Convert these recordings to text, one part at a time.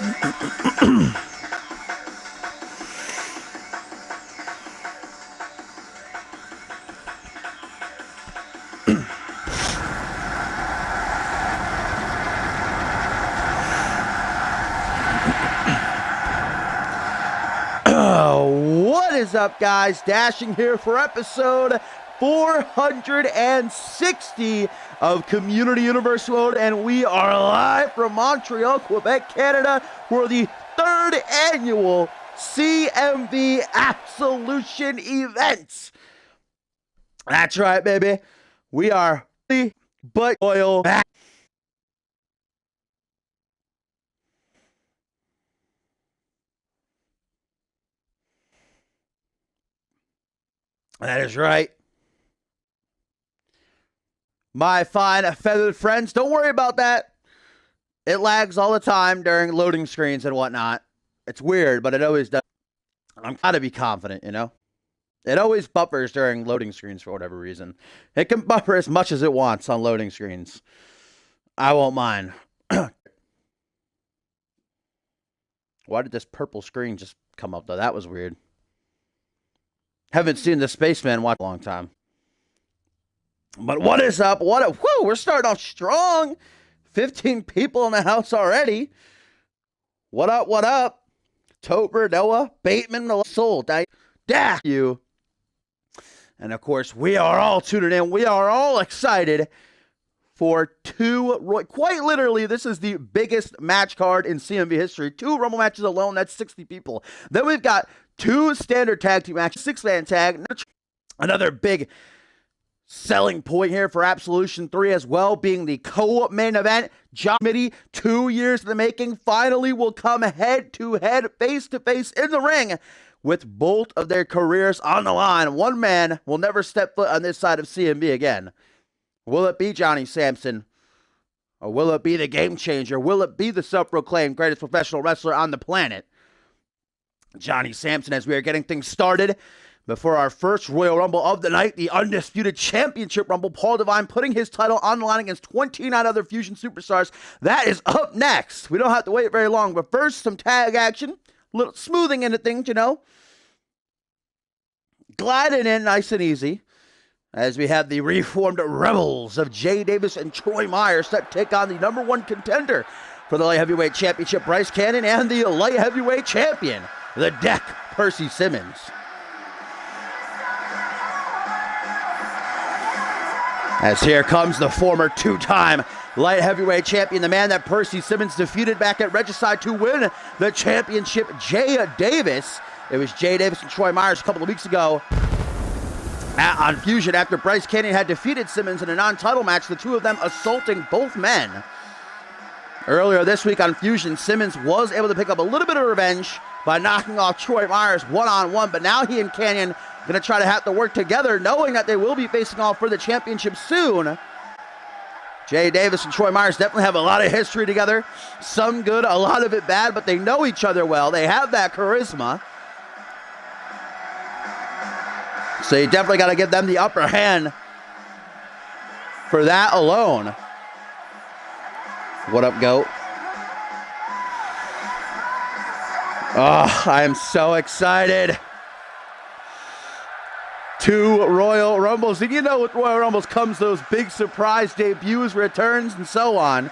What is up, guys? Dashing here for episode 460 of Community Universe Mode, and we are live from Montreal, Quebec, Canada, for the third annual CMV Absolution events. That's right, baby. We are but loyal back. That is right. My fine feathered friends, don't worry about that. It lags all the time during loading screens and whatnot. It's weird, but it always does. I'm gotta be confident, you know? It always buffers during loading screens for whatever reason. It can buffer as much as it wants on loading screens. I won't mind. Why did this purple screen just come up, though? That was weird. Haven't seen the Spaceman watch in a long time. But what is up? Woo, we're starting off strong. 15 people in the house already. What up, what up? Tober, Noah, Bateman, Soul, you. And of course, we are all tuning in. We are all excited for quite literally, this is the biggest match card in CMV history. 2 Rumble matches alone, that's 60 people. Then we've got 2 standard tag team matches, 6-man tag. Another big selling point here for Absolution 3 as well, being the co-main event. John Mitty, 2 years in the making, finally will come head-to-head, face-to-face in the ring with both of their careers on the line. One man will never step foot on this side of CMV again. Will it be Johnny Sampson? Or will it be the Game Changer? Will it be the self-proclaimed greatest professional wrestler on the planet? Johnny Sampson, as we are getting things started before our first Royal Rumble of the night, the Undisputed Championship Rumble. Paul Devine putting his title on the line against 29 other Fusion superstars. That is up next. We don't have to wait very long, but first, some tag action. A little smoothing into things, you know. Gliding in nice and easy, as we have the reformed Rebels of Jay Davis and Troy Myers set to take on the #1 contender for the Light Heavyweight Championship, Bryce Cannon, and the Light Heavyweight Champion, the Deck, Percy Simmons. As here comes the former 2-time Light Heavyweight Champion, the man that Percy Simmons defeated back at Regicide to win the championship, Jay Davis. It was Jay Davis and Troy Myers a couple of weeks ago on Fusion after Bryce Cannon had defeated Simmons in a non-title match, the two of them assaulting both men. Earlier this week on Fusion, Simmons was able to pick up a little bit of revenge by knocking off Troy Myers one-on-one, but now he and Canyon going to try to have to work together, knowing that they will be facing off for the championship soon. Jay Davis and Troy Myers definitely have a lot of history together. Some good, a lot of it bad, but they know each other well. They have that charisma. So you definitely got to give them the upper hand for that alone. What up, GOAT? Oh, I am so excited. 2 Royal Rumbles. And you know with Royal Rumbles comes those big surprise debuts, returns, and so on.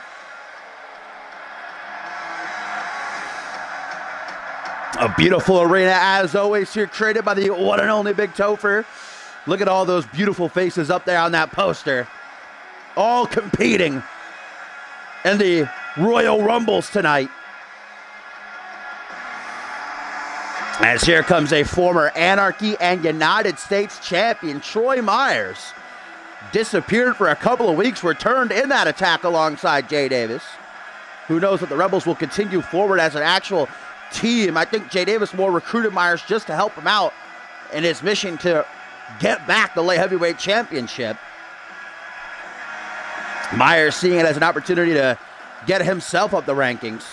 A beautiful arena, as always, here created by the one and only Big Topher. Look at all those beautiful faces up there on that poster. All competing in the Royal Rumbles tonight. As here comes a former Anarchy and United States champion, Troy Myers. Disappeared for a couple of weeks, returned in that attack alongside Jay Davis. Who knows if the Rebels will continue forward as an actual team. I think Jay Davis more recruited Myers just to help him out in his mission to get back the Light Heavyweight Championship. Myers seeing it as an opportunity to get himself up the rankings.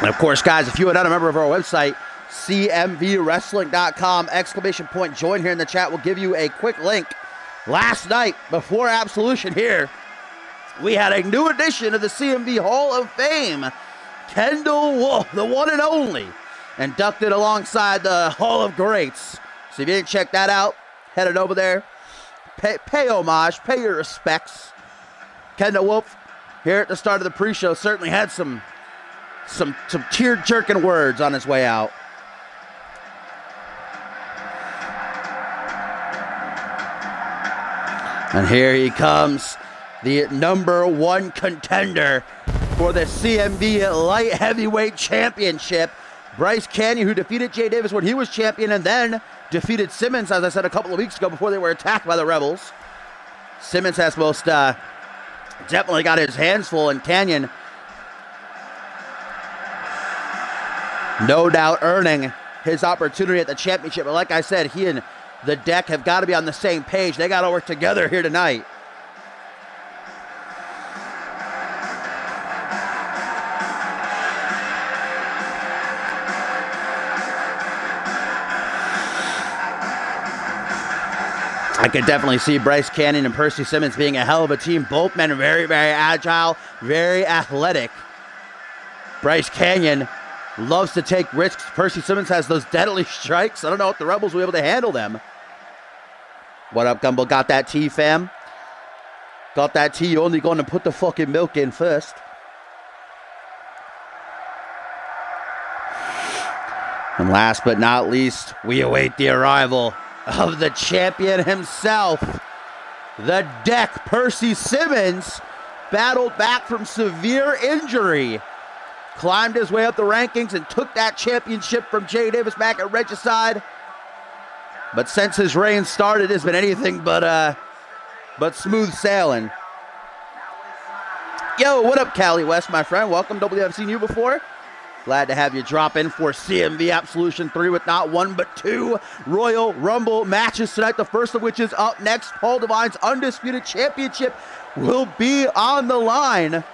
And of course, guys, if you are not a member of our website, cmvwrestling.com, !join here in the chat. We'll give you a quick link. Last night, before Absolution here, we had a new addition to the CMV Hall of Fame. Kendall Wolf, the one and only, inducted alongside the Hall of Greats. So if you didn't check that out, head it over there. Pay homage, pay your respects. Kendall Wolf, here at the start of the pre-show, certainly had some tear-jerking words on his way out. And here he comes, the number one contender for the CMV Light Heavyweight Championship. Bryce Canyon, who defeated Jay Davis when he was champion and then defeated Simmons, as I said a couple of weeks ago, before they were attacked by the Rebels. Simmons has most definitely got his hands full, and Canyon no doubt earning his opportunity at the championship. But like I said, he and the Deck have got to be on the same page. They got to work together here tonight. I could definitely see Bryce Canyon and Percy Simmons being a hell of a team. Both men are very, very agile, very athletic. Bryce Canyon loves to take risks. Percy Simmons has those deadly strikes. I don't know if the Rebels will be able to handle them. What up, Gumbo? Got that tea, fam? Got that tea? You're only going to put the fucking milk in first. And last but not least, we await the arrival of the champion himself. The Deck, Percy Simmons, battled back from severe injury, climbed his way up the rankings and took that championship from Jay Davis back at Regicide. But since his reign started, it's been anything but smooth sailing. Yo, what up, Cali West, my friend? Welcome. W, I've seen you before. Glad to have you drop in for CMV Absolution 3 with not one but two Royal Rumble matches tonight. The first of which is up next. Paul Divine's Undisputed Championship will be on the line.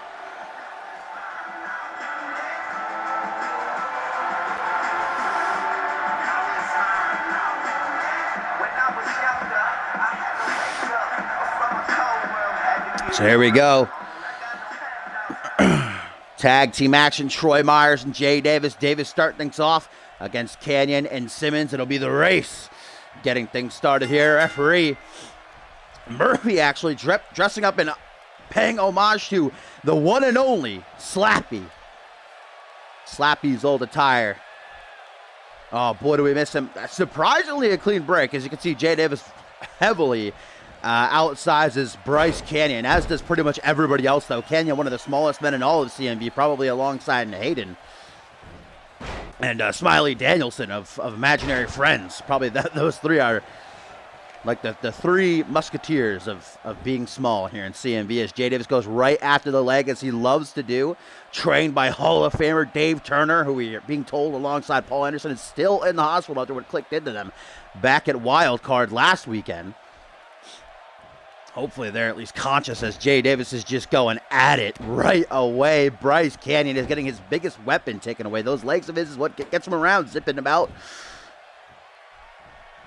So here we go. Tag team action, Troy Myers and Jay Davis. Davis start things off against Canyon and Simmons. It'll be the race getting things started here. Referee Murphy actually dressing up and paying homage to the one and only Slappy. Slappy's old attire. Oh boy, do we miss him. Surprisingly a clean break. As you can see, Jay Davis heavily outsizes Bryce Canyon, as does pretty much everybody else, though. Canyon, one of the smallest men in all of CMV, probably alongside Hayden and Smiley Danielson of Imaginary Friends. Probably those three are like the three musketeers of being small here in CMV, as Jay Davis goes right after the leg, as he loves to do, trained by Hall of Famer Dave Turner, who we are being told alongside Paul Anderson is still in the hospital after what clicked into them back at Wild Card last weekend. Hopefully they're at least conscious, as Jay Davis is just going at it right away. Bryce Canyon is getting his biggest weapon taken away. Those legs of his is what gets him around, zipping about.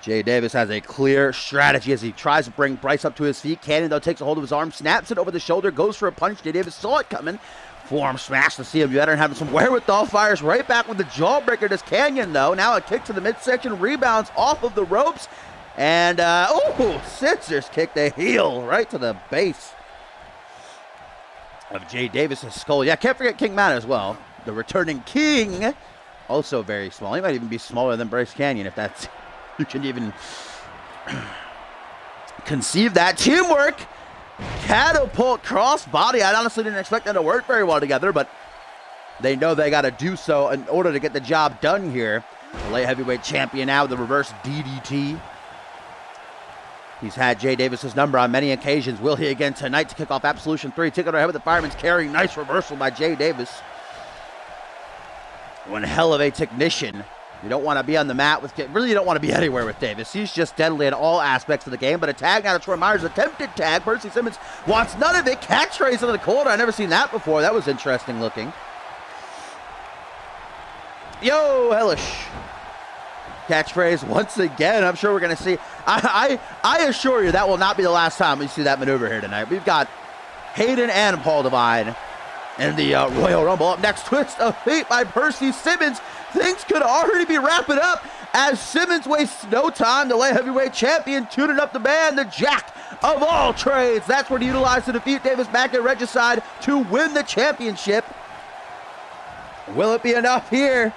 Jay Davis has a clear strategy as he tries to bring Bryce up to his feet. Canyon, though, takes a hold of his arm, snaps it over the shoulder, goes for a punch. Jay Davis saw it coming. Forearm smash to CMV veteran, having some wherewithal, fires right back with the jawbreaker. Does Canyon, though. Now a kick to the midsection, rebounds off of the ropes. And, scissors kick the heel right to the base of Jay Davis's skull. Yeah, can't forget King Matt as well. The returning king, also very small. He might even be smaller than Bryce Canyon, if that's, you can even conceive that. Teamwork, catapult, crossbody. I honestly didn't expect them to work very well together, but they know they got to do so in order to get the job done here. The light heavyweight champion now with the reverse DDT. He's had Jay Davis's number on many occasions. Will he again tonight to kick off Absolution 3? Ticket ahead with the Fireman's carry. Nice reversal by Jay Davis. One hell of a technician. You don't want to be on the mat with, really you don't want to be anywhere with Davis. He's just deadly in all aspects of the game. But a tag now to Troy Myers. Attempted tag. Percy Simmons wants none of it. Catchphrase into the corner. I've never seen that before. That was interesting looking. Yo, hellish. Catchphrase once again. I'm sure we're going to see. I assure you that will not be the last time we see that maneuver here tonight. We've got Hayden and Paul Devine in the Royal Rumble. Up next, twist of fate by Percy Simmons. Things could already be wrapping up as Simmons wastes no time. The light heavyweight champion tuning up the man, the jack of all trades. That's what he utilized to defeat Davis back at Regicide to win the championship. Will it be enough here?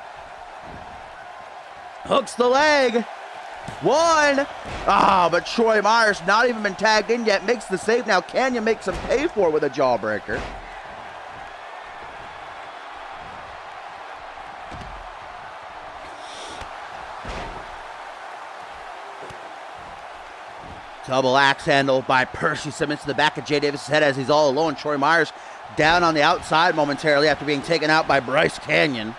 Hooks the leg. One. But Troy Myers, not even been tagged in yet, makes the save. Now Canyon makes him pay for it with a jawbreaker. Double axe handle by Percy Simmons to the back of Jay Davis' head as he's all alone. Troy Myers down on the outside momentarily after being taken out by Bryce Canyon.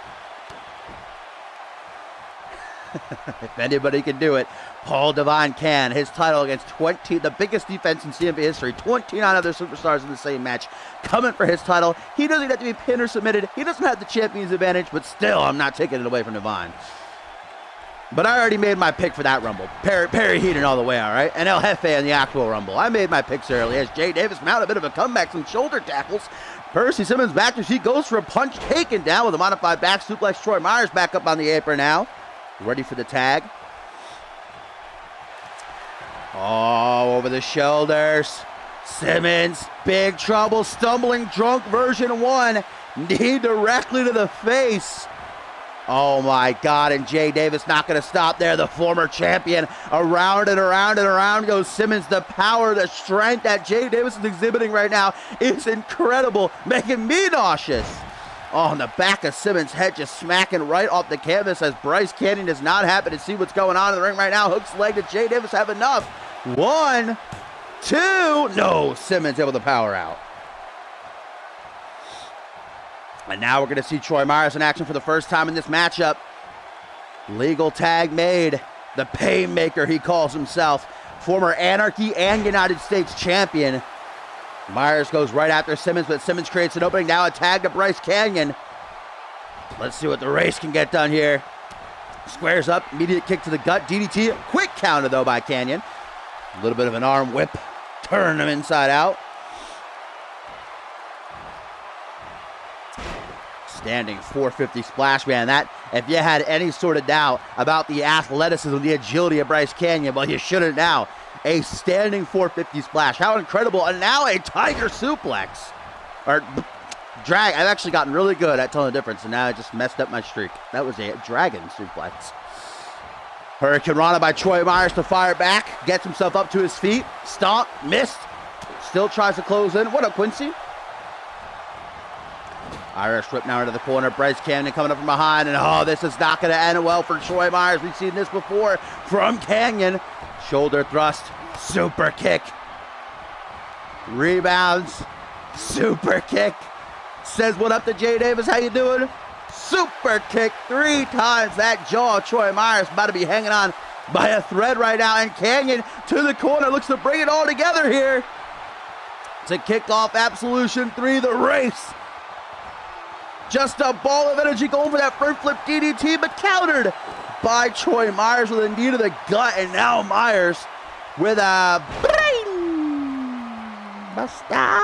If anybody can do it, Paul Devine can. His title against the biggest defense in CMV history. 29 other superstars in the same match coming for his title. He doesn't have to be pinned or submitted. He doesn't have the champion's advantage, but still, I'm not taking it away from Devine. But I already made my pick for that Rumble. Perry Heaton all the way, all right? And El Jefe in the actual Rumble. I made my picks early as Jay Davis mounted a bit of a comeback, some shoulder tackles. Percy Simmons back to she goes for a punch, taken down with a modified back suplex. Troy Myers back up on the apron now. Ready for the tag. Oh, over the shoulders. Simmons, big trouble, stumbling drunk version 1. Knee directly to the face. Oh my God, and Jay Davis not going to stop there. The former champion, around and around and around goes Simmons. The power, the strength that Jay Davis is exhibiting right now is incredible, making me nauseous. Oh, and the back of Simmons' head just smacking right off the canvas as Bryce Canyon is not happy to see what's going on in the ring right now. Hooks leg to Jay Davis, have enough. 1, 2, no, Simmons able to power out. And now we're going to see Troy Myers in action for the first time in this matchup. Legal tag made. The Painmaker, he calls himself. Former Anarchy and United States champion. Myers goes right after Simmons, but Simmons creates an opening. Now a tag to Bryce Canyon. Let's see what the race can get done here. Squares up, immediate kick to the gut. DDT, quick counter though by Canyon. A little bit of an arm whip. Turn him inside out. Standing 450 splash, man. That, if you had any sort of doubt about the athleticism, the agility of Bryce Canyon, well, you shouldn't now. A standing 450 splash. How incredible. And now a tiger suplex. Or drag. I've actually gotten really good at telling the difference, and now I just messed up my streak. That was a dragon suplex. Hurricane Rana by Troy Myers to fire back. Gets himself up to his feet. Stomp. Missed. Still tries to close in. What up, Quincy? Irish whip now into the corner. Bryce Canyon coming up from behind. And oh, this is not going to end well for Troy Myers. We've seen this before from Canyon. Shoulder thrust. Super kick. Rebounds. Super kick. Says what up to Jay Davis. How you doing? Super kick 3 times. That jaw. Troy Myers about to be hanging on by a thread right now. And Canyon to the corner. Looks to bring it all together here to kick off Absolution 3, the race. Just a ball of energy going for that front flip DDT, but countered by Troy Myers with a knee to the gut. And now Myers with a brain buster.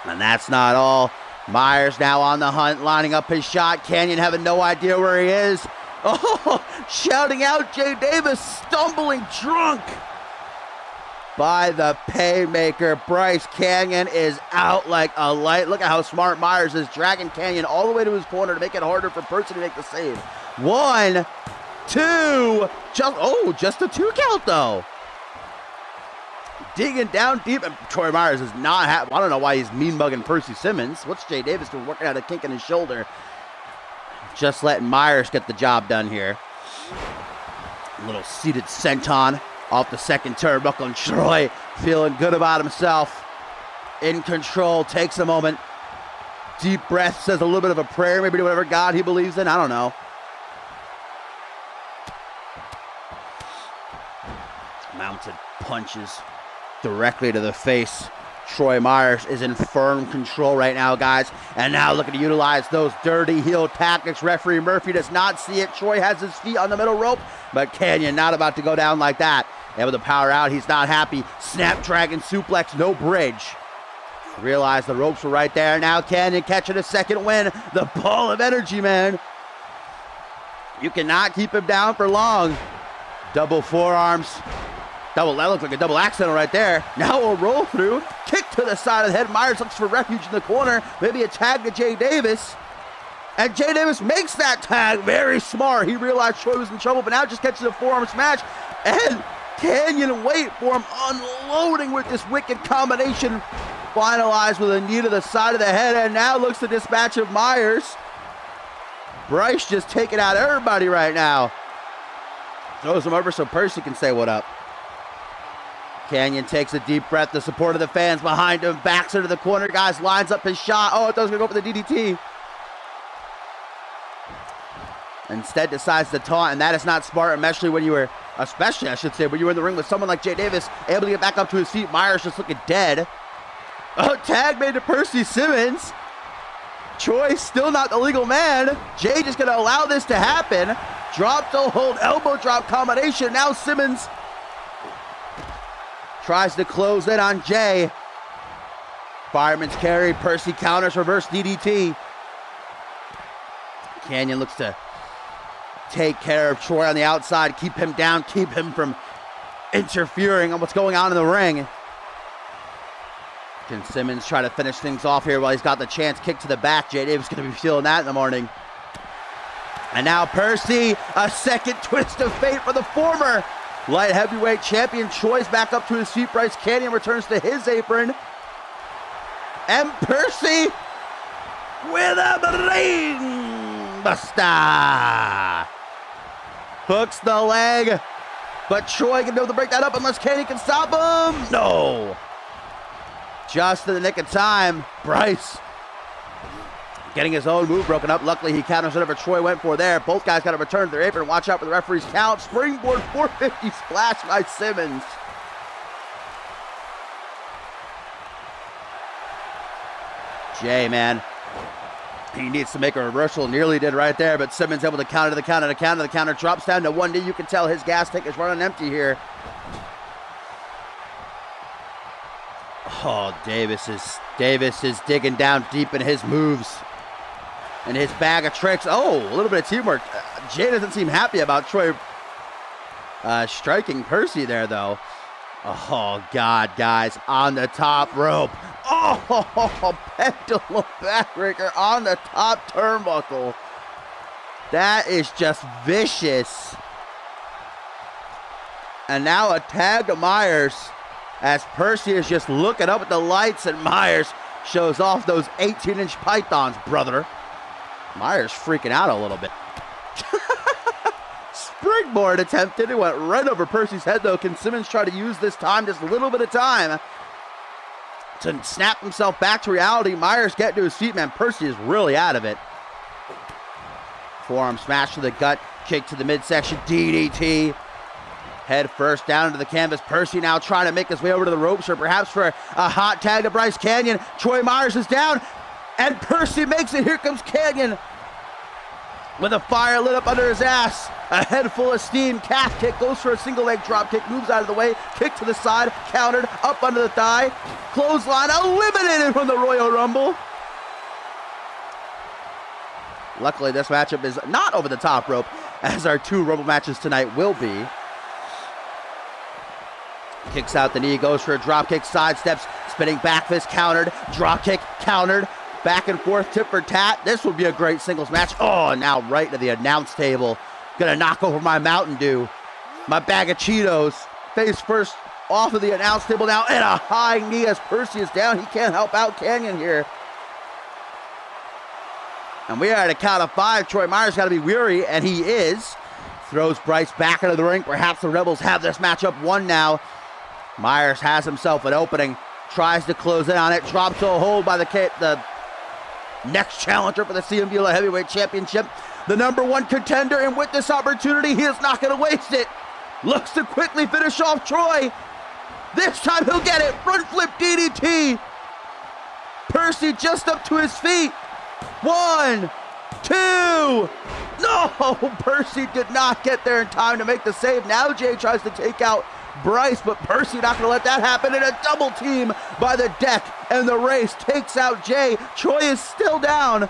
And that's not all. Myers now on the hunt, lining up his shot. Canyon having no idea where he is. Oh, shouting out Jay Davis, stumbling drunk by the Painmaker. Bryce Canyon is out like a light. Look at how smart Myers is, dragging Canyon all the way to his corner to make it harder for Percy to make the save. 1, 2, just a 2 count though. Digging down deep, and Troy Myers is not happy. I don't know why he's mean mugging Percy Simmons. What's Jay Davis doing, working out a kink in his shoulder? Just letting Myers get the job done here. A little seated senton off the second turnbuckle, and Troy feeling good about himself. In control, takes a moment. Deep breath, says a little bit of a prayer, maybe to whatever God he believes in. I don't know. Mounted punches directly to the face. Troy Myers is in firm control right now, guys. And now looking to utilize those dirty heel tactics. Referee Murphy does not see it. Troy has his feet on the middle rope, but Canyon not about to go down like that. Able to power out. He's not happy. Snapdragon suplex, no bridge. Realized the ropes were right there. Now Canyon catching a second win. The ball of energy, man. You cannot keep him down for long. Double forearms. That looked like a double accidental right there. Now a roll through. Kick to the side of the head. Myers looks for refuge in the corner. Maybe a tag to Jay Davis. And Jay Davis makes that tag. Very smart. He realized Troy was in trouble, but now just catches a forearm smash. And Canyon wait for him, unloading with this wicked combination. Finalized with a knee to the side of the head, and now looks to dispatch of Myers. Bryce just taking out everybody right now. Throws him over so Percy can say what up. Canyon takes a deep breath. The support of the fans behind him. Backs into the corner. Guys, lines up his shot. Oh, I thought he was going to go for the DDT. Instead decides to taunt, and that is not smart, especially when you were in the ring with someone like Jay Davis, able to get back up to his feet. Myers just looking dead. Oh, tag made to Percy Simmons. Troy still not the legal man. Jay just going to allow this to happen. Drop to hold, elbow drop combination. Now Simmons tries to close in on Jay. Fireman's carry. Percy counters, reverse DDT. Canyon looks to take care of Troy on the outside, keep him down, keep him from interfering on what's going on in the ring. Can Simmons try to finish things off here while he's got the chance? Kick to the back. Jay Davis going to be feeling that in the morning. And now Percy, a second twist of fate for the former light heavyweight champion. Troy's back up to his feet. Bryce Canyon returns to his apron. And Percy with a brain buster. Hooks the leg, but Troy can be able to break that up unless Canyon can stop him. No. Just in the nick of time, Bryce getting his own move broken up. Luckily, he counters whatever Troy went for there. Both guys got to return to their apron. Watch out for the referee's count. Springboard 450 splash by Simmons. Jay, man, he needs to make a reversal. Nearly did right there, but Simmons able to counter the counter, the counter, the counter. Drops down to one knee. You can tell his gas tank is running empty here. Oh, Davis is digging down deep in his moves and his bag of tricks. Oh, a little bit of teamwork. Jay doesn't seem happy about Troy striking Percy there, though. Oh, God, guys, on the top rope. Oh, pendulum backbreaker on the top turnbuckle. That is just vicious. And now a tag to Myers as Percy is just looking up at the lights, and Myers shows off those 18-inch pythons, brother. Myers freaking out a little bit. Springboard attempted. It went right over Percy's head, though. Can Simmons try to use this time, just a little bit of time, to snap himself back to reality? Myers getting to his feet, man. Percy is really out of it. Forearm smash to the gut, kick to the midsection, DDT. Head first down into the canvas. Percy now trying to make his way over to the ropes, or perhaps for a hot tag to Bryce Canyon. Troy Myers is down, and Percy makes it. Here comes Canyon with a fire lit up under his ass. A head full of steam. Calf kick, goes for a single leg drop kick, moves out of the way. Kick to the side, countered, up under the thigh. Clothesline, eliminated from the Royal Rumble. Luckily, this matchup is not over the top rope, as our two Rumble matches tonight will be. Kicks out the knee, goes for a drop kick, sidesteps, spinning back fist, countered, drop kick, countered, back and forth, tit for tat. This would be a great singles match. Oh, now right to the announce table. Gonna knock over my Mountain Dew, my bag of Cheetos. Face first off of the announce table now, and a high knee as Percy is down. He can't help out Canyon here. And we are at a count of 5. Troy Myers got to be weary, and he is. Throws Bryce back into the ring. Perhaps the Rebels have this matchup won now. Myers has himself an opening, tries to close in on it, drops to a hold by the next challenger for the CMV Light Heavyweight Championship, the #1 contender, and with this opportunity, he is not going to waste it. Looks to quickly finish off Troy. This time he'll get it. Front flip DDT. Percy just up to his feet. 1, 2. No, Percy did not get there in time to make the save. Now Jay tries to take out Bryce, but Percy not going to let that happen, and a double team by the deck, and the race takes out Jay. Troy is still down,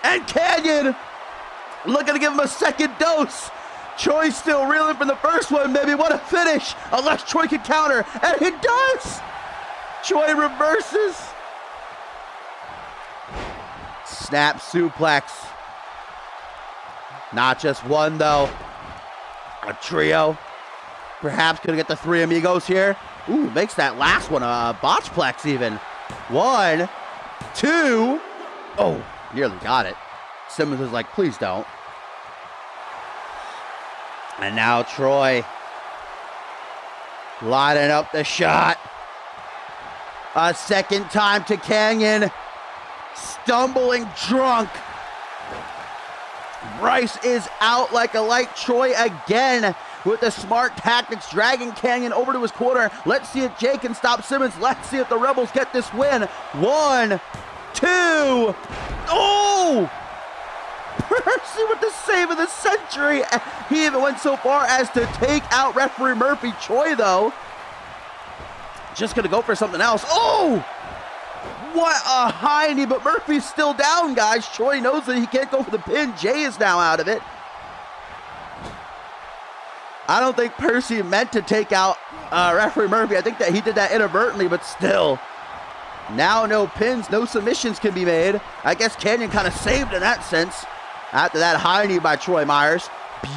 and Canyon looking to give him a second dose. Troy's still reeling from the first one, maybe. What a finish, unless Troy can counter, and it does! Troy reverses. Snap suplex. Not just one, though. A trio. Perhaps gonna get the three amigos here. Ooh, makes that last one a botchplex even. 1, 2. Oh, nearly got it. Simmons was like, please don't. And now Troy lining up the shot. A second time to Canyon. Stumbling drunk. Bryce is out like a light. Troy again with the smart tactics, dragging Canyon over to his corner. Let's see if Jay can stop Simmons. Let's see if the Rebels get this win. 1, 2. Oh! Percy with the save of the century. He even went so far as to take out referee Murphy. Troy, though, just going to go for something else. Oh! What a high knee, but Murphy's still down, guys. Troy knows that he can't go for the pin. Jay is now out of it. I don't think Percy meant to take out referee Murphy. I think that he did that inadvertently, but still. Now no pins, no submissions can be made. I guess Canyon kind of saved in that sense. After that high knee by Troy Myers.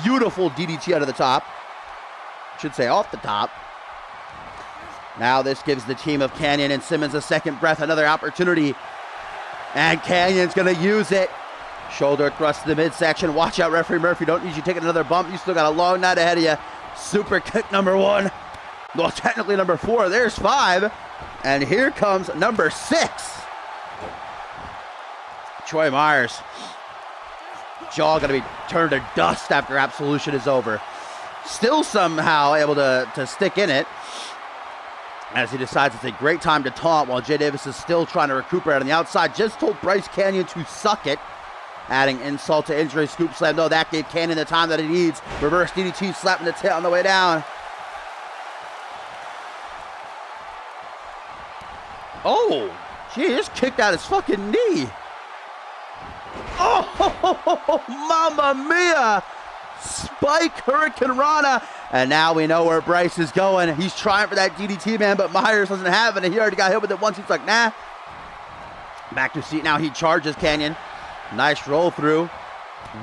Beautiful DDT out of the top. Should say off the top. Now this gives the team of Canyon and Simmons a second breath, another opportunity. And Canyon's going to use it. Shoulder thrust to the midsection. Watch out, referee Murphy. Don't need you taking another bump. You still got a long night ahead of you. Super kick number 1. Well, technically number 4. There's 5. And here comes number 6. Troy Myers. Jaw going to be turned to dust after Absolution is over. Still somehow able to stick in it, as he decides it's a great time to taunt while Jay Davis is still trying to recuperate on the outside. Just told Bryce Canyon to suck it. Adding insult to injury, scoop slam. No, that gave Canyon the time that he needs. Reverse DDT, slapping the tail on the way down. Oh, gee, just kicked out his fucking knee. Oh, mamma mia. Spike Hurricane Rana. And now we know where Bryce is going. He's trying for that DDT, man, but Myers doesn't have it. And he already got hit with it once. He's like, nah. Back to seat now. He charges Canyon. Nice roll through.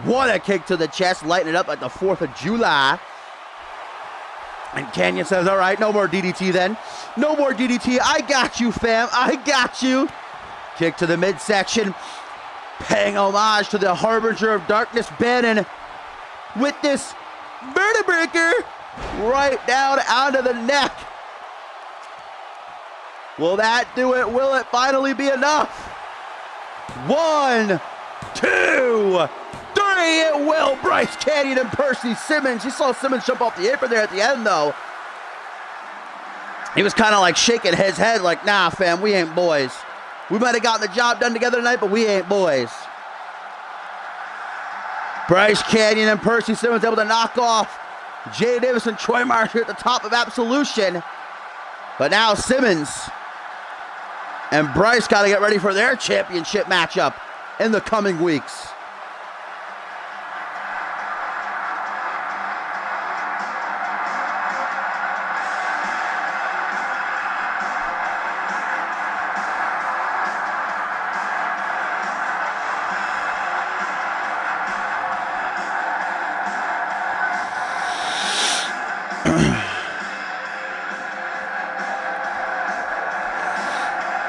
What a kick to the chest. Lighting it up like the 4th of July. And Canyon says, all right, no more DDT then. No more DDT. I got you, fam. I got you. Kick to the midsection. Paying homage to the Harbinger of Darkness, Bannon, with this vertebraker right down onto the neck. Will that do it? Will it finally be enough? 1, 2, 3. It will. Bryce Canyon and Percy Simmons. You saw Simmons jump off the apron there at the end, though. He was kind of like shaking his head like, nah, fam, we ain't boys. We might have gotten the job done together tonight, but we ain't boys. Bryce Canyon and Percy Simmons able to knock off Jay Davis and Troy Myers here at the top of Absolution. But now Simmons and Bryce got to get ready for their championship matchup in the coming weeks.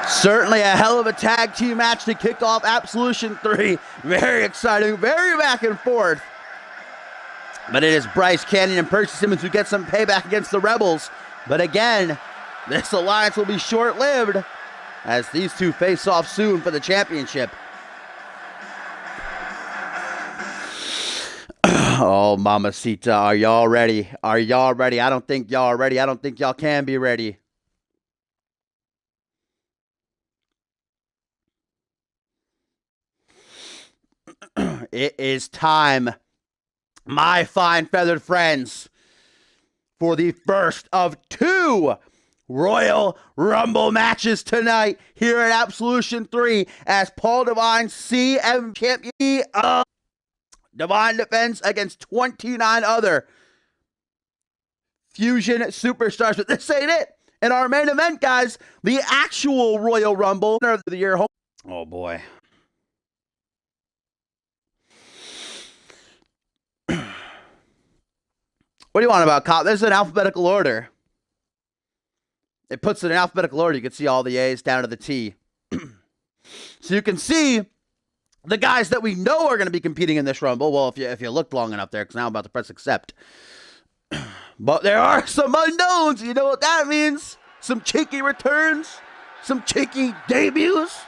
Certainly a hell of a tag team match to kick off Absolution 3. Very exciting, very back and forth. But it is Bryce Canyon and Percy Simmons who get some payback against the Rebels. But again, this alliance will be short-lived as these two face off soon for the championship. Oh, mamacita, are y'all ready? Are y'all ready? I don't think y'all are ready. I don't think y'all can be ready. It is time, my fine feathered friends, for the first of 2 Royal Rumble matches tonight here at Absolution 3 as Paul Divine, CMV champion. Divine defends against 29 other Fusion superstars, but this ain't it. In our main event, guys, the actual Royal Rumble of the year. Oh boy. What do you want about Cop? This is an alphabetical order. It puts it in alphabetical order. You can see all the A's down to the T. So you can see the guys that we know are going to be competing in this Rumble. Well, if you looked long enough there, because now I'm about to press accept. But there are some unknowns. You know what that means? Some cheeky returns. Some cheeky debuts.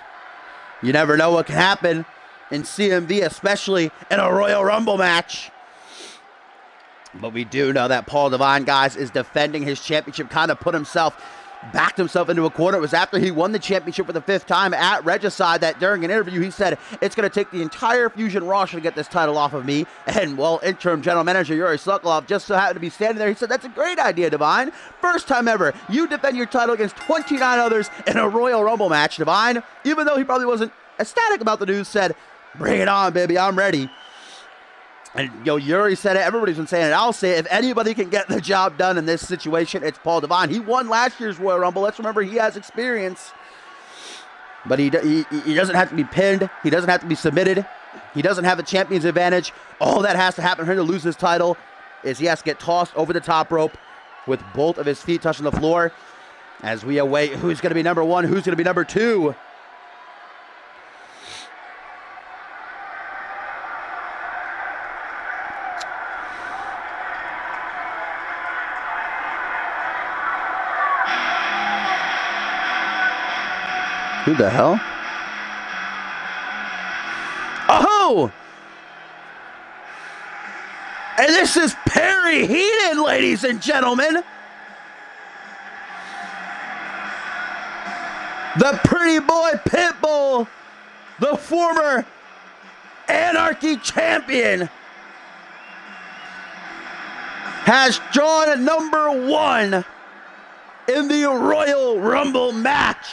You never know what can happen in CMV, especially in a Royal Rumble match. But we do know that Paul Divine, guys, is defending his championship, kind of backed himself into a corner. It was after he won the championship for the 5th time at Regicide that during an interview he said, it's going to take the entire Fusion roster to get this title off of me. And, well, interim general manager Yuri Sokolov just so happened to be standing there. He said, that's a great idea, Divine. First time ever, you defend your title against 29 others in a Royal Rumble match. Divine, even though he probably wasn't ecstatic about the news, said, bring it on, baby, I'm ready. And, Yuri said it. Everybody's been saying it. I'll say it. If anybody can get the job done in this situation, it's Paul Divine. He won last year's Royal Rumble. Let's remember he has experience. But he doesn't have to be pinned. He doesn't have to be submitted. He doesn't have a champion's advantage. All that has to happen for him to lose his title is he has to get tossed over the top rope with both of his feet touching the floor as we await who's going to be number 1, who's going to be number 2. Who the hell? Oh! And this is Perry Heenan, ladies and gentlemen. The pretty boy Pitbull, the former Anarchy champion, has drawn number 1 in the Royal Rumble match.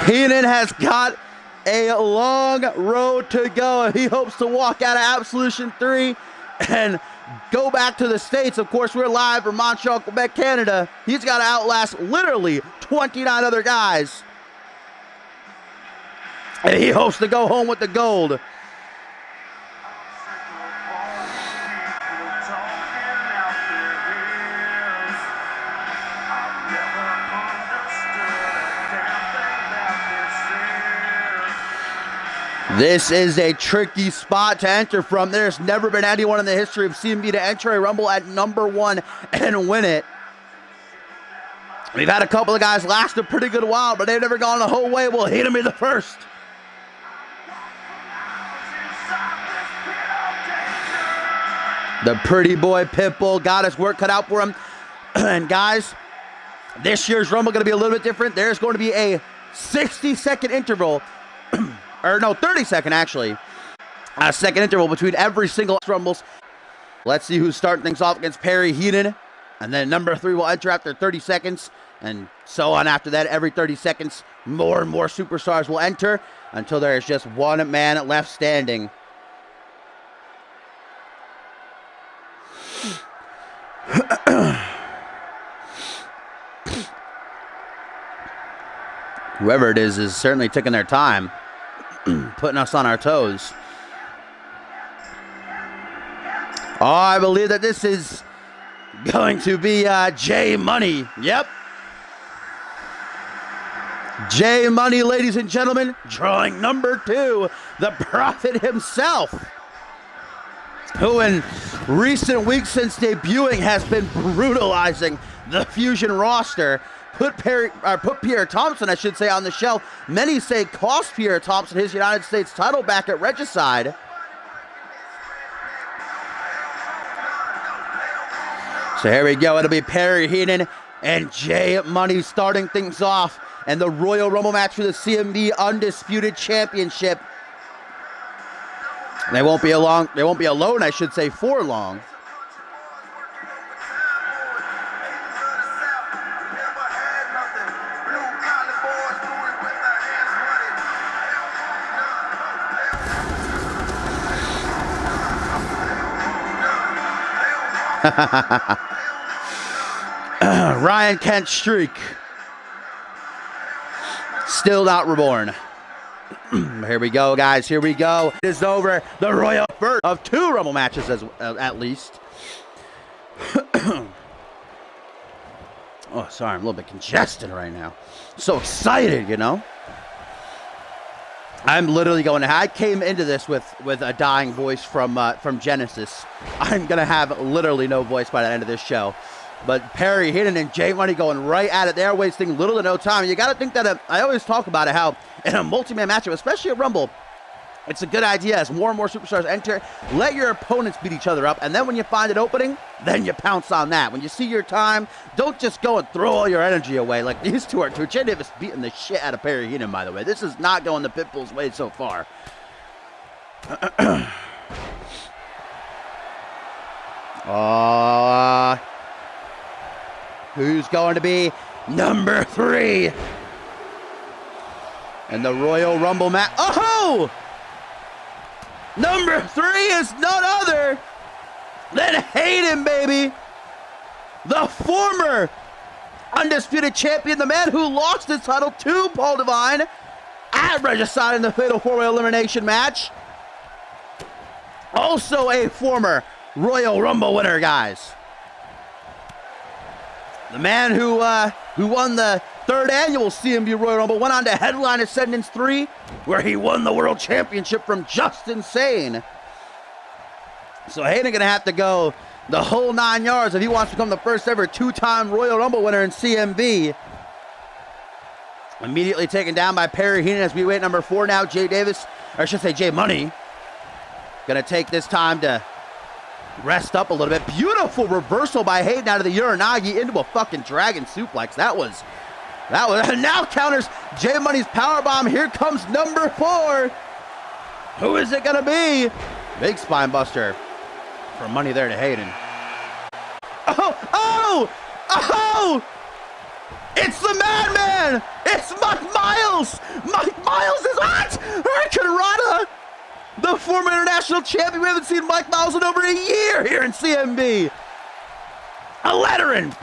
Heenan has got a long road to go. He hopes to walk out of Absolution 3 and go back to the States. Of course, we're live from Montreal, Quebec, Canada. He's got to outlast literally 29 other guys. And he hopes to go home with the gold. This is a tricky spot to enter from. There's never been anyone in the history of CMV to enter a Rumble at number 1 and win it. We've had a couple of guys last a pretty good while, but they've never gone the whole way. Well, Heenan be the first. The pretty boy Pitbull got his work cut out for him. And guys, this year's Rumble going to be a little bit different. There's going to be a 60-second interval. Or no, 30-second actually. A second interval between every single Rumbles. Let's see who's starting things off against Perry Heenan. And then number 3 will enter after 30 seconds. And so on after that. Every 30 seconds, more and more superstars will enter until there is just one man left standing. Whoever it is certainly taking their time. Putting us on our toes. Oh, I believe that this is going to be J Money. Yep. J Money, ladies and gentlemen, drawing number 2, the Prophet himself, who in recent weeks since debuting has been brutalizing the Fusion roster. Put Pierre Thompson, I should say, on the shelf. Many say cost Pierre Thompson his United States title back at Regicide. So here we go. It'll be Perry Heenan and J Money starting things off. And the Royal Rumble match for the CMV Undisputed Championship. They won't be alone, I should say, for long. Ryan Kent's streak still not reborn. Here we go, guys. Here we go. It is over. The royal first of 2 Rumble matches, at least. Oh, sorry, I'm a little bit congested right now. So excited, you know. I'm literally going. I came into this with a dying voice from Genesis. I'm gonna have literally no voice by the end of this show. But Perry Heenan and Jay Money going right at it. They're wasting little to no time. You got to think that I always talk about it, how in a multi-man matchup, especially a Rumble, it's a good idea as more and more superstars enter. Let your opponents beat each other up, and then when you find an opening, then you pounce on that. When you see your time, don't just go and throw all your energy away like these two are. Jay Davis beating the shit out of Perry Heenan, by the way. This is not going the Pitbull's way so far. Who's going to be number 3 in the Royal Rumble match? Oh! Number 3 is none other than Hayden, baby. The former undisputed champion, the man who lost his title to Paul Devine at Regicide in the Fatal 4-Way Elimination match. Also a former Royal Rumble winner, guys. The man who won the 3rd annual CMV Royal Rumble went on to headline Ascendance 3, where he won the World Championship from Just Insane. So Hayden gonna have to go the whole 9 yards if he wants to become the first ever 2-time Royal Rumble winner in CMV. Immediately taken down by Perry Heenan as we wait number 4 now. Jay Davis, or I should say Jay Money, gonna take this time to rest up a little bit. Beautiful reversal by Hayden out of the Uranagi into a fucking dragon suplex. That was now counters Jay Money's powerbomb. Here comes number 4. Who is it gonna be? Big spine buster from Money there to Hayden. Oh! It's the Madman! It's Mike Miles! Mike Miles is hot! Hurricane Rana! The former international champion. We haven't seen Mike Miles in over a year here in CMV. A veteran.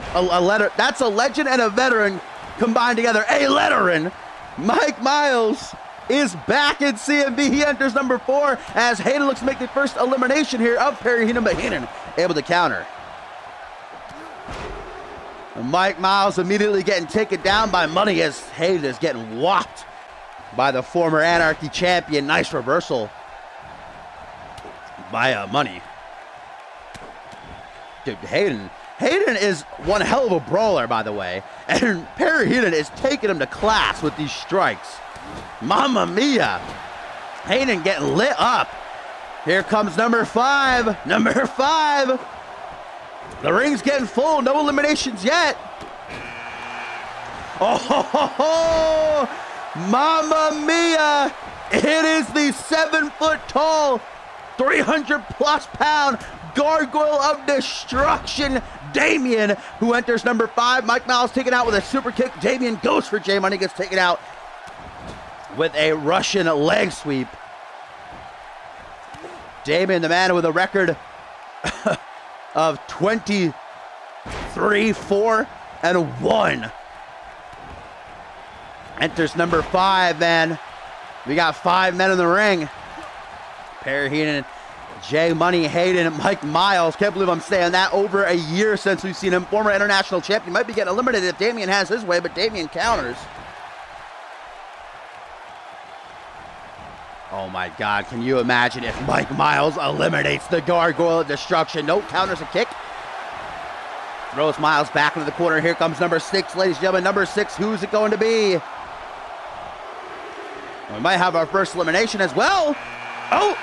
That's a legend and a veteran combined together. A veteran. Mike Miles is back in CMV. He enters number 4 as Hayden looks to make the first elimination here of Perry Heenan, but Heenan able to counter. And Mike Miles immediately getting taken down by Money as Hayden is getting whopped by the former Anarchy champion. Nice reversal by Money. Dude, Hayden is one hell of a brawler, by the way. And Perry Heenan is taking him to class with these strikes. Mamma mia. Hayden getting lit up. Here comes number 5. Number 5. The ring's getting full. No eliminations yet. Oh, mamma mia. It is the 7-foot-tall, 300-plus pound gargoyle of destruction, Damien, who enters number 5. Mike Miles taken out with a super kick. Damien goes for Jay Money, gets taken out with a Russian leg sweep. Damien, the man with a record of 23-4-1, enters number 5, man. We got 5 men in the ring. Perry Heenan, Jay Money, Hayden, and Mike Miles. Can't believe I'm saying that. Over a year since we've seen him. Former international champion. Might be getting eliminated if Damien has his way, but Damien counters. Oh my God, can you imagine if Mike Miles eliminates the Gargoyle of Destruction? No, counters a kick. Throws Miles back into the corner. Here comes number 6, ladies and gentlemen. Number 6, who's it going to be? We might have our first elimination as well. Oh!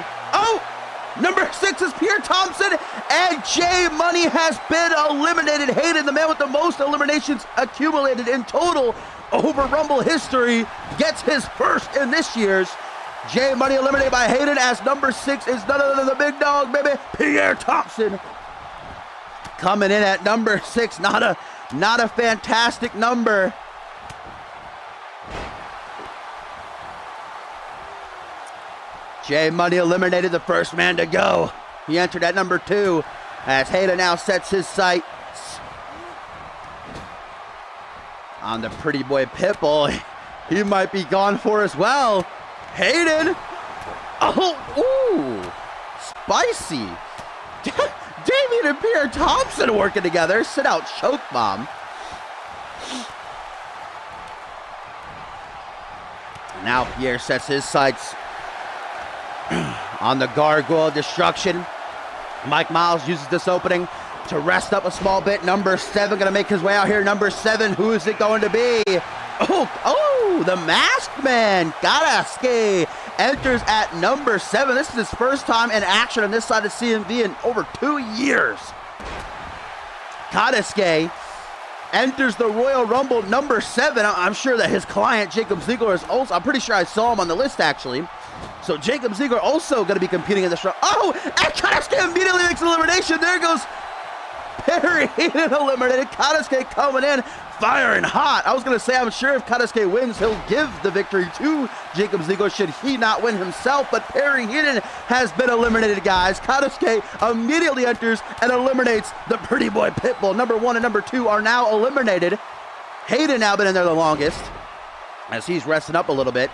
Number 6 is Pierre Thompson, and Jay Money has been eliminated. Hayden, the man with the most eliminations accumulated in total over Rumble history, gets his first in this year's J Money eliminated by Hayden, as number 6 is none other than the big dog, baby, Pierre Thompson. Coming in at number 6, not a fantastic number. J Money eliminated, the first man to go. He entered at number 2, as Hayden now sets his sights on the pretty boy Pitbull. He might be gone for as well. Hayden. Oh, ooh, spicy. Damien and Pierre Thompson working together. Sit out choke bomb. Now Pierre sets his sights on the Gargoyle Destruction. Mike Miles uses this opening to rest up a small bit. Number 7 going to make his way out here. Number 7, who is it going to be? Oh, the Masked Man, Kadaske, enters at number 7. This is his first time in action on this side of CMV in over 2 years. Kadaske enters the Royal Rumble number 7. I'm sure that his client, Jacob Ziegler, is also, I'm pretty sure I saw him on the list, actually. So Jacob Ziegler also going to be competing in this round. Oh, and Kadaske immediately makes an elimination. There goes Perry Hayden eliminated. Kadaske coming in, firing hot. I was going to say, I'm sure if Kadaske wins, he'll give the victory to Jacob Ziegler should he not win himself. But Perry Hayden has been eliminated, guys. Kadaske immediately enters and eliminates the pretty boy Pitbull. Number 1 and number 2 are now eliminated. Hayden now been in there the longest, as he's resting up a little bit.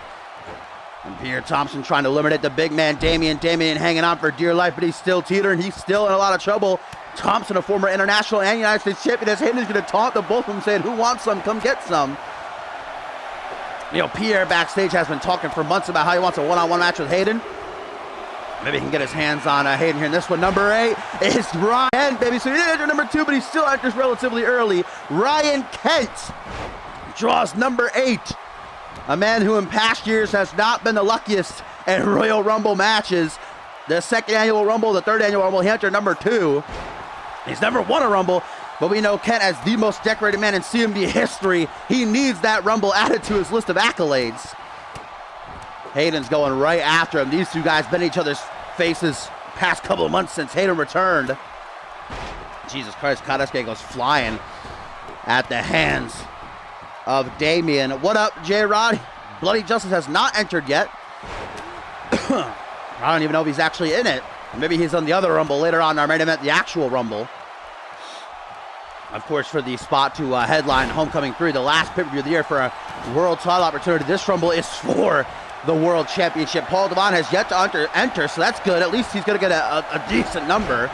And Pierre Thompson trying to eliminate the big man, Damien. Damien hanging on for dear life, but he's still teetering. He's still in a lot of trouble. Thompson, a former international and United States champion, as Hayden's going to taunt the both of them, saying, who wants some? Come get some. You know, Pierre backstage has been talking for months about how he wants a one-on-one match with Hayden. Maybe he can get his hands on Hayden here in this one. Number 8 is Ryan, baby. So he didn't enter number 2, but he still enters relatively early. Ryan Kent draws number 8. A man who in past years has not been the luckiest in Royal Rumble matches. The 2nd annual Rumble, the 3rd annual Rumble, he entered number 2. He's never won a Rumble, but we know Kent as the most decorated man in CMV history. He needs that Rumble added to his list of accolades. Hayden's going right after him. These two guys been in each other's faces past couple of months since Hayden returned. Jesus Christ, Kadaske goes flying at the hands of Damien. What up, J-Rod? Bloody Justice has not entered yet. I don't even know if he's actually in it. Maybe he's on the other Rumble later on in our main event, the actual Rumble. Of course, for the spot to headline Homecoming 3, the last pay-per-view of the year for a world title opportunity. This Rumble is for the World Championship. Paul Devon has yet to enter, so that's good. At least he's going to get a decent number.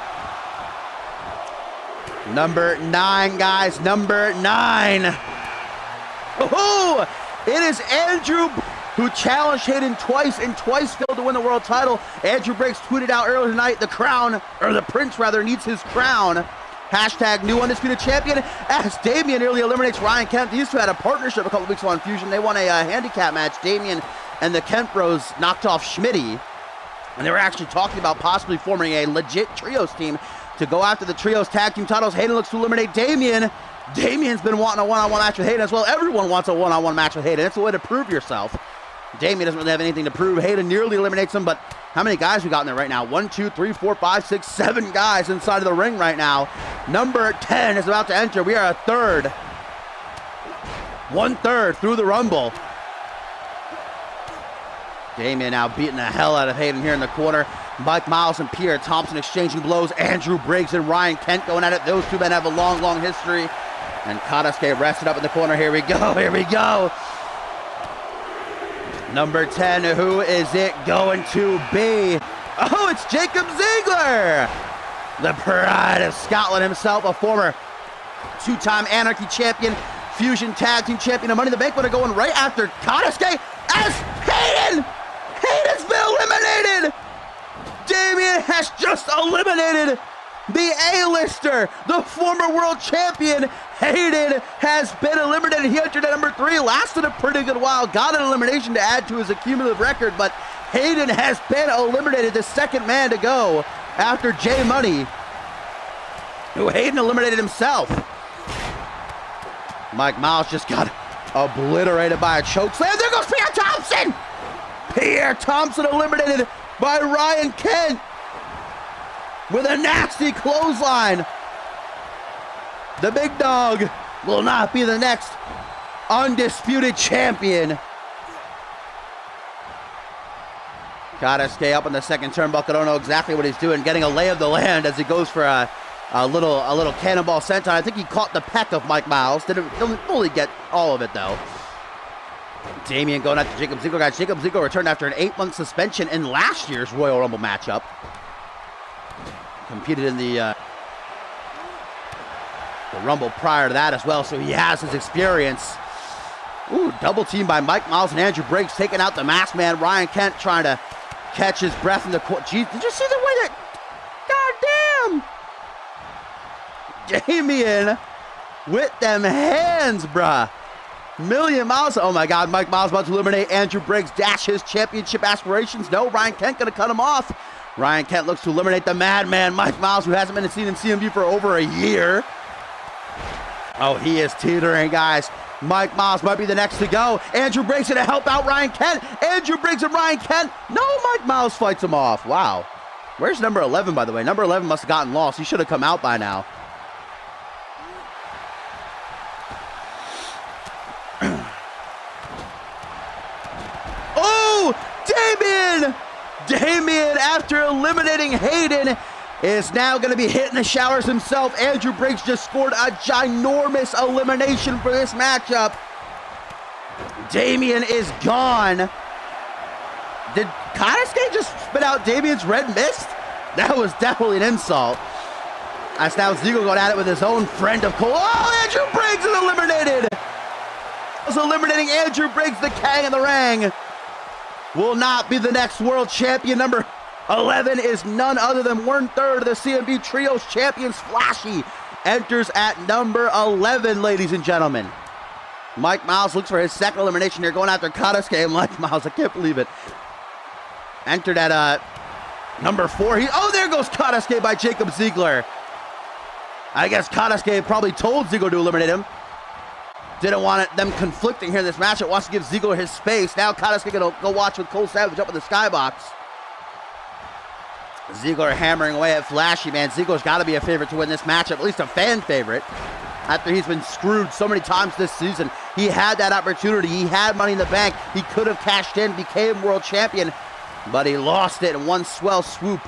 Number 9, guys. Number 9. Oh, it is Andrew, who challenged Hayden twice and twice failed to win the world title. Andrew Briggs tweeted out earlier tonight, the crown, or the prince rather, needs his crown. Hashtag new undisputed champion, as Damien nearly eliminates Ryan Kent. These two had a partnership a couple weeks ago on Fusion. They won a handicap match. Damien and the Kent Bros knocked off Schmitty. And they were actually talking about possibly forming a legit trios team to go after the trios tag team titles. Hayden looks to eliminate Damien. Damien's been wanting a one-on-one match with Hayden as well. Everyone wants a one-on-one match with Hayden. It's a way to prove yourself. Damien doesn't really have anything to prove. Hayden nearly eliminates him, but how many guys we got in there right now? 1, 2, 3, 4, 5, 6, 7 guys inside of the ring right now. Number 10 is about to enter. We are a third. 1/3 through the Rumble. Damien now beating the hell out of Hayden here in the corner. Mike Miles and Pierre Thompson exchanging blows. Andrew Briggs and Ryan Kent going at it. Those two men have a long, long history. And Kadaske rested up in the corner. Here we go. Here we go. Number 10, who is it going to be? Oh, it's Jacob Ziegler. The pride of Scotland himself, a former 2-time Anarchy champion, Fusion Tag Team champion, and Money in the Bank winner, going right after Kadaske as Hayden. Hayden's been eliminated. Damien has just eliminated the A-lister, the former world champion. Hayden has been eliminated. He entered at number 3, lasted a pretty good while, got an elimination to add to his accumulative record, but Hayden has been eliminated, the 2nd man to go after J Money, who Hayden eliminated himself. Mike Miles just got obliterated by a chokeslam. There goes Pierre Thompson. Pierre Thompson eliminated by Ryan Kent with a nasty clothesline. The big dog will not be the next undisputed champion. Kadaske up in the second turnbuckle. I don't know exactly what he's doing. Getting a lay of the land as he goes for a little cannonball senton. I think he caught the peck of Mike Miles. Didn't fully get all of it though. Damian going after Jacob Ziegler. Guys, Jacob Ziegler returned after an 8-month suspension in last year's Royal Rumble matchup. Competed in the Rumble prior to that as well, so he has his experience. Ooh, double team by Mike Miles and Andrew Briggs taking out the masked man. Ryan Kent trying to catch his breath in the court. Jeez, did you see the way that? Goddamn! Damian with them hands, bruh. Million miles. Oh my God, Mike Miles about to eliminate Andrew Briggs, dash his championship aspirations. No, Ryan Kent gonna cut him off. Ryan Kent looks to eliminate the madman, Mike Miles, who hasn't been seen in CMV for over a year. Oh, he is teetering, guys. Mike Miles might be the next to go. Andrew Briggs gonna help out Ryan Kent. Andrew Briggs and Ryan Kent. No, Mike Miles fights him off. Wow. Where's number 11, by the way? Number 11 must have gotten lost. He should have come out by now. Oh, Damian, after eliminating Hayden, is now going to be hitting the showers himself. Andrew Briggs just scored a ginormous elimination for this matchup. Damian is gone. Did Kadaske just spit out Damian's red mist? That was definitely an insult. That's now Ziegler going at it with his own friend of Cole. Oh, Andrew Briggs is eliminated. Was eliminating Andrew Briggs, the King of the Ring. Will not be the next world champion. Number 11 is none other than 1/3 of the CMV Trios champions. Flashy enters at number 11, ladies and gentlemen. Mike Miles looks for his second elimination here, going after Kadaske. Mike Miles, I can't believe it. Entered at number 4. Oh, there goes Kadaske by Jacob Ziegler. I guess Kadaske probably told Ziegler to eliminate him. Didn't want them conflicting here in this matchup. Wants to give Ziegler his space. Now Kadaske gonna go watch with Cole Savage up in the skybox. Ziegler hammering away at Flashy, man. Ziegler's got to be a favorite to win this matchup, at least a fan favorite. After he's been screwed so many times this season, he had that opportunity. He had Money in the Bank. He could have cashed in, became world champion, but he lost it in one swell swoop.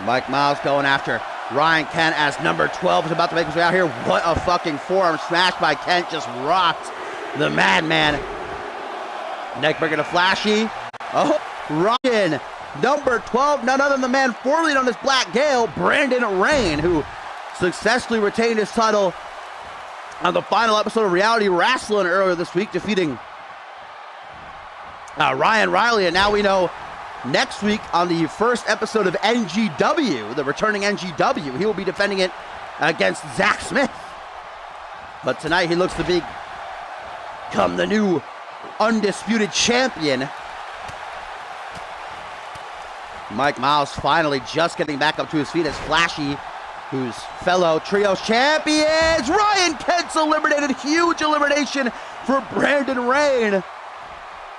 Mike Miles going after Ryan Kent as number 12 is about to make his way out here. What a fucking forearm smash by Kent. Just rocked the madman. Neckbreaker to Flashy. Oh, Ryan, number 12, none other than the man formerly known as Black Gale, Brandon Rain, who successfully retained his title on the final episode of Reality Wrestling earlier this week, defeating Ryan Riley. And now we know next week on the first episode of NGW, the returning NGW, he will be defending it against Zach Smith. But tonight he looks to become the new undisputed champion. Mike Miles finally just getting back up to his feet as Flashy, whose fellow trios champions, Ryan Kent's eliminated. Huge elimination for Brandon Rain.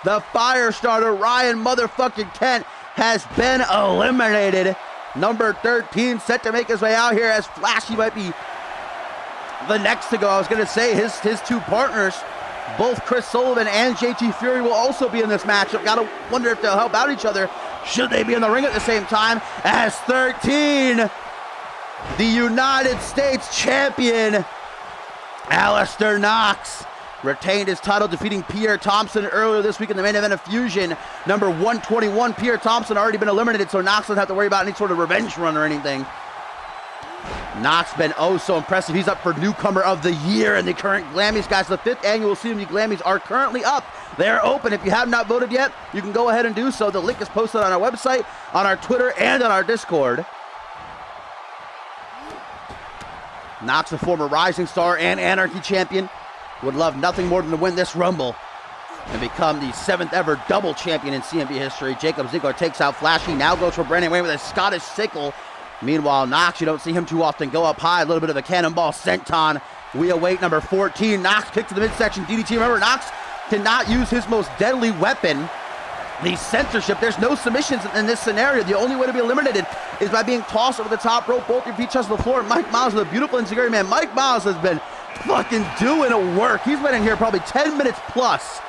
The fire starter, Ryan motherfucking Kent, has been eliminated. Number 13 set to make his way out here as Flashy might be the next to go. I was going to say his two partners, both Chris Sullivan and JT Fury, will also be in this matchup. Got to wonder if they'll help out each other. Should they be in the ring at the same time? As 13, the United States champion, Alistair Knox, retained his title, defeating Pierre Thompson earlier this week in the main event of Fusion. Number 121, Pierre Thompson already been eliminated, so Knox doesn't have to worry about any sort of revenge run or anything. Knox been oh so impressive. He's up for Newcomer of the Year in the current Glammys. Guys, the 5th annual CMV Glammys are currently up. They're open. If you have not voted yet, you can go ahead and do so. The link is posted on our website, on our Twitter, and on our Discord. Knox, a former Rising Star and Anarchy champion, would love nothing more than to win this Rumble and become the 7th ever double champion in CMV history. Jacob Ziegler takes out Flashy, now goes for Brandon Wayne with a Scottish sickle. Meanwhile, Knox, you don't see him too often go up high. A little bit of a cannonball senton. We await number 14. Knox kick to the midsection DDT. Remember, Knox cannot use his most deadly weapon, the censorship. There's no submissions in this scenario. The only way to be eliminated is by being tossed over the top rope, both your feet touch the floor. Mike Miles with a beautiful insecurity, man. Mike Miles has been fucking doing a work. He's been in here probably 10 minutes plus.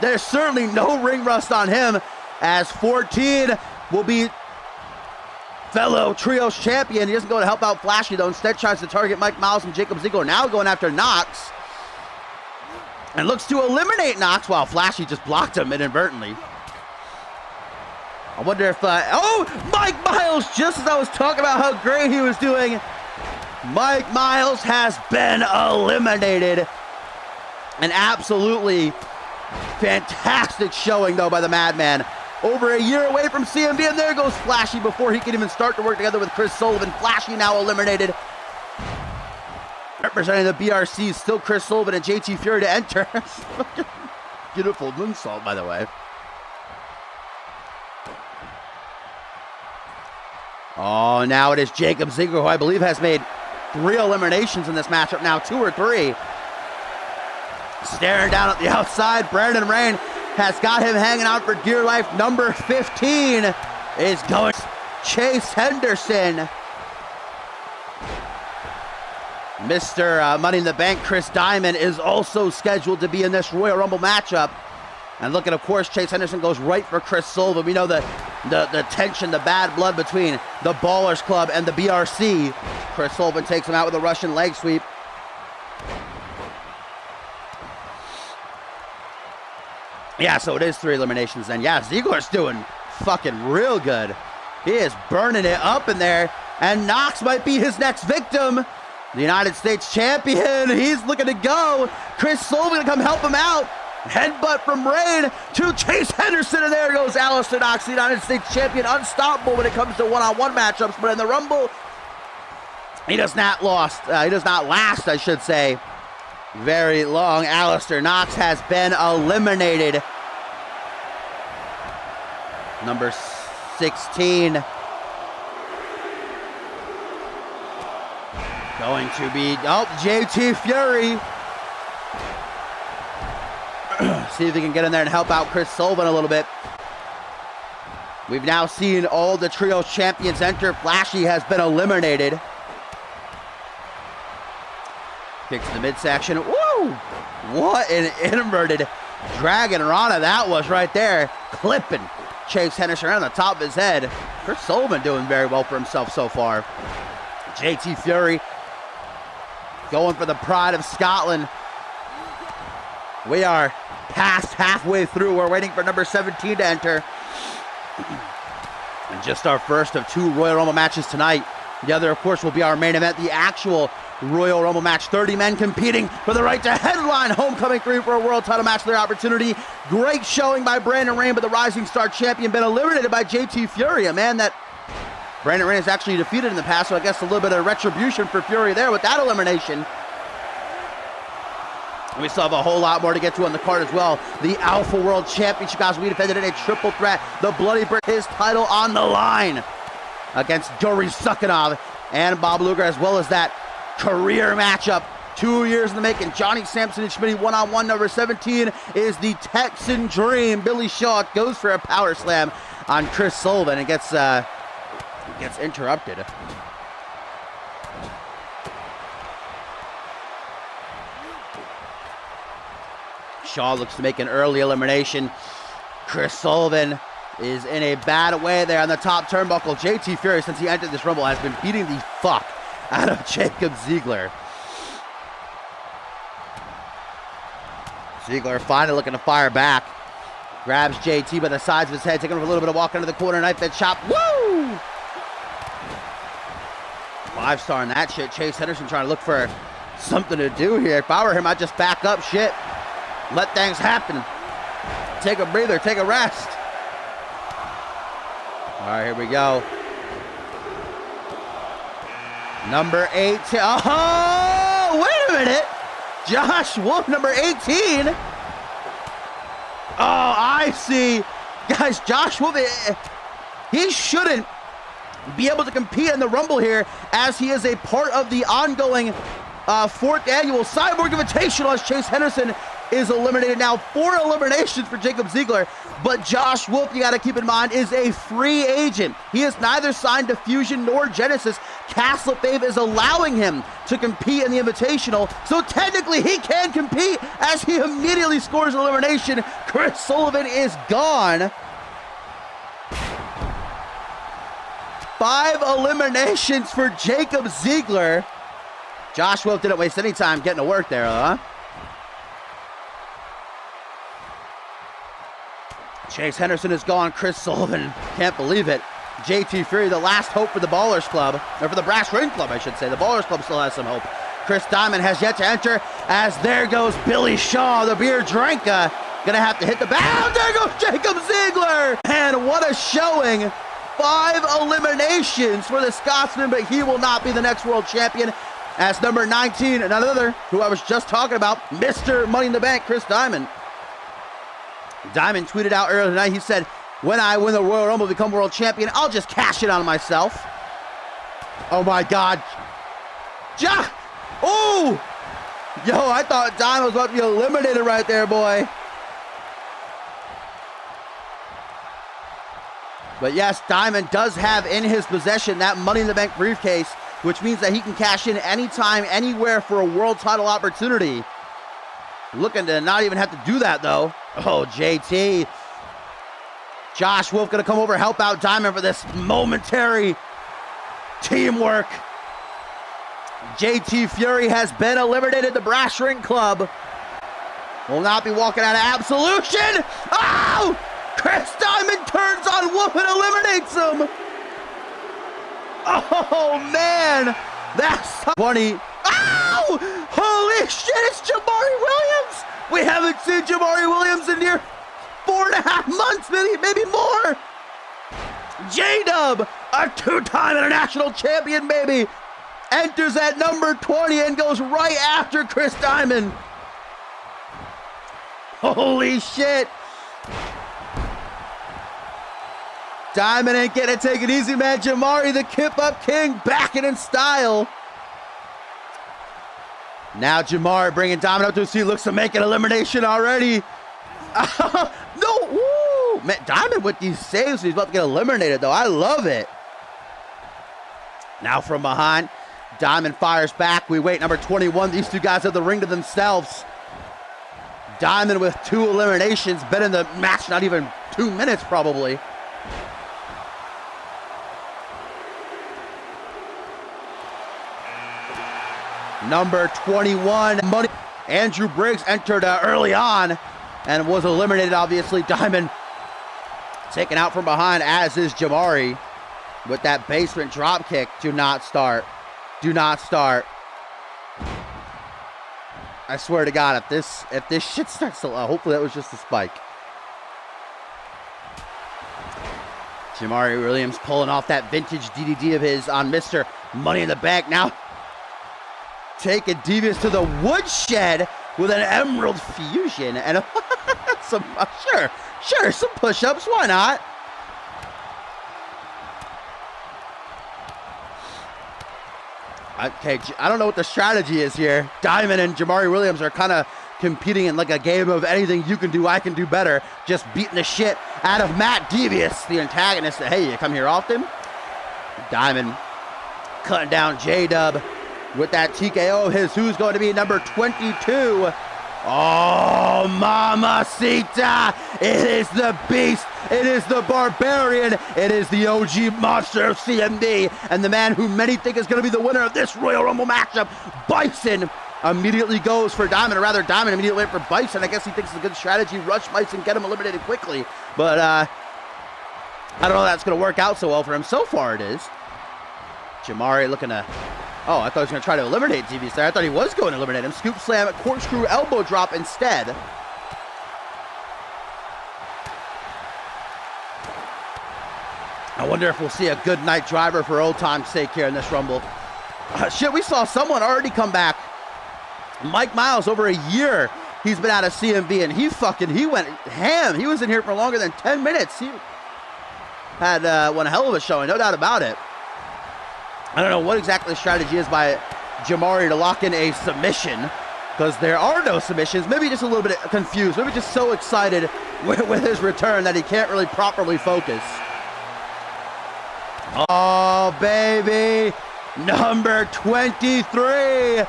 There's certainly no ring rust on him, as 14 will be fellow trios champion. He doesn't go to help out Flashy, though. Instead tries to target Mike Miles and Jacob Ziegler. Now going after Knox, and looks to eliminate Knox while Flashy just blocked him inadvertently. I wonder if, oh, Mike Miles, just as I was talking about how great he was doing, Mike Miles has been eliminated. An absolutely fantastic showing, though, by the Madman. Over a year away from CMV, and there goes Flashy before he can even start to work together with Chris Sullivan. Flashy now eliminated. Representing the BRC, still Chris Sullivan and JT Fury to enter. Beautiful moonsault, by the way. Oh, now it is Jacob Ziegler, who I believe has made 3 eliminations in this matchup now, 2 or 3. Staring down at the outside, Brandon Rain has got him hanging out for dear life. Number 15 is going Chase Henderson. Mr. Money in the Bank, Chris Diamond, is also scheduled to be in this Royal Rumble matchup. And look at, of course, Chase Henderson goes right for Chris Sullivan. We know the tension, the bad blood between the Ballers Club and the BRC. Chris Sullivan takes him out with a Russian leg sweep. Yeah, so it is 3 eliminations then. Yeah, Ziegler's doing fucking real good. He is burning it up in there. And Knox might be his next victim. The United States champion, he's looking to go. Chris Sullivan to come help him out. Headbutt from Rain to Chase Henderson, and there goes Alistair Knox, the United States champion, unstoppable when it comes to one-on-one matchups. But in the Rumble, he does not last, I should say, very long. Alistair Knox has been eliminated. Number 16. Going to be, JT Fury. See if he can get in there and help out Chris Sullivan a little bit. We've now seen all the trio champions enter. Flashy has been eliminated. Kick to the midsection. Woo! What an inverted Dragon Rana that was right there. Clipping Chase Henderson around the top of his head. Chris Sullivan doing very well for himself so far. JT Fury going for the pride of Scotland. We are past halfway through. We're waiting for number 17 to enter. And just our first of 2 Royal Rumble matches tonight. The other, of course, will be our main event, the actual Royal Rumble match. 30 men competing for the right to headline Homecoming 3 for a world title match. Their opportunity. Great showing by Brandon Rain, but the Rising Star champion been eliminated by JT Fury, a man that Brandon Rain has actually defeated in the past, so I guess a little bit of retribution for Fury there with that elimination. We still have a whole lot more to get to on the card as well. The Alpha World Championship, guys. We defended in a triple threat. The Bloody Brick, his title on the line against Dory Sukhanov and Bob Luger, as well as that career matchup. 2 years in the making. Johnny Sampson and Schmitty one-on-one. Number 17 is the Texan Dream. Billy Shaw goes for a power slam on Chris Sullivan and gets interrupted. Shaw looks to make an early elimination. Chris Sullivan is in a bad way there on the top turnbuckle. JT Fury, since he entered this Rumble, has been beating the fuck out of Jacob Ziegler. Ziegler finally looking to fire back. Grabs JT by the sides of his head, taking him a little bit of walk into the corner, knife edge chop. Woo! 5-star in that shit. Chase Henderson trying to look for something to do here. If I were him, I'd just back up shit. Let things happen. Take a breather, take a rest. All right, here we go. Number 18. Oh, wait a minute. Josh Wolf, number 18. Oh, I see. Guys, Josh Wolf, he shouldn't be able to compete in the Rumble here, as he is a part of the ongoing 4th annual Cyborg Invitational, as Chase Henderson is eliminated now. 4 eliminations for Jacob Ziegler. But Josh Wolf, you got to keep in mind, is a free agent. He is neither signed to Fusion nor Genesis. Castle Fave is allowing him to compete in the Invitational, so technically he can compete as he immediately scores an elimination. Chris Sullivan is gone. 5 eliminations for Jacob Ziegler. Josh Wolf didn't waste any time getting to work there, huh? Chase Henderson is gone. Chris Sullivan, can't believe it. JT Fury, the last hope for the Ballers Club, or for the Brass Ring Club, I should say. The Ballers Club still has some hope. Chris Diamond has yet to enter, as there goes Billy Shaw, the beer drinker. Gonna have to hit the bound. There goes Jacob Ziegler. And what a showing. 5 eliminations for the Scotsman, but he will not be the next world champion. As number 19, another who I was just talking about, Mr. Money in the Bank, Chris Diamond. Diamond tweeted out earlier tonight, he said, when I win the Royal Rumble, become world champion, I'll just cash it on myself. Oh my God. Oh! Yo, I thought Diamond was about to be eliminated right there, boy. But yes, Diamond does have in his possession that Money in the Bank briefcase, which means that he can cash in anytime, anywhere for a world title opportunity. Looking to not even have to do that, though. Oh, JT. Josh Wolf going to come over and help out Diamond for this momentary teamwork. JT Fury has been eliminated. The Brass Ring Club will not be walking out of Absolution. Oh! Chris Diamond turns on Wolf and eliminates him. Oh, man. That's funny. Oh! Holy shit, it's Jamari Williams. We haven't seen Jamari Williams in near 4.5 months, maybe more. J-Dub, a 2-time international champion, baby, enters at number 20 and goes right after Chris Diamond. Holy shit. Diamond ain't gonna take it easy, man. Jamari, the Kip-Up King, back in style. Now Jamari bringing Diamond up to his feet, looks to make an elimination already. No, woo! Man, Diamond with these saves, he's about to get eliminated, though. I love it. Now from behind, Diamond fires back. We wait, number 21. These two guys have the ring to themselves. Diamond with 2 eliminations, been in the match not even 2 minutes, probably. Number 21, Money. Andrew Briggs entered early on and was eliminated, obviously. Diamond taken out from behind, as is Jamari with that basement drop kick. Do not start. Do not start. I swear to God, if this shit starts to, hopefully that was just a spike. Jamari Williams pulling off that vintage DDT of his on Mr. Money in the Bank. Now taking Devious to the woodshed with an Emerald Fusion and some, sure, some push-ups. Why not? Okay, I don't know what the strategy is here. Diamond and Jamari Williams are kind of competing in like a game of anything you can do, I can do better. Just beating the shit out of Matt Devious, the antagonist. Hey, you come here often? Diamond cutting down J-Dub with that TKO of his. Who's going to be number 22? Oh, mamacita! It is the Beast. It is the Barbarian. It is the OG monster of CMV, and the man who many think is going to be the winner of this Royal Rumble matchup. Bison immediately goes for Diamond, or rather Diamond immediately went for Bison. I guess he thinks it's a good strategy. Rush Bison, get him eliminated quickly. But I don't know if that's going to work out so well for him. So far it is. Jamari looking to... Oh, I thought he was going to try to eliminate Devious there. I thought he was going to eliminate him. Scoop slam, corkscrew elbow drop instead. I wonder if we'll see a good night driver for old time's sake here in this Rumble. Shit, we saw someone already come back. Mike Miles, over a year he's been out of CMV, and he went ham. He was in here for longer than 10 minutes. He had one hell of a showing, no doubt about it. I don't know what exactly the strategy is by Jamari to lock in a submission. because there are no submissions. Maybe just a little bit confused. Maybe just so excited with his return that he can't really properly focus. Oh, baby. Number 23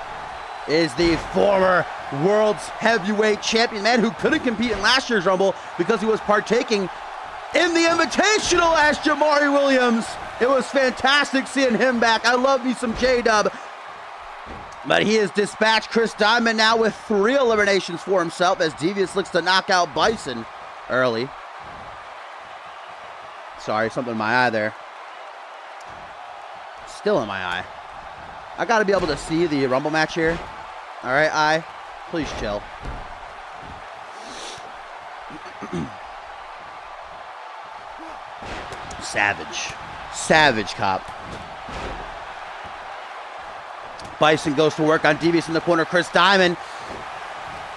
is the former world's heavyweight champion, man who couldn't compete in last year's Rumble because he was partaking in the Invitational as Jamari Williams. It was fantastic seeing him back. I love me some J-Dub. But he has dispatched Chris Diamond now with 3 eliminations for himself as Devious looks to knock out Bison early. Sorry, something in my eye there. Still in my eye. I gotta be able to see the Rumble match here. Alright, eye. Please chill. Savage. Savage cop. Bison goes to work on Devious in the corner. Chris Diamond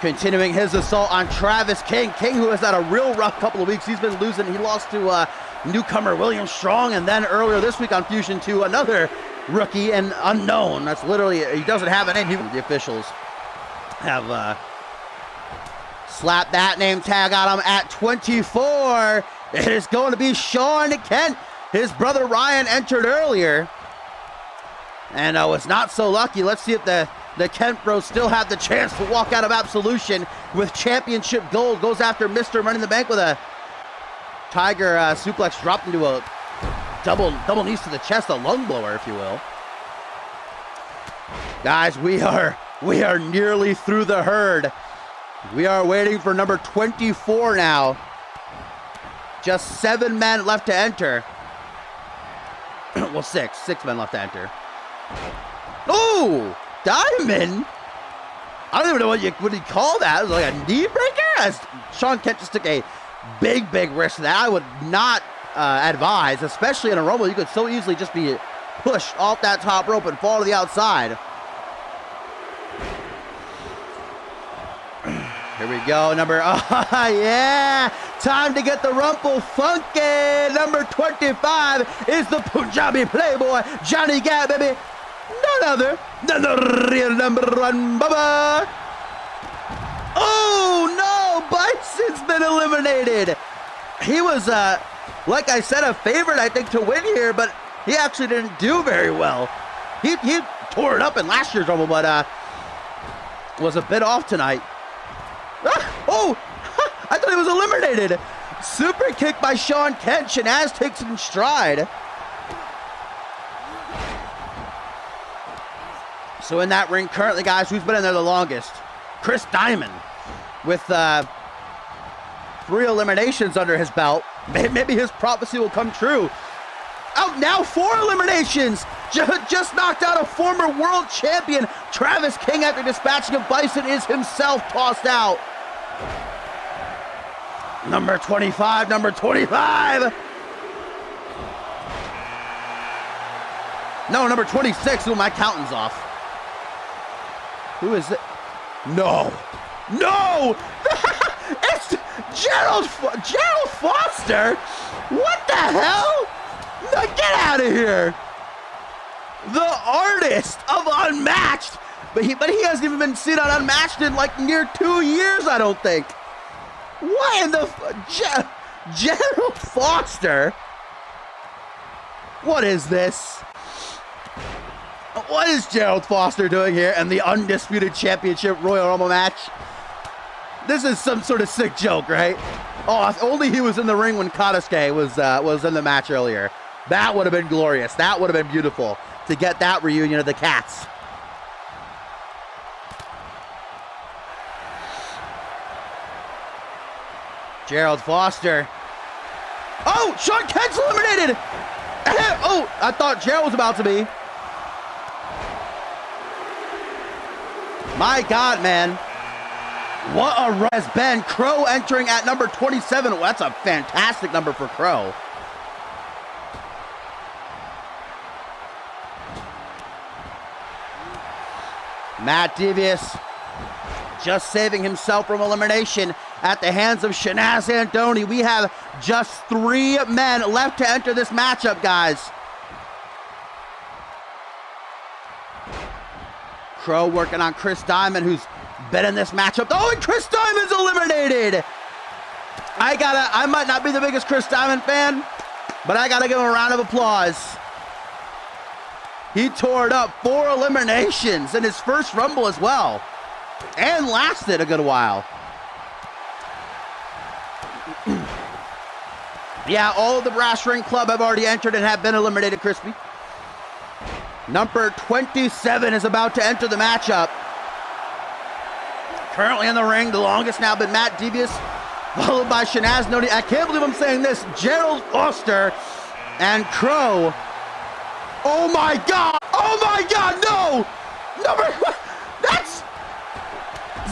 continuing his assault on Travis King. King, who has had a real rough couple of weeks. He's been losing. He lost to newcomer William Strong, and then earlier this week on Fusion to another rookie and unknown. That's literally, he doesn't have a name. The officials have slapped that name tag on him at 24. It is going to be Sean Kent. His brother Ryan entered earlier and was not so lucky. Let's see if the Kent bros still have the chance to walk out of Absolution with championship gold. Goes after Mr. Money in the Bank with a Tiger suplex dropped into a double knees to the chest, a lung blower, if you will. Guys, we are nearly through the herd. We are waiting for number 24 now. Just 7 men left to enter. Well, 6 men left to enter. Oh, Diamond. I don't even know what you call that. It was like a knee breaker? As Sean Kent just took a big risk that I would not advise, especially in a Rumble. You could so easily just be pushed off that top rope and fall to the outside. Here we go, yeah, time to get the Rumble funky. Number 25 is the Punjabi Playboy, Johnny Gat, baby. None other than the real number 1, Bubba. Oh, no, Bison's been eliminated. He was, like I said, a favorite, I think, to win here, but he actually didn't do very well. He tore it up in last year's Rumble, but was a bit off tonight. Oh, I thought he was eliminated. Super kick by Sean Kent. Shanaz takes it in stride. So in that ring currently, guys, who's been in there the longest? Chris Diamond with 3 eliminations under his belt. Maybe his prophecy will come true. Out now, 4 eliminations. Just knocked out a former world champion. Travis King, after dispatching of Bison, is himself tossed out. Number 25. No, number 26. Oh, my counting's off. Who is it? No. It's Gerald Foster. What the hell? No, get out of here. The artist of Unmatched. But he hasn't even been seen on Unmatched in like near 2 years, I don't think. What in the Gerald Foster? What is this? What is Gerald Foster doing here in the Undisputed Championship Royal Rumble match? This is some sort of sick joke, right? Oh, if only he was in the ring when Konosuke was in the match earlier. That would have been glorious. That would have been beautiful to get that reunion of the Cats. Gerald Foster. Oh, Sean Kent's eliminated. Oh, I thought Gerald was about to be. My God, man. What a run has been. Crow entering at number 27. Well, that's a fantastic number for Crow. Matt Devious just saving himself from elimination at the hands of Shanaz Andoni. We have just 3 men left to enter this matchup, guys. Crow working on Chris Diamond, who's been in this matchup. Oh, and Chris Diamond's eliminated. I might not be the biggest Chris Diamond fan, but I gotta give him a round of applause. He tore it up 4 eliminations in his first Rumble as well, and lasted a good while. Yeah, all of the Brass Ring Club have already entered and have been eliminated, Crispy. Number 27 is about to enter the matchup. Currently in the ring, the longest now been Matt Devious, followed by Shanaz Nodi. I can't believe I'm saying this. Gerald Foster and Crow. Oh my God! Oh my God! No! That's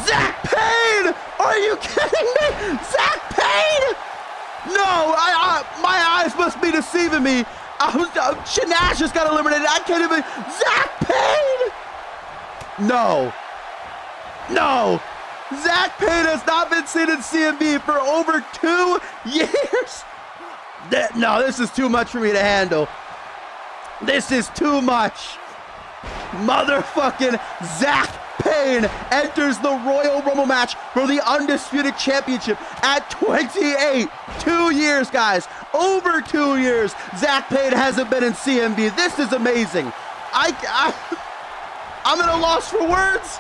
Zach Payne! Are you kidding me? Zach Payne! No, my eyes must be deceiving me. Shanaz just got eliminated. I can't even. Zach Payne! No. Zach Payne has not been seen in CMV for over 2 years. No, this is too much for me to handle. This is too much. Motherfucking Zach Payne enters the Royal Rumble match for the Undisputed Championship at 28. 2 years, guys. Over 2 years. Zach Payne hasn't been in CMV. This is amazing. I'm at a loss for words.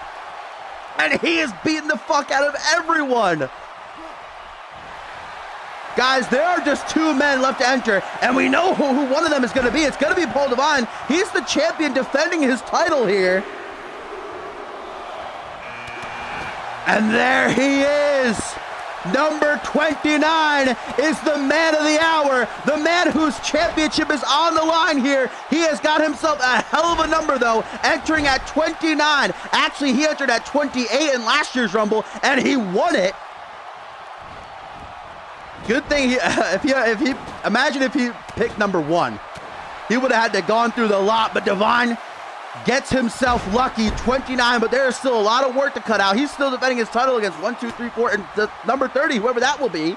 And he is beating the fuck out of everyone. Guys, there are just 2 men left to enter, and we know who one of them is going to be. It's going to be Paul Devine. He's the champion defending his title here. And there he is. Number 29 is the man of the hour, the man whose championship is on the line here. He has got himself a hell of a number, though, entering at 29. Actually, he entered at 28 in last year's Rumble, and he won it. Good thing imagine if he picked number 1. He would have had to gone through the lot, but Devine gets himself lucky, 29, but there is still a lot of work to cut out. He's still defending his title against 1, 2, 3, 4, and the number 30, whoever that will be.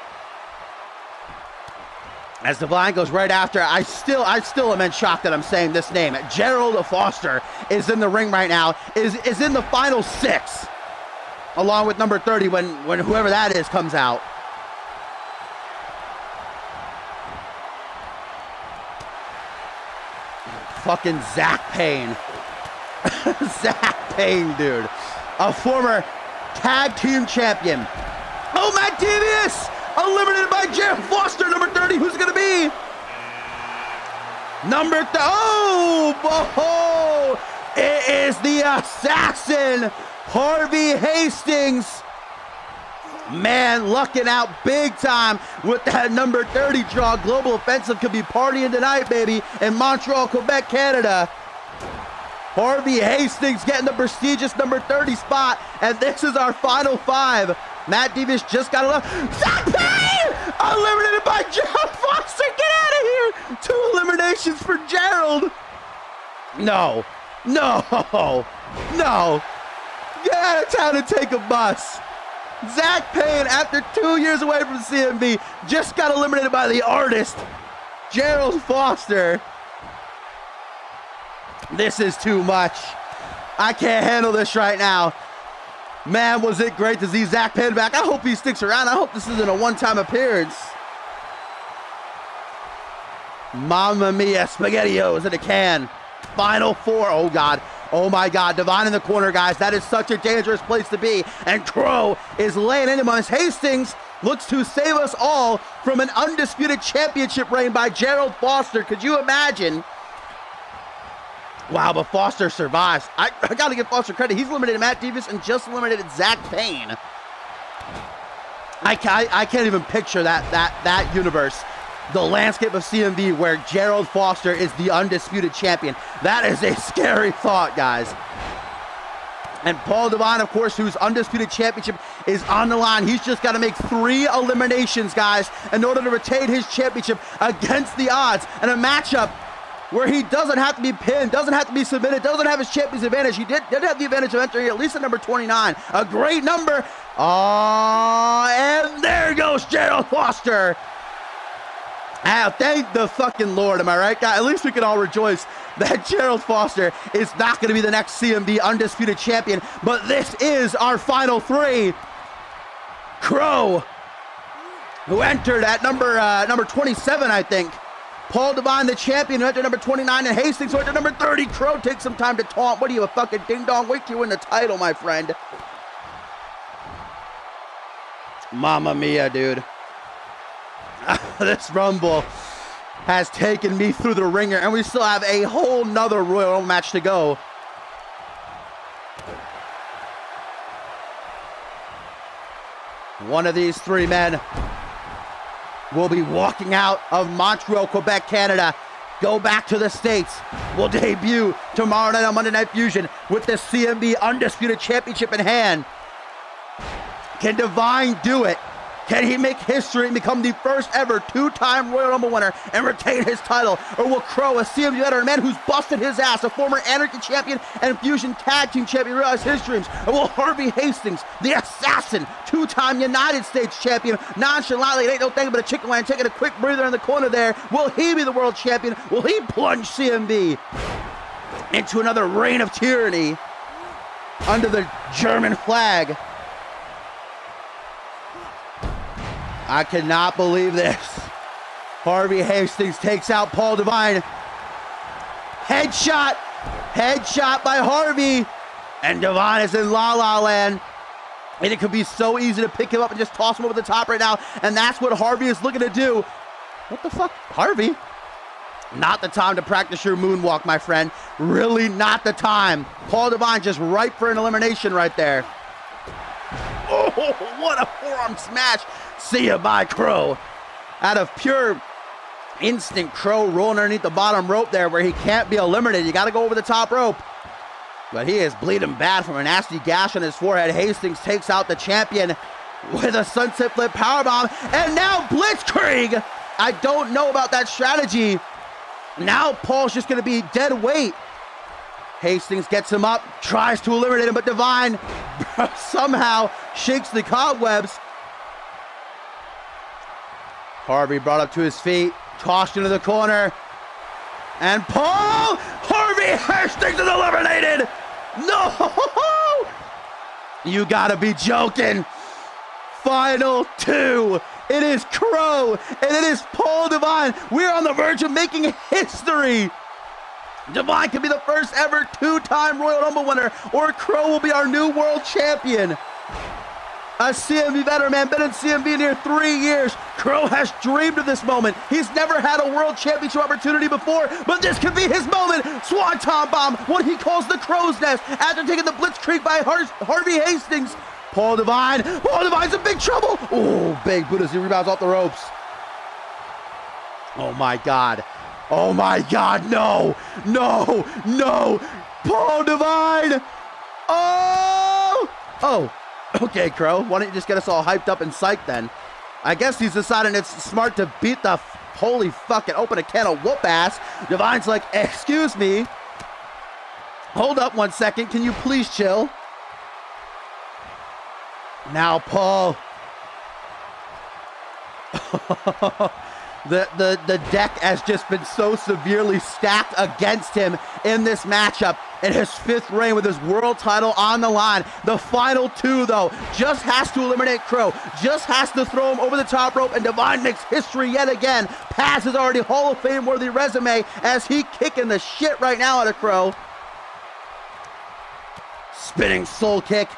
As Devine goes right after, I still am in shock that I'm saying this name. Gerald Foster is in the ring right now, is in the final 6, along with number 30 when whoever that is comes out. Fucking Zach Payne. Zach Payne, dude. A former tag team champion. Oh, Matt Devious! Eliminated by Gerald Foster, number 30. Who's it going to be? Oh, it is the assassin, Harvey Hastings. Man, lucking out big time with that number 30 draw. Global Offensive could be partying tonight, baby, in Montreal, Quebec, Canada. Harvey Hastings getting the prestigious number 30 spot, and this is our final 5. Matt Davis just got left. Zach Payne! Eliminated by Gerald Foster. Get out of here! 2 eliminations for Gerald. No. Get out of town and take a bus. Zach Payne, after 2 years away from CMV, just got eliminated by the artist, Gerald Foster. This is too much. I can't handle this right now. Man, was it great to see Zach Payne back. I hope he sticks around. I hope this isn't a one-time appearance. Mamma mia, SpaghettiOs in a can. Final 4. Oh, God. Oh, my God. Devine in the corner, guys. That is such a dangerous place to be. And Crow is laying into him. As Hastings looks to save us all from an undisputed championship reign by Gerald Foster. Could you imagine? Wow, but Foster survives. I got to give Foster credit. He's eliminated Matt Davis and just eliminated Zach Payne. I can't even picture that universe. The landscape of CMV where Gerald Foster is the undisputed champion. That is a scary thought, guys. And Paul Devine, of course, whose undisputed championship is on the line. He's just got to make 3 eliminations, guys, in order to retain his championship against the odds. And a matchup where he doesn't have to be pinned, doesn't have to be submitted, doesn't have his champion's advantage. He did have the advantage of entering at least at number 29. A great number. And there goes Gerald Foster. Thank the fucking Lord, am I right, guys? At least we can all rejoice that Gerald Foster is not going to be the next CMV Undisputed Champion, but this is our final three. Crow, who entered at number 27, I think. Paul Devine, the champion, who entered number 29, and Hastings, who entered number 30. Crow takes some time to taunt. What are you, a fucking ding-dong? Wait till you win the title, my friend. Mamma mia, dude. This Rumble has taken me through the ringer, and we still have a whole nother Royal Rumble match to go. One of these three men will be walking out of Montreal, Quebec, Canada, go back to the States, will debut tomorrow night on Monday Night Fusion with the CMV Undisputed Championship in hand. Can Divine do it? Can he make history and become the first ever two-time Royal Rumble winner and retain his title? Or will Crow, a CMV veteran, a man who's busted his ass, a former Anarchy champion and Fusion Tag Team champion, realize his dreams? Or will Harvey Hastings, the assassin, two-time United States champion, nonchalantly, it ain't no thing but a chicken wing, taking a quick breather in the corner there, will he be the world champion? Will he plunge CMV into another reign of tyranny under the German flag? I cannot believe this. Harvey Hastings takes out Paul Devine. Headshot by Harvey. And Devine is in La La Land. And it could be so easy to pick him up and just toss him over the top right now. And that's what Harvey is looking to do. What the fuck? Harvey? Not the time to practice your moonwalk, my friend. Really not the time. Paul Devine just ripe for an elimination right there. Oh, what a forearm smash. See ya, bye, Crow. Out of pure instinct, Crow rolling underneath the bottom rope there where he can't be eliminated. You got to go over the top rope. But he is bleeding bad from a nasty gash on his forehead. Hastings takes out the champion with a sunset flip powerbomb. And now Blitzkrieg. I don't know about that strategy. Now Paul's just going to be dead weight. Hastings gets him up, tries to eliminate him, but Devine somehow shakes the cobwebs. Harvey brought up to his feet, tossed into the corner, and Harvey Hastings is eliminated! No! You gotta be joking. Final two. It is Crow, and it is Paul Devine. We're on the verge of making history. Devine could be the first ever two-time Royal Rumble winner, or Crow will be our new world champion. A CMV veteran, man, been in CMV near 3 years. Crow has dreamed of this moment. He's never had a world championship opportunity before, but this could be his moment. Swanton bomb, what he calls the crow's nest, after taking the Blitzkrieg by Harvey Hastings. Paul Devine's in big trouble. Oh, big boot as he rebounds off the ropes. Oh my God. Oh my God, no. Paul Devine. Oh. Okay, Crow, why don't you just get us all hyped up and psyched then? I guess he's deciding it's smart to beat the holy fucking open a can of whoop ass. Devine's like, excuse me. Hold up 1 second, can you please chill? Now, Paul. The deck has just been so severely stacked against him in this matchup. In his 5th reign with his world title on the line. The final two, though, just has to eliminate Crow. Just has to throw him over the top rope, and Devine makes history yet again. Past his already Hall of Fame worthy resume as he kicking the shit right now out of Crow. Spinning soul kick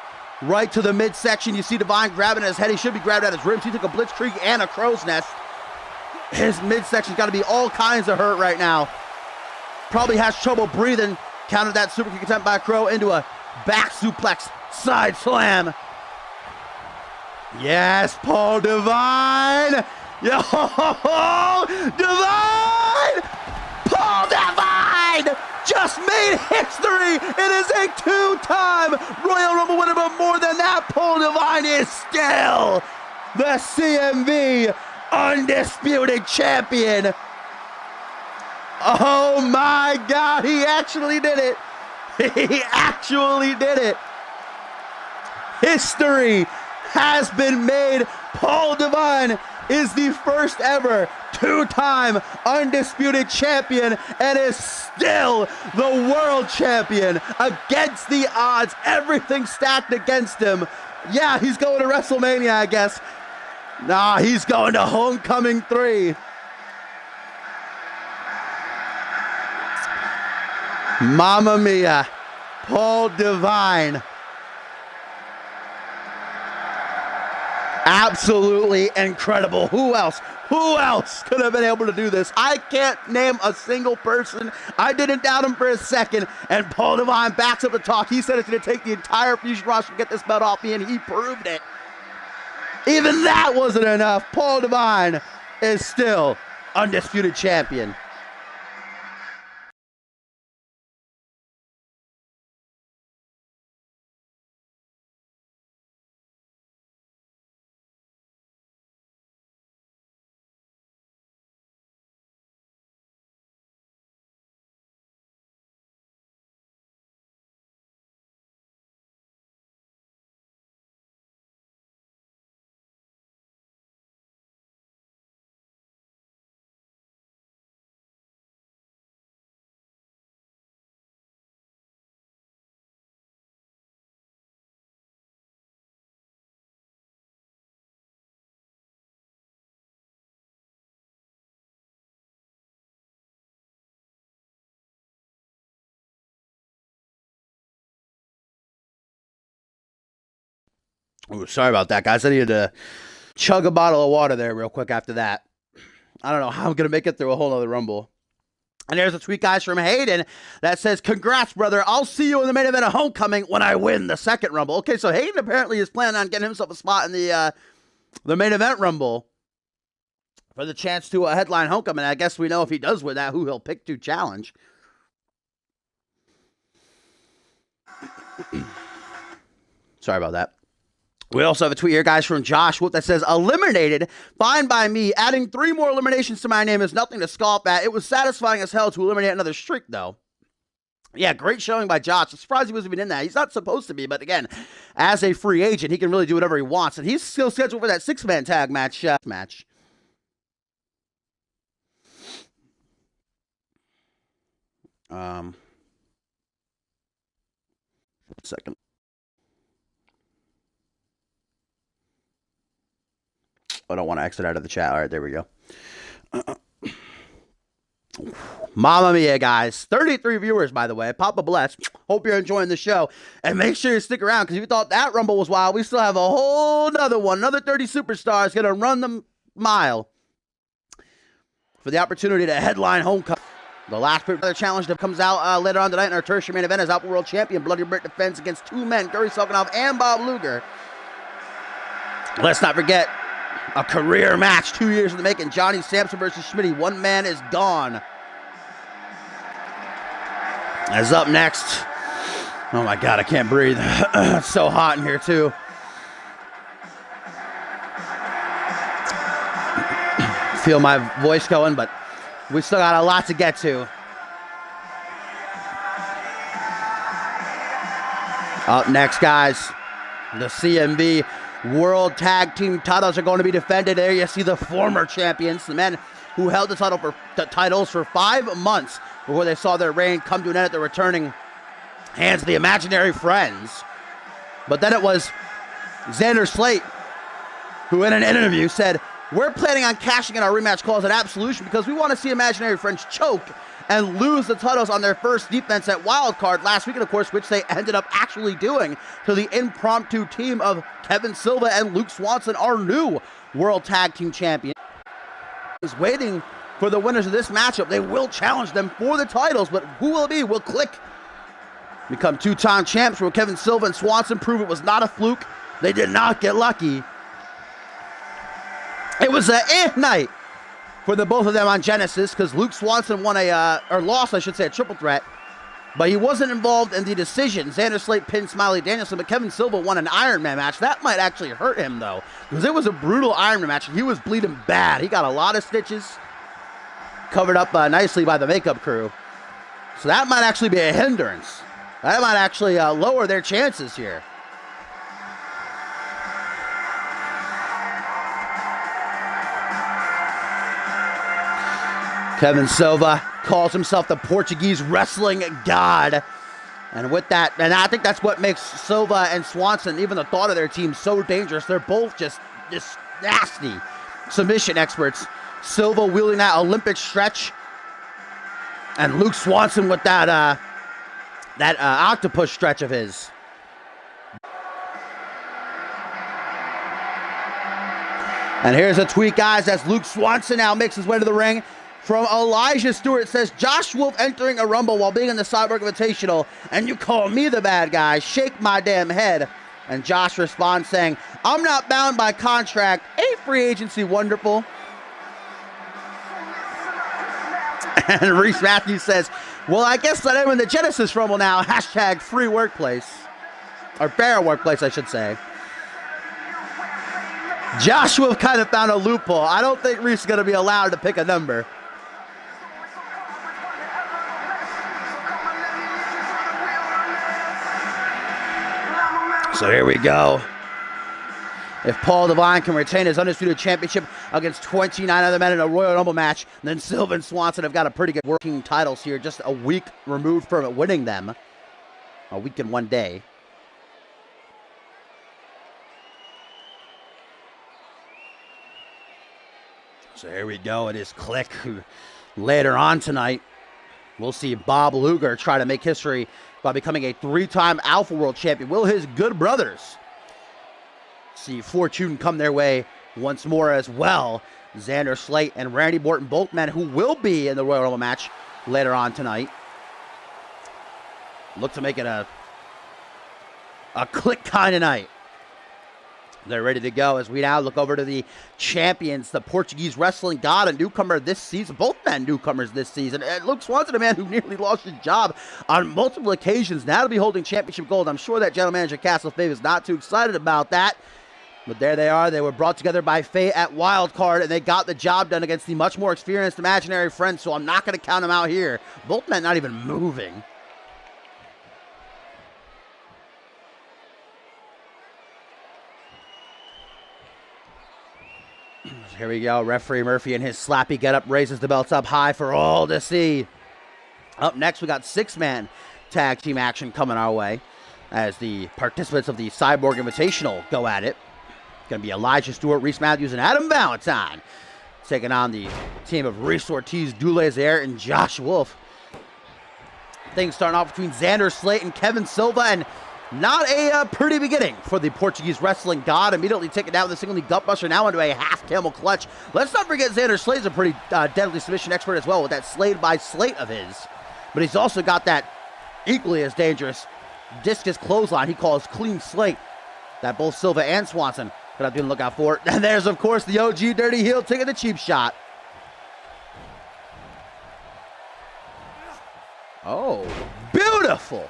right to the midsection. You see Devine grabbing at his head. He should be grabbed at his ribs. He took a Blitzkrieg and a crow's nest. His midsection's got to be all kinds of hurt right now. Probably has trouble breathing. Countered that super kick attempt by Crow into a back suplex side slam. Yes, Paul Devine. Yo, Devine! Paul Devine just made history. It is a 2-time Royal Rumble winner, but more than that, Paul Devine is still the CMV Undisputed Champion. Oh my God, he actually did it. He actually did it. History has been made. Paul Devine is the first ever two-time undisputed champion and is still the world champion against the odds. Everything stacked against him. Yeah, he's going to WrestleMania, I guess. Nah, he's going to Homecoming 3. Mamma mia. Paul Devine. Absolutely incredible. Who else could have been able to do this? I can't name a single person. I didn't doubt him for a second. And Paul Devine backs up the talk. He said it's going to take the entire Fusion roster to get this belt off me, and he proved it. Even that wasn't enough. Paul Devine is still undisputed champion. Ooh, sorry about that, guys. I needed to chug a bottle of water there real quick after that. I don't know how I'm going to make it through a whole other Rumble. And there's a tweet, guys, from Hayden that says, congrats, brother. I'll see you in the main event of Homecoming when I win the second Rumble. Okay, so Hayden apparently is planning on getting himself a spot in the main event Rumble for the chance to headline Homecoming. I guess we know if he does win that, who he'll pick to challenge. Sorry about that. We also have a tweet here, guys, from Josh Wolf that says, eliminated, fine by me. Adding 3 more eliminations to my name is nothing to scoff at. It was satisfying as hell to eliminate another streak, though. Yeah, great showing by Josh. I'm surprised he wasn't even in that. He's not supposed to be, but again, as a free agent, he can really do whatever he wants. And he's still scheduled for that 6-man tag match. One second. I don't want to exit out of the chat. All right, there we go. Mamma mia, guys. 33 viewers, by the way. Papa bless. Hope you're enjoying the show. And make sure you stick around, because if you thought that Rumble was wild, we still have a whole nother one. Another 30 superstars going to run the mile for the opportunity to headline Homecoming. The last challenge that comes out later on tonight in our tertiary main event is Alpha World Champion Bloody Britt defends against 2 men, Gary Sokonoff and Bob Luger. Let's not forget a career match, 2 years in the making. Johnny Sampson versus Schmitty. One man is gone. As up next. Oh my God, I can't breathe. It's so hot in here too. Feel my voice going, but we still got a lot to get to. Up next, guys, the CMV World Tag Team titles are going to be defended. There you see the former champions, the men who held the titles for 5 months before they saw their reign come to an end at the returning hands of the imaginary friends. But then it was Xander Slate who in an interview said, we're planning on cashing in our rematch clause at Absolution because we want to see imaginary friends choke and lose the titles on their first defense at Wildcard last week, and of course, which they ended up actually doing to the impromptu team of Kevin Silva and Luke Swanson, our new World Tag Team Champion. Is waiting for the winners of this matchup. They will challenge them for the titles, but who will it be? Will Click become 2-time champs? Will Kevin Silva and Swanson prove it was not a fluke? They did not get lucky. It was a night for the both of them on Genesis, because Luke Swanson won lost, I should say, a triple threat, but he wasn't involved in the decision. Xander Slate pinned Smiley Danielson, but Kevin Silva won an Iron Man match. That might actually hurt him, though, because it was a brutal Iron Man match, and he was bleeding bad. He got a lot of stitches, covered up nicely by the makeup crew. So that might actually be a hindrance. That might actually lower their chances here. Kevin Silva calls himself the Portuguese wrestling god. And with that, and I think that's what makes Silva and Swanson, even the thought of their team, so dangerous. They're both just nasty submission experts. Silva wielding that Olympic stretch, and Luke Swanson with that octopus stretch of his. And here's a tweet, guys, as Luke Swanson now makes his way to the ring. From Elijah Stewart, says, Josh Wolf entering a Rumble while being in the Cyborg Invitational, and you call me the bad guy, shake my damn head. And Josh responds saying, I'm not bound by contract, ain't free agency wonderful? And Reese Matthews says, well, I guess that I'm in the Genesis Rumble now, hashtag free workplace. Or fair workplace, I should say. Joshua kind of found a loophole. I don't think Reese is going to be allowed to pick a number. So here we go. If Paul Devine can retain his Undisputed Championship against 29 other men in a Royal Rumble match, then Silva and Swanson have got a pretty good working titles here, just a week removed from winning them. A week and 1 day. So here we go. It is Click. Later on tonight, we'll see Bob Luger try to make history by becoming a 3-time Alpha World Champion. Will his good brothers see fortune come their way once more as well? Xander Slate and Randy Orton, both men who will be in the Royal Rumble match later on tonight, look to make it a Click kind of night. They're ready to go as we now look over to the champions, the Portuguese wrestling god, a newcomer this season. Both men newcomers this season. And Luke Swanson, a man who nearly lost his job on multiple occasions, now to be holding championship gold. I'm sure that general manager Castle Fave is not too excited about that. But there they are. They were brought together by fate at Wild Card, and they got the job done against the much more experienced imaginary friend, so I'm not going to count them out here. Both men not even moving. Here we go. Referee Murphy in his slappy getup raises the belts up high for all to see. Up next, we got 6-man tag team action coming our way as the participants of the Cyborg Invitational go at it. It's going to be Elijah Stewart, Reese Matthews, and Adam Valentine taking on the team of Reese Ortiz, Dulez Air, and Josh Wolf. Things starting off between Xander Slate and Kevin Silva, and not a pretty beginning for the Portuguese wrestling god. Immediately taken down with a single knee gutbuster, now into a half camel clutch. Let's not forget Xander Slate's a pretty deadly submission expert as well with that Slade by Slate of his. But he's also got that equally as dangerous discus clothesline he calls Clean Slate that both Silva and Swanson could have been on the lookout for. And there's, of course, the OG Dirty Heel taking the cheap shot. Oh, beautiful.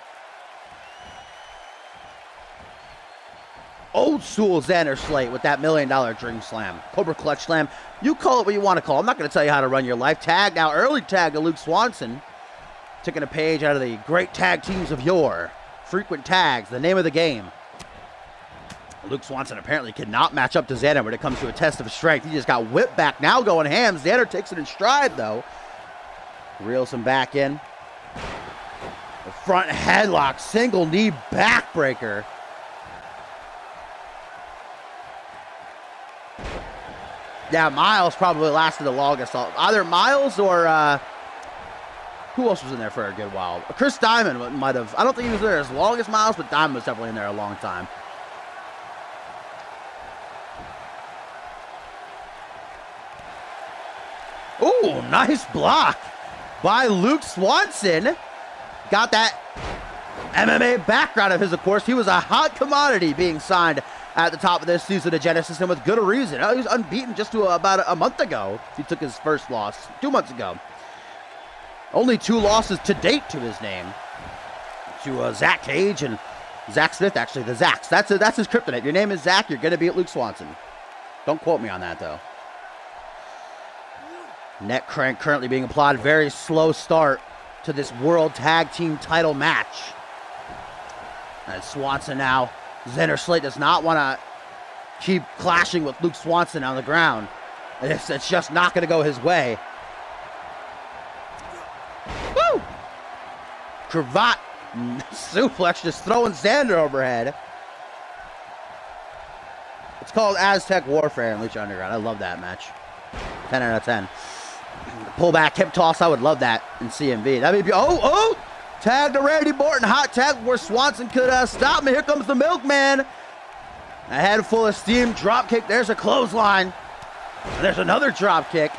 Old school Xander Slate with that $1 million dream slam. Cobra clutch slam. You call it what you want to call it. I'm not going to tell you how to run your life. Tag now, early tag to Luke Swanson. Taking a page out of the great tag teams of yore. Frequent tags, the name of the game. Luke Swanson apparently cannot match up to Xander when it comes to a test of strength. He just got whipped back, now going ham. Xander takes it in stride though. Reels him back in. The front headlock, single knee backbreaker. Yeah, Miles probably lasted the longest. Either Miles or, who else was in there for a good while? Chris Diamond might have. I don't think he was there as long as Miles, but Diamond was definitely in there a long time. Ooh, nice block by Luke Swanson. Got that MMA background of his, of course. He was a hot commodity being signed at the top of this season of Genesis, and with good reason. He was unbeaten just to about a month ago. He took his first loss 2 months ago. Only 2 losses to date to his name. To Zach Cage and Zach Smith, actually. The Zacks. That's his kryptonite. Your name is Zach, you're going to be at Luke Swanson. Don't quote me on that, though. Neck crank currently being applied. Very slow start to this World Tag Team title match. And Swanson now. Xander Slate does not want to keep clashing with Luke Swanson on the ground. It's just not going to go his way. cravat suplex, just throwing Xander overhead. It's called Aztec Warfare in Lucha Underground. I love that match. 10 out of 10. Pull back hip toss. I would love that in CMV. That'd be tag to Randy Orton. Hot tag where Swanson could stop me. Here comes the Milkman. A head full of steam. Drop kick. There's a clothesline. And there's another drop kick.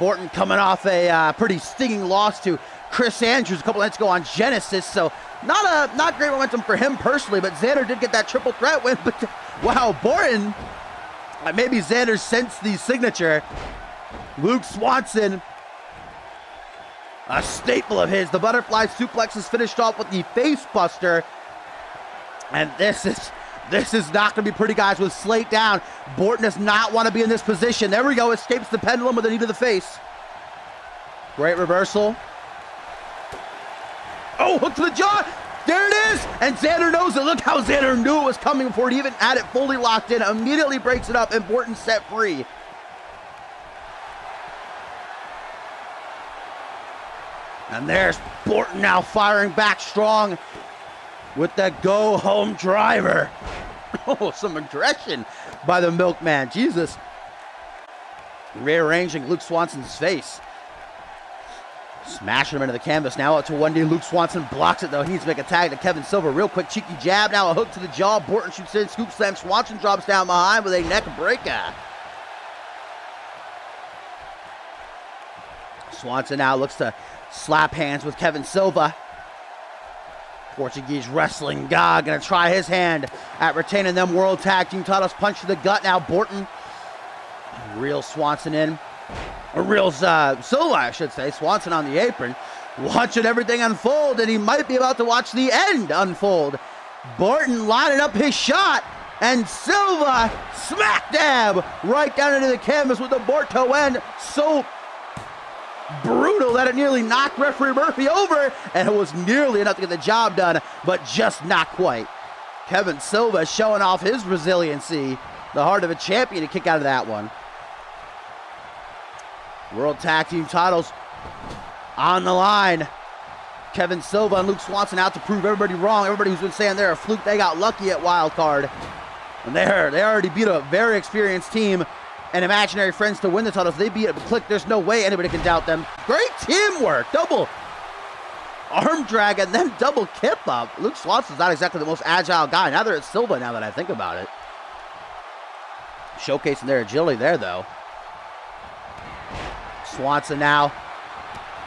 Orton coming off a pretty stinging loss to Chris Andrews a couple nights ago on Genesis. So not great momentum for him personally, but Xander did get that triple threat win. But wow, Orton. Maybe Xander sensed the signature. Luke Swanson, a staple of his. The butterfly suplex is finished off with the face buster. And this is not going to be pretty, guys, with Slate down. Orton does not want to be in this position. There we go. Escapes the pendulum with a knee to the face. Great reversal. Oh, hook to the jaw. There it is. And Xander knows it. Look how Xander knew it was coming before he even had it fully locked in. Immediately breaks it up and Orton set free. And there's Orton now firing back strong with the go-home driver. Oh, some aggression by the Milkman. Jesus. Rearranging Luke Swanson's face. Smashing him into the canvas. Now out to 1D. Luke Swanson blocks it, though. He needs to make a tag to Kevin Silver. Real quick cheeky jab. Now a hook to the jaw. Orton shoots in. Scoop slam. Swanson drops down behind with a neck breaker. Swanson now looks to slap hands with Kevin Silva. Portuguese wrestling god gonna try his hand at retaining them world tag team titles. Punch to the gut now. Orton reels Swanson in. Or reels Silva, I should say. Swanson on the apron, watching everything unfold, and he might be about to watch the end unfold. Orton lining up his shot, and Silva smack dab right down into the canvas with the Borto end. So brutal that it nearly knocked referee Murphy over, and it was nearly enough to get the job done, but just not quite. Kevin Silva showing off his resiliency, the heart of a champion, to kick out of that one. World Tag Team titles on the line. Kevin Silva and Luke Swanson out to prove everybody wrong. Everybody who's been saying they're a fluke, they got lucky at Wild Card. And they already beat a very experienced team and imaginary friends to win the titles. They beat Click. There's no way anybody can doubt them. Great teamwork. Double arm drag and then double kip up. Luke Swanson's not exactly the most agile guy. Neither is Silva, now that I think about it. Showcasing their agility there, though. Swanson now.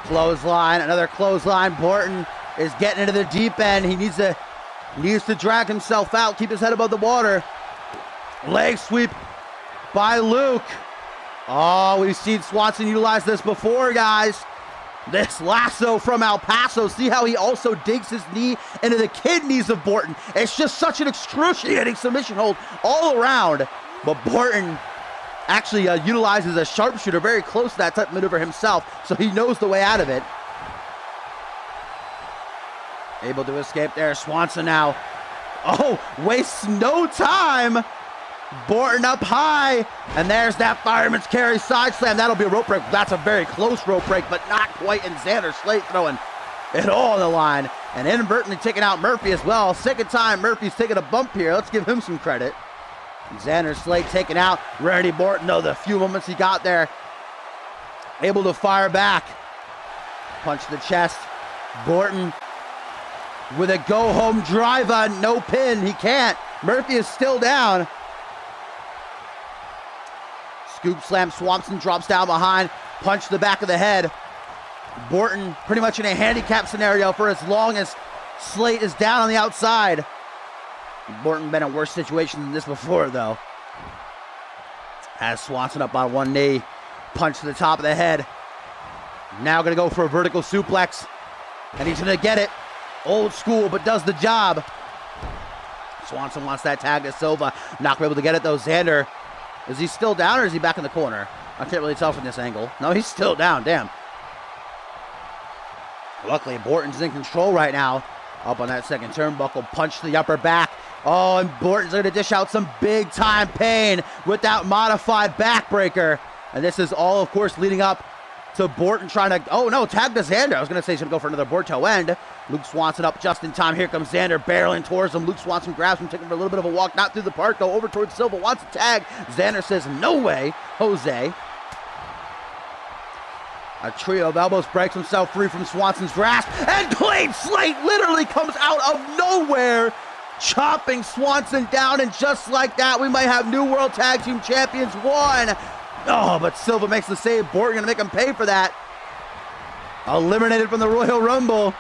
Clothesline. Another clothesline. Orton is getting into the deep end. He needs to drag himself out. Keep his head above the water. Leg sweep by Luke. Oh, we've seen Swanson utilize this before, guys. This lasso from El Paso. See how he also digs his knee into the kidneys of Orton. It's just such an excruciating submission hold all around. But Orton actually utilizes a sharpshooter very close to that type of maneuver himself, so he knows the way out of it. Able to escape there. Swanson now. Oh, wastes no time. Orton up high, and there's that fireman's carry side slam. That'll be a rope break. That's a very close rope break, but not quite. And Xander Slate throwing it all on the line, and inadvertently taking out Murphy as well. Second time Murphy's taking a bump here. Let's give him some credit. Xander Slate taken out. Randy Orton, though, the few moments he got there, able to fire back. Punch to the chest. Orton with a go-home driver. No pin. He can't. Murphy is still down. Scoop slam. Swanson drops down behind. Punch to the back of the head. Orton pretty much in a handicap scenario for as long as Slate is down on the outside. Orton been in worse situations than this before, though. Has Swanson up on one knee. Punch to the top of the head. Now going to go for a vertical suplex. And he's going to get it. Old school, but does the job. Swanson wants that tag to Silva. Not able to get it, though. Xander, is he still down or is he back in the corner? I can't really tell from this angle. No, he's still down. Damn. Luckily, Orton's in control right now. Up on that second turnbuckle. Punch to the upper back. Oh, and Orton's going to dish out some big-time pain with that modified backbreaker. And this is all, of course, leading up to Borton trying to, oh no, tag to Xander. I was going to say he's going to go for another board toe end. Luke Swanson up just in time. Here comes Xander barreling towards him. Luke Swanson grabs him, taking him for a little bit of a walk, not through the park, though, over towards Silva, wants a tag. Xander says, no way, Jose. A trio of elbows breaks himself free from Swanson's grasp, and Clean Slate literally comes out of nowhere, chopping Swanson down, and just like that, we might have new World Tag Team Champions 1. Oh, but Silva makes the save. Borton gonna make him pay for that. Eliminated from the Royal Rumble.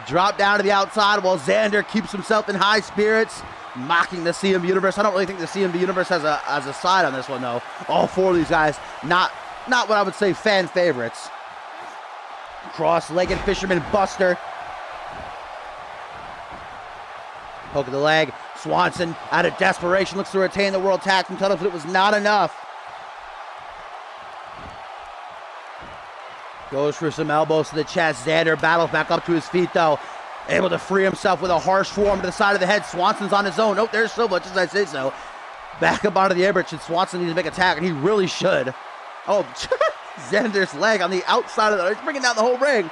Dropped down to the outside while Xander keeps himself in high spirits, mocking the CMV Universe. I don't really think the CMV Universe has a side on this one, though. All four of these guys, not what I would say fan favorites. Cross-legged Fisherman Buster. Poke of the leg. Swanson, out of desperation, looks to retain the World Tag Team titles, but it was not enough. Goes for some elbows to the chest. Xander battles back up to his feet, though. Able to free himself with a harsh forearm to the side of the head. Swanson's on his own. Oh, there's Silva, just as I say so. Back up onto the apron. Swanson needs to make a tag, and he really should. Oh, Xander's leg on the outside of the... He's bringing down the whole ring.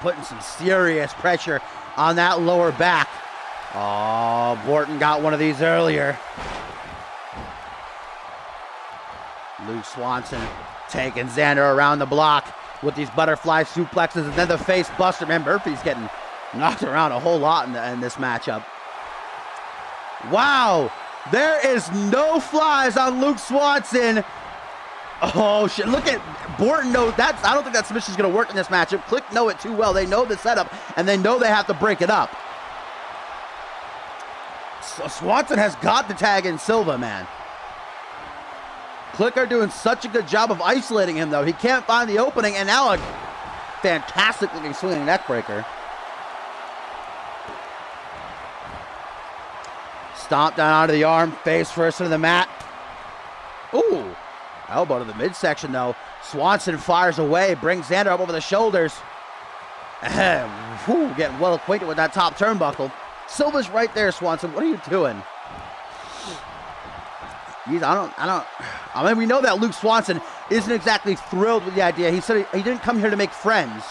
Putting some serious pressure on that lower back. Oh, Borton got one of these earlier. Luke Swanson taking Xander around the block with these butterfly suplexes, and then the face buster. Man, Murphy's getting knocked around a whole lot in this matchup. Wow, there is no flies on Luke Swanson. Oh shit, look at Borton. No, I don't think that submission is going to work in this matchup. Click know it too well. They know the setup, and they know they have to break it up. So Swanson has got to tag in Silva, man. Click are doing such a good job of isolating him, though. He can't find the opening, and now a fantastic looking swinging neck breaker. Stomp down onto the arm, face first into the mat. Ooh, elbow to the midsection, though. Swanson fires away, brings Xander up over the shoulders. Getting well acquainted with that top turnbuckle. Silva's right there, Swanson. What are you doing? I mean, we know that Luke Swanson isn't exactly thrilled with the idea. He said he didn't come here to make friends.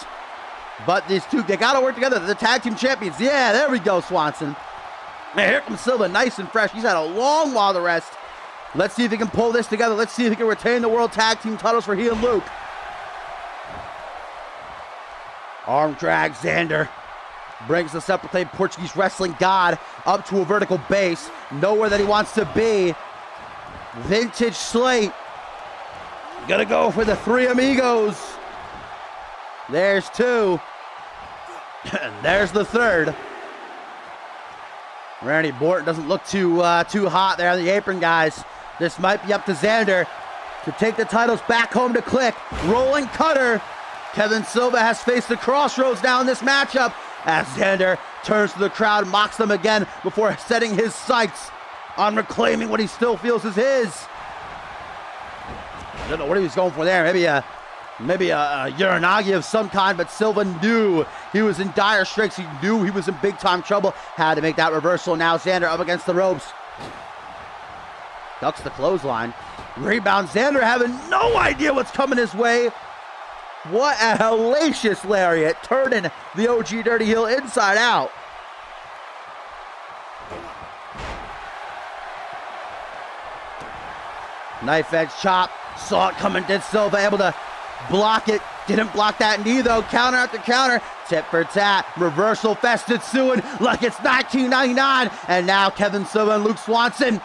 But these two, they got to work together. They're the tag team champions. Yeah, there we go, Swanson. Man, here comes Silva, nice and fresh. He's had a long while to rest. Let's see if he can pull this together. Let's see if he can retain the World Tag Team titles for he and Luke. Arm drag, Xander brings the self-proclaimed Portuguese wrestling god up to a vertical base. Nowhere that he wants to be. Vintage Slate. Gonna go for the three amigos. There's two. And there's the third. Randy Borton doesn't look too hot there on the apron, guys. This might be up to Xander to take the titles back home to Click. Rolling cutter. Kevin Silva has faced the crossroads now in this matchup as Xander turns to the crowd, mocks them again before setting his sights on reclaiming what he still feels is his. I don't know what he was going for there. Maybe a Uranagi of some kind, but Silva knew he was in dire straits. He knew he was in big time trouble. Had to make that reversal. Now Xander up against the ropes. Ducks the clothesline. Rebound. Xander having no idea what's coming his way. What a hellacious lariat, turning the OG Dirty Heel inside out. Knife edge chop. Saw it coming, did Silva, able to block it. Didn't block that knee, though. Counter after counter. Tip for tat. Reversal fested suing like it's 1999. And now Kevin Silva and Luke Swanson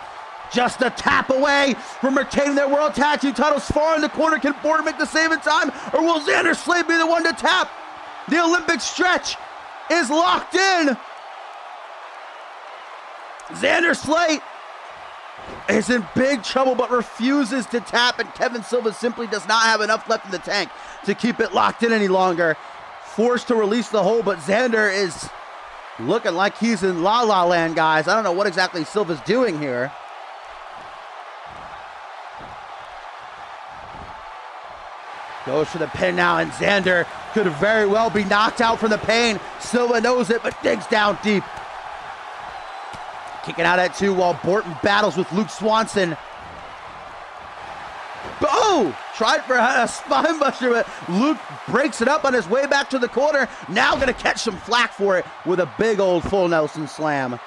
just a tap away from retaining their World Tag Team titles. Far in the corner. Can Borton make the save in time? Or will Xander Slade be the one to tap? The Olympic stretch is locked in. Xander Slate is in big trouble but refuses to tap, and Kevin Silva simply does not have enough left in the tank to keep it locked in any longer. Forced to release the hold, but Xander is looking like he's in La La Land, guys. I don't know what exactly Silva's doing here. Goes for the pin now, and Xander could very well be knocked out from the pain. Silva knows it, but digs down deep. Kicking out at two while Borton battles with Luke Swanson. Oh! Tried for a spine buster, but Luke breaks it up on his way back to the corner. Now going to catch some flack for it with a big old full Nelson slam.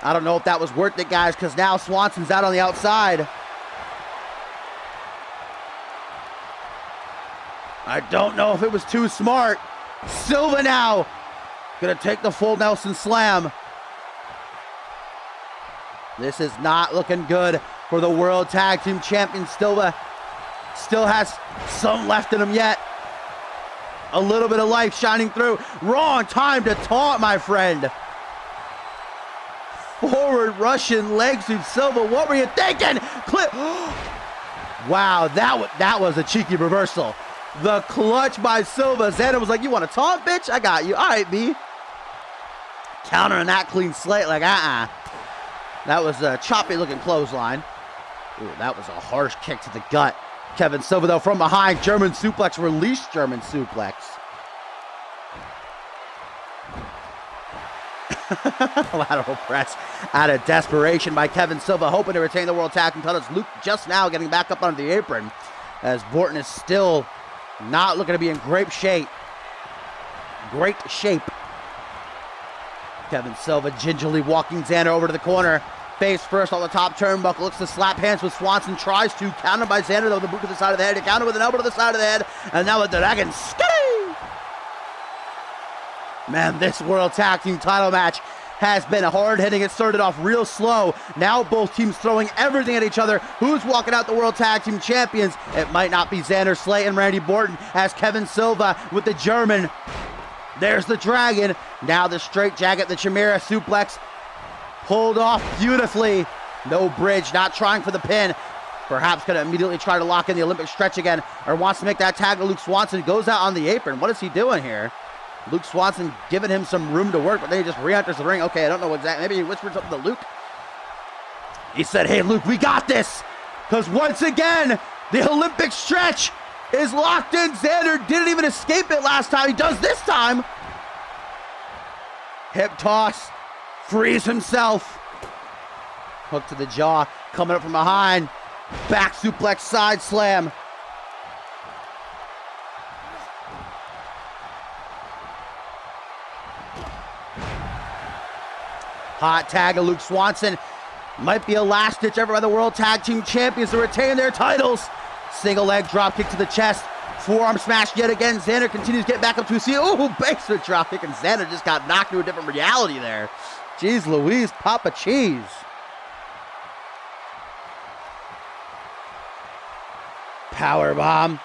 I don't know if that was worth it, guys, because now Swanson's out on the outside. I don't know if it was too smart. Silva now going to take the full Nelson slam. This is not looking good for the World Tag Team Champions. Silva still has some left in him yet. A little bit of life shining through. Wrong time to taunt, my friend. Forward Russian leg sweep. Silva, what were you thinking? Clip. Wow, that was a cheeky reversal. The clutch by Silva. Xander was like, you want to taunt, bitch? I got you. All right, B. Countering that clean slate like, That was a choppy-looking clothesline. Ooh, that was a harsh kick to the gut. Kevin Silva, though, from behind. German suplex, released German suplex. Lateral press out of desperation by Kevin Silva, hoping to retain the World Tag Team titles. Luke just now getting back up under the apron, as Borton is still not looking to be in great shape. Kevin Silva gingerly walking Xander over to the corner. Face first on the top turnbuckle. Looks to slap hands with Swanson. Tries to counter by Xander, though. The boot to the side of the head. To counter with an elbow to the side of the head. And now with the dragon. Ski! Man, this World Tag Team title match has been hard-hitting. It started off real slow. Now both teams throwing everything at each other. Who's walking out the World Tag Team Champions? It might not be Xander Slate and Randy Borton, as Kevin Silva with the German. There's the dragon. Now the straight jacket, the Chimera suplex. Pulled off beautifully. No bridge, not trying for the pin. Perhaps going to immediately try to lock in the Olympic stretch again, or wants to make that tag to Luke Swanson. Goes out on the apron. What is he doing here? Luke Swanson giving him some room to work, but then he just re-enters the ring. Okay, I don't know exactly. Maybe he whispered something to Luke. He said, hey, Luke, we got this. Because once again, the Olympic stretch is locked in. Xander didn't even escape it last time. He does this time. Hip toss. Frees himself. Hook to the jaw. Coming up from behind. Back suplex side slam. Hot tag of Luke Swanson. Might be a last ditch effort by the World Tag Team Champions to retain their titles. Single leg drop kick to the chest. Forearm smash yet again. Xander continues to get back up to a seat. Oh, basement drop kick, and Xander just got knocked into a different reality there. Jeez Louise, Papa Cheese. Power bomb.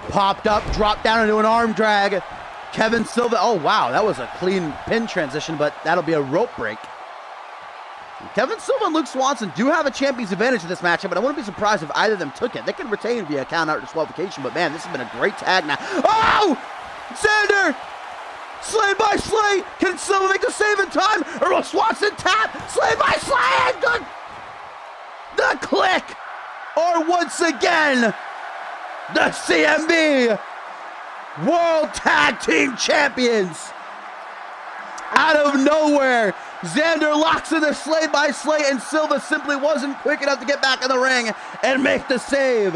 Popped up, dropped down into an arm drag. Kevin Silva, oh wow, that was a clean pin transition, but that'll be a rope break. Kevin Silva and Luke Swanson do have a champion's advantage in this matchup, but I wouldn't be surprised if either of them took it. They could retain via count out disqualification, but man, this has been a great tag now. Oh! Xander! Slayed by Slay! Can Silva make the save in time? Or will Swanson tap? Slayed by Slay! The click! Or once again, the CMV World Tag Team Champions! Out of nowhere, Xander locks in the Slayed by Slay, and Silva simply wasn't quick enough to get back in the ring and make the save.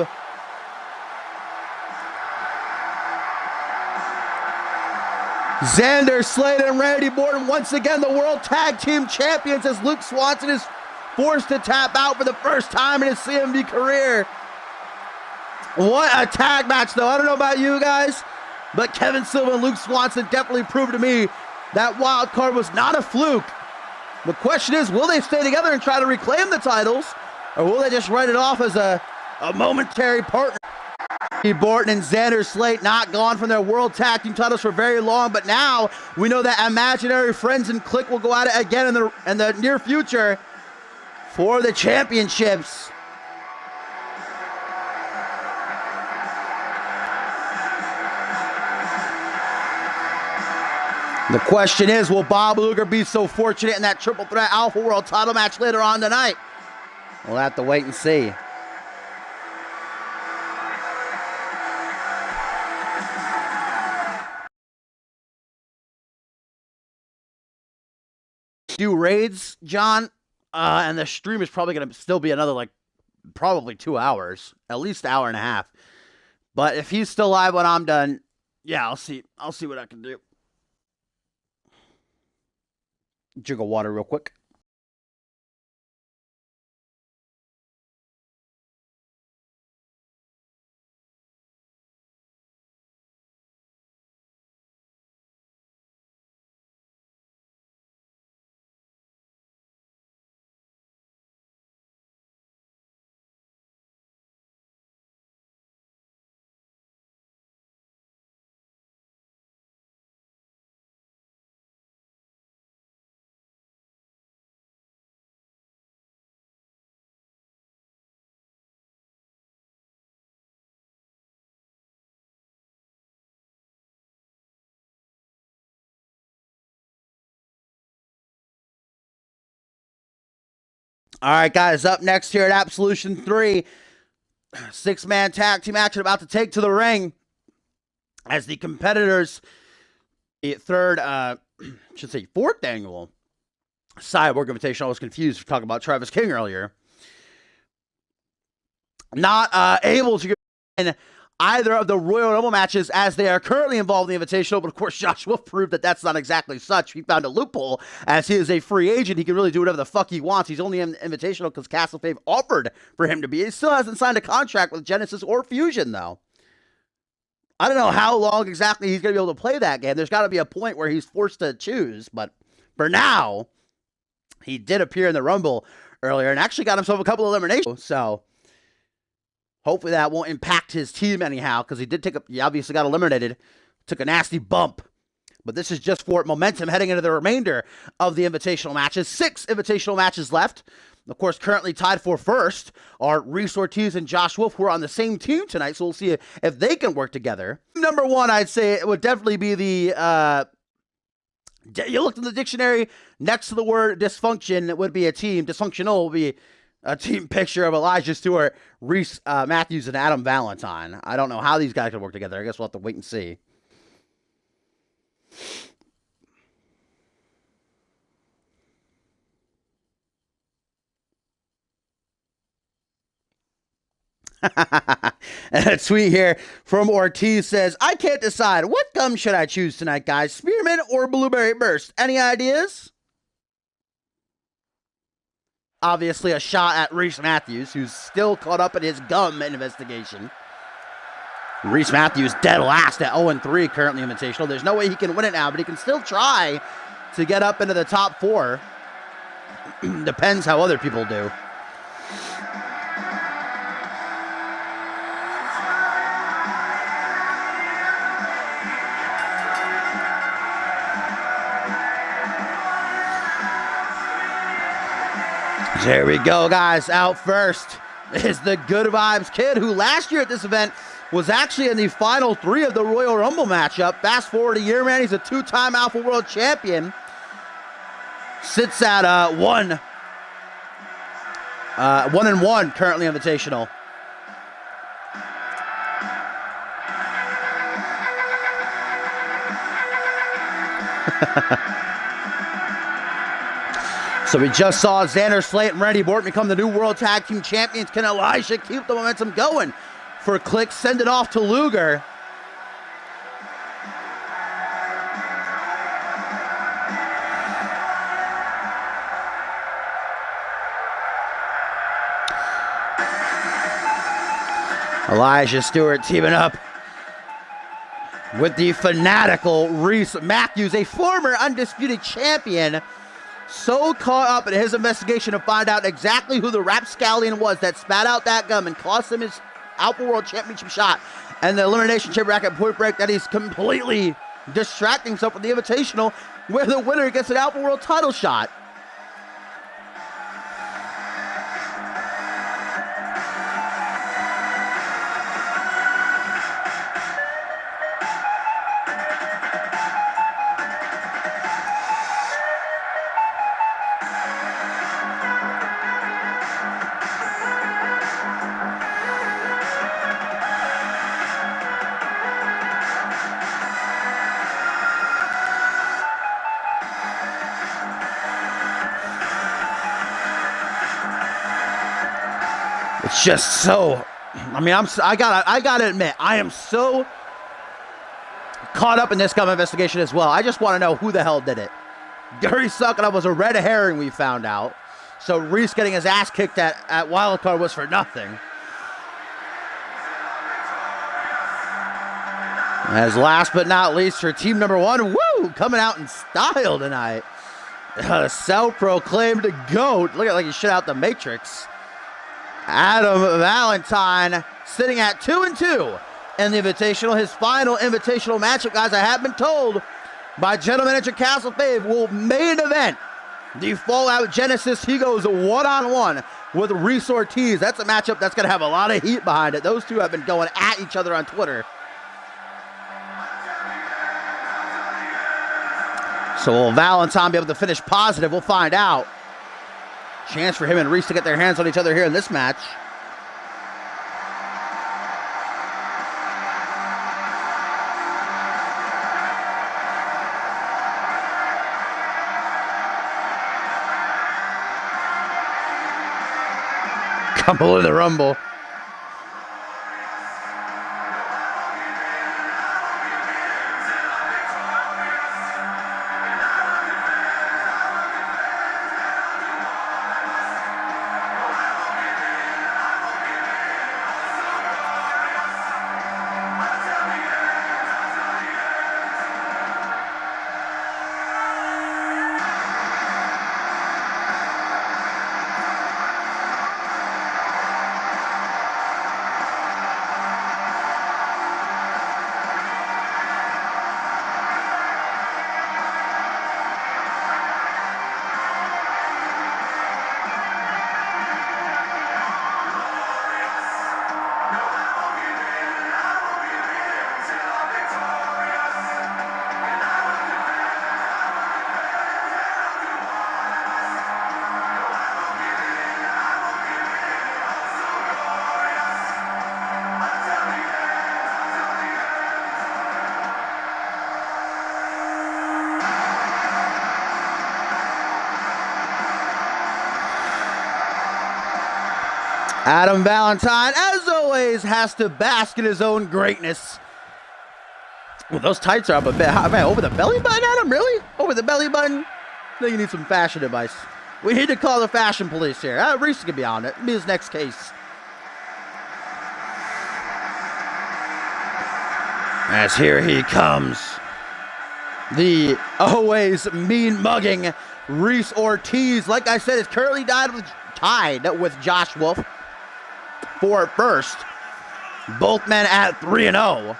Xander Slade and Randy Borton once again the World Tag Team Champions, as Luke Swanson is forced to tap out for the first time in his CMV career. What a tag match, though. I don't know about you guys, but Kevin Silva and Luke Swanson definitely proved to me that wild card was not a fluke. The question is, will they stay together and try to reclaim the titles, or will they just write it off as a momentary partner? Borton and Xander Slate not gone from their World Tag Team titles for very long, but now we know that imaginary friends and Click will go at it again in the near future for the championships. The question is, will Bob Luger be so fortunate in that triple threat Alpha World title match later on tonight? We'll have to wait and see. Do raids, John, and the stream is probably going to still be another like probably 2 hours, at least an hour and a half. But if he's still live when I'm done, yeah, I'll see what I can do. Drink of water real quick. All right, guys, up next here at Absolution 3, 6-man tag team action about to take to the ring as the competitors, fourth annual Cyborg Invitational. I was confused for talking about Travis King earlier. Not able to get in either of the Royal Rumble matches as they are currently involved in the Invitational, but of course Josh Wolf proved that that's not exactly such. He found a loophole as he is a free agent. He can really do whatever the fuck he wants. He's only in Invitational because Castle Fave offered for him to be. He still hasn't signed a contract with Genesis or Fusion, though. I don't know how long exactly he's going to be able to play that game. There's got to be a point where he's forced to choose, but for now, he did appear in the Rumble earlier and actually got himself a couple of eliminations, so hopefully that won't impact his team anyhow, because he obviously got eliminated, took a nasty bump. But this is just for momentum heading into the remainder of the Invitational matches. 6 Invitational matches left. Of course, currently tied for first are Reese Ortiz and Josh Wolf, who are on the same team tonight, so we'll see if they can work together. Number 1, I'd say it would definitely be the, you looked in the dictionary, next to the word dysfunction, it would be a team. Dysfunctional would be a team picture of Elijah Stewart, Reese Matthews, and Adam Valentine. I don't know how these guys can work together. I guess we'll have to wait and see. And a tweet here from Ortiz says, I can't decide. What gum should I choose tonight, guys? Spearmint or Blueberry Burst? Any ideas? Obviously a shot at Reese Matthews, who's still caught up in his gum investigation. Reese Matthews dead last at 0-3 currently Invitational. There's no way he can win it now, but he can still try to get up into the top 4. Depends how other people do. There we go, guys. Out first is the Good Vibes Kid, who last year at this event was actually in the final 3 of the Royal Rumble matchup. Fast forward a year, man. He's a 2-time Alpha World Champion. Sits at 1-1 currently Invitational. So we just saw Xander Slate and Randy Borton become the new World Tag Team Champions. Can Elijah keep the momentum going for Click? Send it off to Luger. Elijah Stewart teaming up with the fanatical Reese Matthews, a former undisputed champion. So caught up in his investigation to find out exactly who the rapscallion was that spat out that gum and cost him his Alpha World Championship shot and the Elimination Chamber bracket point break, that he's completely distracting himself from the Invitational, where the winner gets an Alpha World title shot. It's just so, I mean, I gotta admit, I am so caught up in this scum investigation as well. I just want to know who the hell did it. Dirty Sucking Up was a red herring, we found out. So Reese getting his ass kicked at Wildcard was for nothing. As last but not least for team number one, woo, coming out in style tonight. Self-proclaimed GOAT. Look at like he shit out the Matrix. Adam Valentine sitting at 2-2 in the Invitational. His final Invitational matchup, guys, I have been told by General Manager Castle Fave, will main event the Fallout Genesis. He goes one-on-one with Reese Ortiz. That's a matchup that's going to have a lot of heat behind it. Those two have been going at each other on Twitter. So will Valentine be able to finish positive? We'll find out. Chance for him and Reese to get their hands on each other here in this match. Couple in the Rumble. Adam Valentine, as always, has to bask in his own greatness. Well, those tights are up a bit high. Man, over the belly button, Adam? Really? Over the belly button? I think you need some fashion advice. We need to call the fashion police here. Reese could be on it. Be his next case. As here he comes. The always mean-mugging Reese Ortiz. Like I said, is currently tied with Josh Wolf for first. Both men at 3-0.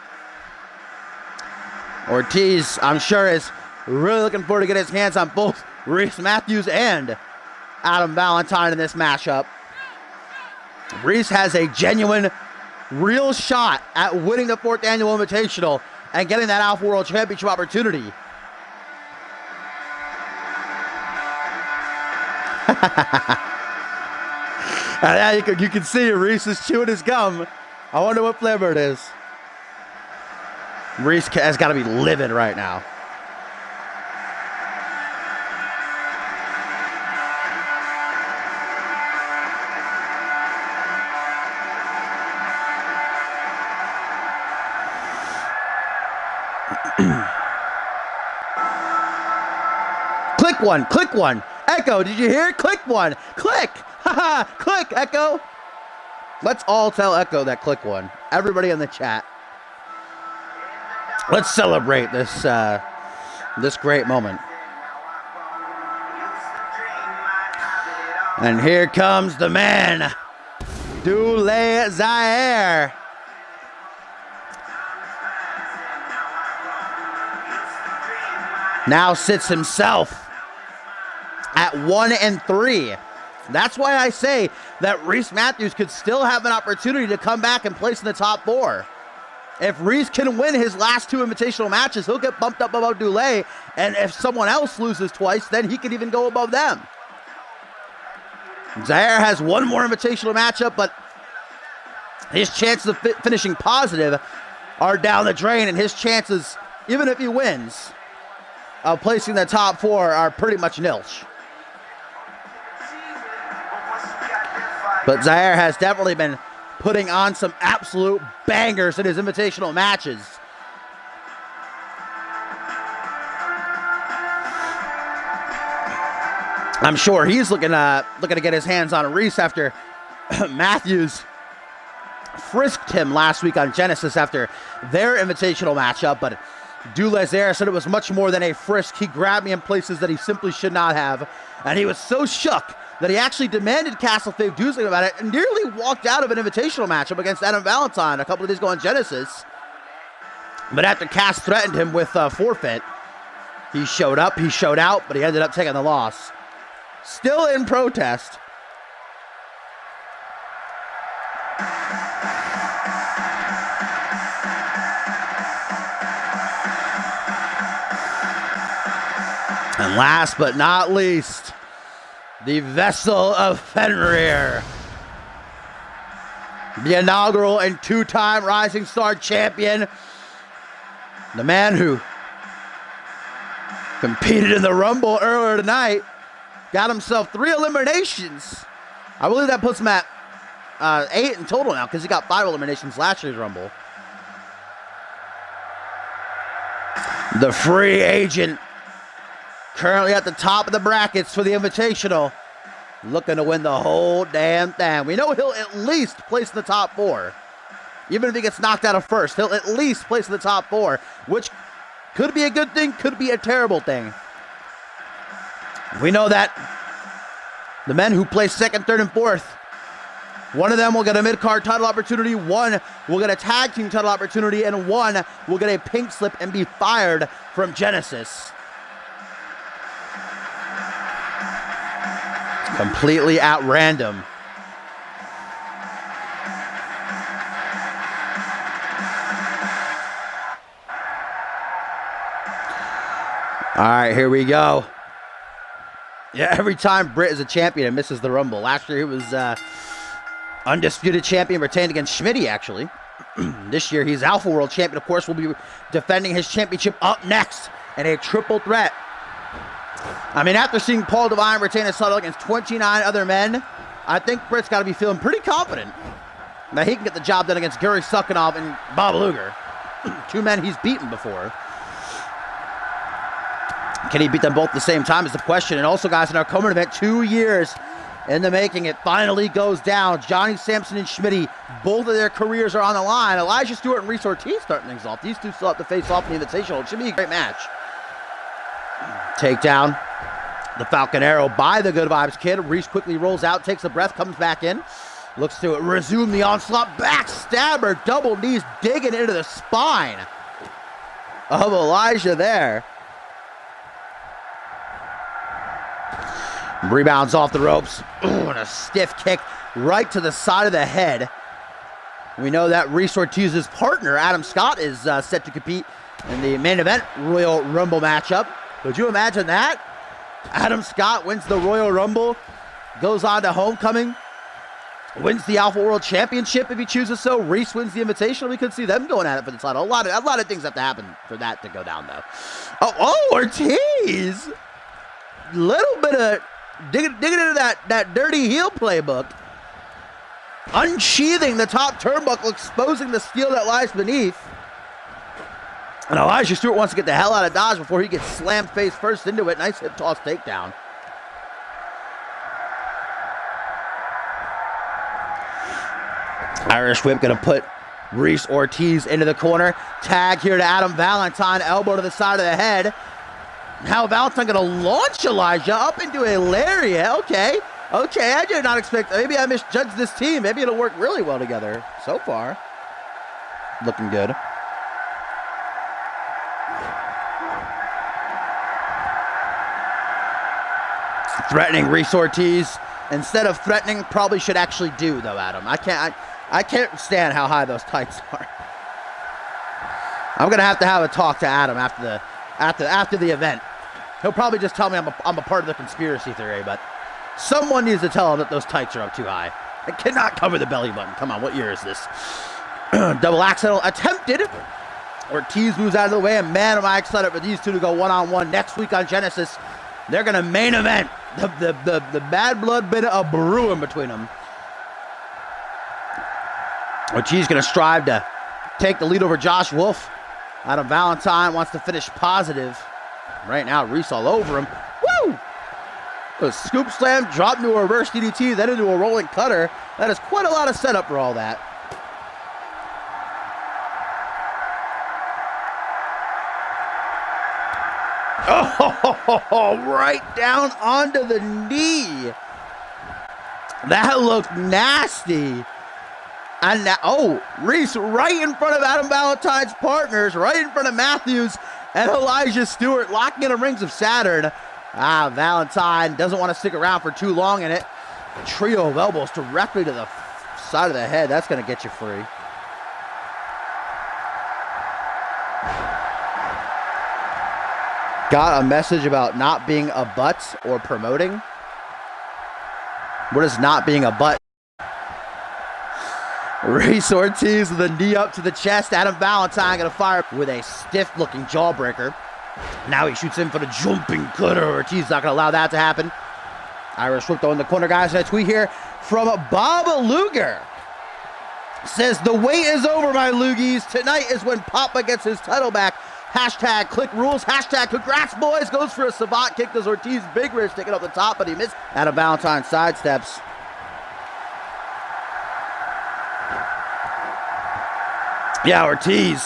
Ortiz, I'm sure, is really looking forward to getting his hands on both Reese Matthews and Adam Valentine in this matchup. Reese has a genuine, real shot at winning the 4th Annual Invitational and getting that Alpha World Championship opportunity. And you can see Reese is chewing his gum. I wonder what flavor it is. Reese has got to be livid right now. Click one, click one. Echo, did you hear it? Click one. Click. Haha, click, Echo. Let's all tell Echo that click one. Everybody in the chat. Let's celebrate this this great moment. And here comes the man, Dule Zaire. Now sits himself at 1-3. That's why I say that Reese Matthews could still have an opportunity to come back and place in the top 4. If Reese can win his last 2 invitational matches, he'll get bumped up above Dule, and if someone else loses twice, then he could even go above them. Zaire has one more invitational matchup, but his chances of finishing positive are down the drain, and his chances, even if he wins, of placing the top 4 are pretty much nilch. But Zaire has definitely been putting on some absolute bangers in his invitational matches. I'm sure he's looking to get his hands on Reese after Matthews frisked him last week on Genesis after their invitational matchup. But Zaire said it was much more than a frisk. He grabbed me in places that he simply should not have. And he was so shook that he actually demanded Castle Fave do something about it and nearly walked out of an invitational matchup against Adam Valentine a couple of days ago on Genesis. But after Cass threatened him with forfeit, he showed up, he showed out, but he ended up taking the loss. Still in protest. And last but not least, the Vessel of Fenrir. The inaugural and two-time Rising Star champion. The man who competed in the Rumble earlier tonight. Got himself 3 eliminations. I believe that puts him at 8 in total now because he got 5 eliminations last year's Rumble. The free agent currently at the top of the brackets for the Invitational. Looking to win the whole damn thing. We know he'll at least place in the top 4. Even if he gets knocked out of first, he'll at least place in the top 4, which could be a good thing, could be a terrible thing. We know that the men who place 2nd, 3rd, and 4th, one of them will get a mid-card title opportunity, one will get a tag team title opportunity, and one will get a pink slip and be fired from Genesis. Completely at random. All right, here we go. Yeah, every time Britt is a champion and misses the Rumble. Last year he was undisputed champion, retained against Schmitty, actually. This year he's Alpha World champion. Of course, will be defending his championship up next in a triple threat. I mean, after seeing Paul Devine retain his title against 29 other men, I think Britt's got to be feeling pretty confident that he can get the job done against Gary Sukhanov and Bob Luger. 2 men he's beaten before. Can he beat them both at the same time is the question. And also, guys, in our co-main event, 2 years in the making, it finally goes down. Johnny Sampson and Schmitty, both of their careers are on the line. Elijah Stewart and Reese Ortiz starting things off. These two still have to face off in the Invitational. It should be a great match. Takedown. The Falcon Arrow by the Good Vibes Kid. Reese quickly rolls out, takes a breath, comes back in. Looks to resume the onslaught. Backstabber, double knees digging into the spine of Elijah there. Rebounds off the ropes. Ooh, and a stiff kick right to the side of the head. We know that Reese Ortiz's partner, Adam Scott, is set to compete in the main event Royal Rumble matchup. Could you imagine that? Adam Scott wins the Royal Rumble, goes on to Homecoming, wins the Alpha World Championship if he chooses so. Reese wins the Invitational. We could see them going at it for the title. A lot of things have to happen for that to go down, though. Oh, Ortiz! Little bit of digging into that dirty heel playbook. Unsheathing the top turnbuckle, exposing the steel that lies beneath. And Elijah Stewart wants to get the hell out of Dodge before he gets slammed face first into it. Nice hip toss takedown. Irish whip gonna put Reese Ortiz into the corner. Tag here to Adam Valentine. Elbow to the side of the head. Now Valentine gonna launch Elijah up into a lariat. Okay, I did not expect. Maybe I misjudged this team. Maybe it'll work really well together so far. Looking good. Threatening Reese Ortiz. Instead of threatening, probably should actually do, though, Adam. I can't stand how high those tights are. I'm gonna have a talk to Adam after the event. He'll probably just tell me I'm a part of the conspiracy theory, but someone needs to tell him that those tights are up too high. It cannot cover the belly button. Come on, what year is this? Double accidental attempted. Ortiz moves out of the way, and man, am I excited for these two to go one-on-one next week on Genesis. They're gonna main event. The bad blood bit of brewing between them. Ortiz going to strive to take the lead over Josh Wolf. Adam Valentine wants to finish positive. Right now, Reese all over him. Woo! A scoop slam, drop into a reverse DDT, then into a rolling cutter. That is quite a lot of setup for all that. Oh, right down onto the knee. That looked nasty. And now, oh, Reese right in front of Adam Valentine's partners, right in front of Matthews and Elijah Stewart, locking in a Rings of Saturn. Valentine doesn't want to stick around for too long in it. A trio of elbows directly to the side of the head. That's going to get you free. Got a message about not being a butt or promoting. What is not being a butt? Reese Ortiz with a knee up to the chest. Adam Valentine going to fire with a stiff-looking jawbreaker. Now he shoots in for the jumping cutter. Ortiz not going to allow that to happen. Irish whip though in the corner, guys. And a tweet here from Bob Luger. Says, the wait is over, my Loogies. Tonight is when Papa gets his title back. Hashtag click rules. Hashtag congrats, boys. Goes for a savant kick. Does Ortiz big wrist taking up the top, but he missed. Adam Valentine sidesteps. Yeah, Ortiz.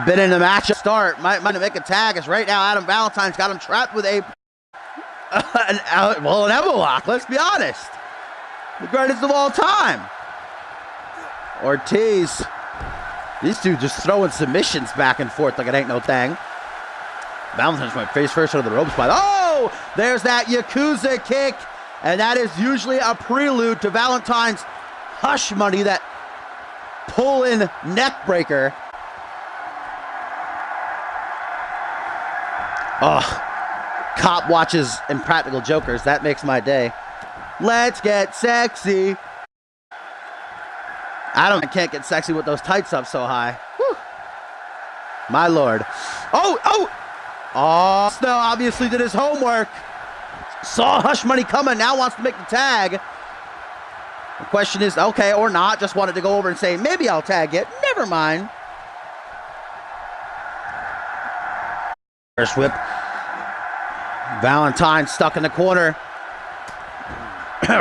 Been in the match to start. Might make a tag. As right now, Adam Valentine's got him trapped with an elbow lock. Let's be honest. The greatest of all time. Ortiz. These two just throwing submissions back and forth like it ain't no thing. Valentine's went face first under the ropes by. Oh! There's that Yakuza kick. And that is usually a prelude to Valentine's hush money, that pull-in neck breaker. Oh, cop watches Impractical Jokers. That makes my day. Let's get sexy. I can't get sexy with those tights up so high. Whew. My lord. Oh, Snow obviously did his homework. Saw hush money coming, now wants to make the tag. The question is, okay or not, just wanted to go over and say, maybe I'll tag it. Never mind. First whip. Valentine stuck in the corner.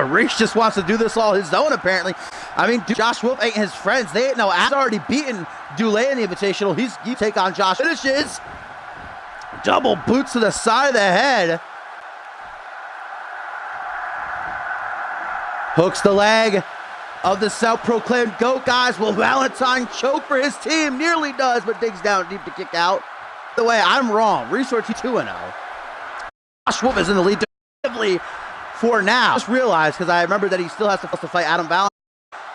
Reese just wants to do this all his own, apparently. I mean, Josh Wolf ain't his friends. They ain't no ass. Already beaten Dulé in the Invitational. You take on Josh. Finishes. Double boots to the side of the head. Hooks the leg of the self-proclaimed GOAT, guys. Will Valentine choke for his team? Nearly does, but digs down deep to kick out. By the way, I'm wrong. Reese Ortiz 2-0. Josh Wolf is in the lead definitively for now. I just realized, because I remember that he still has to fight Adam Valentine,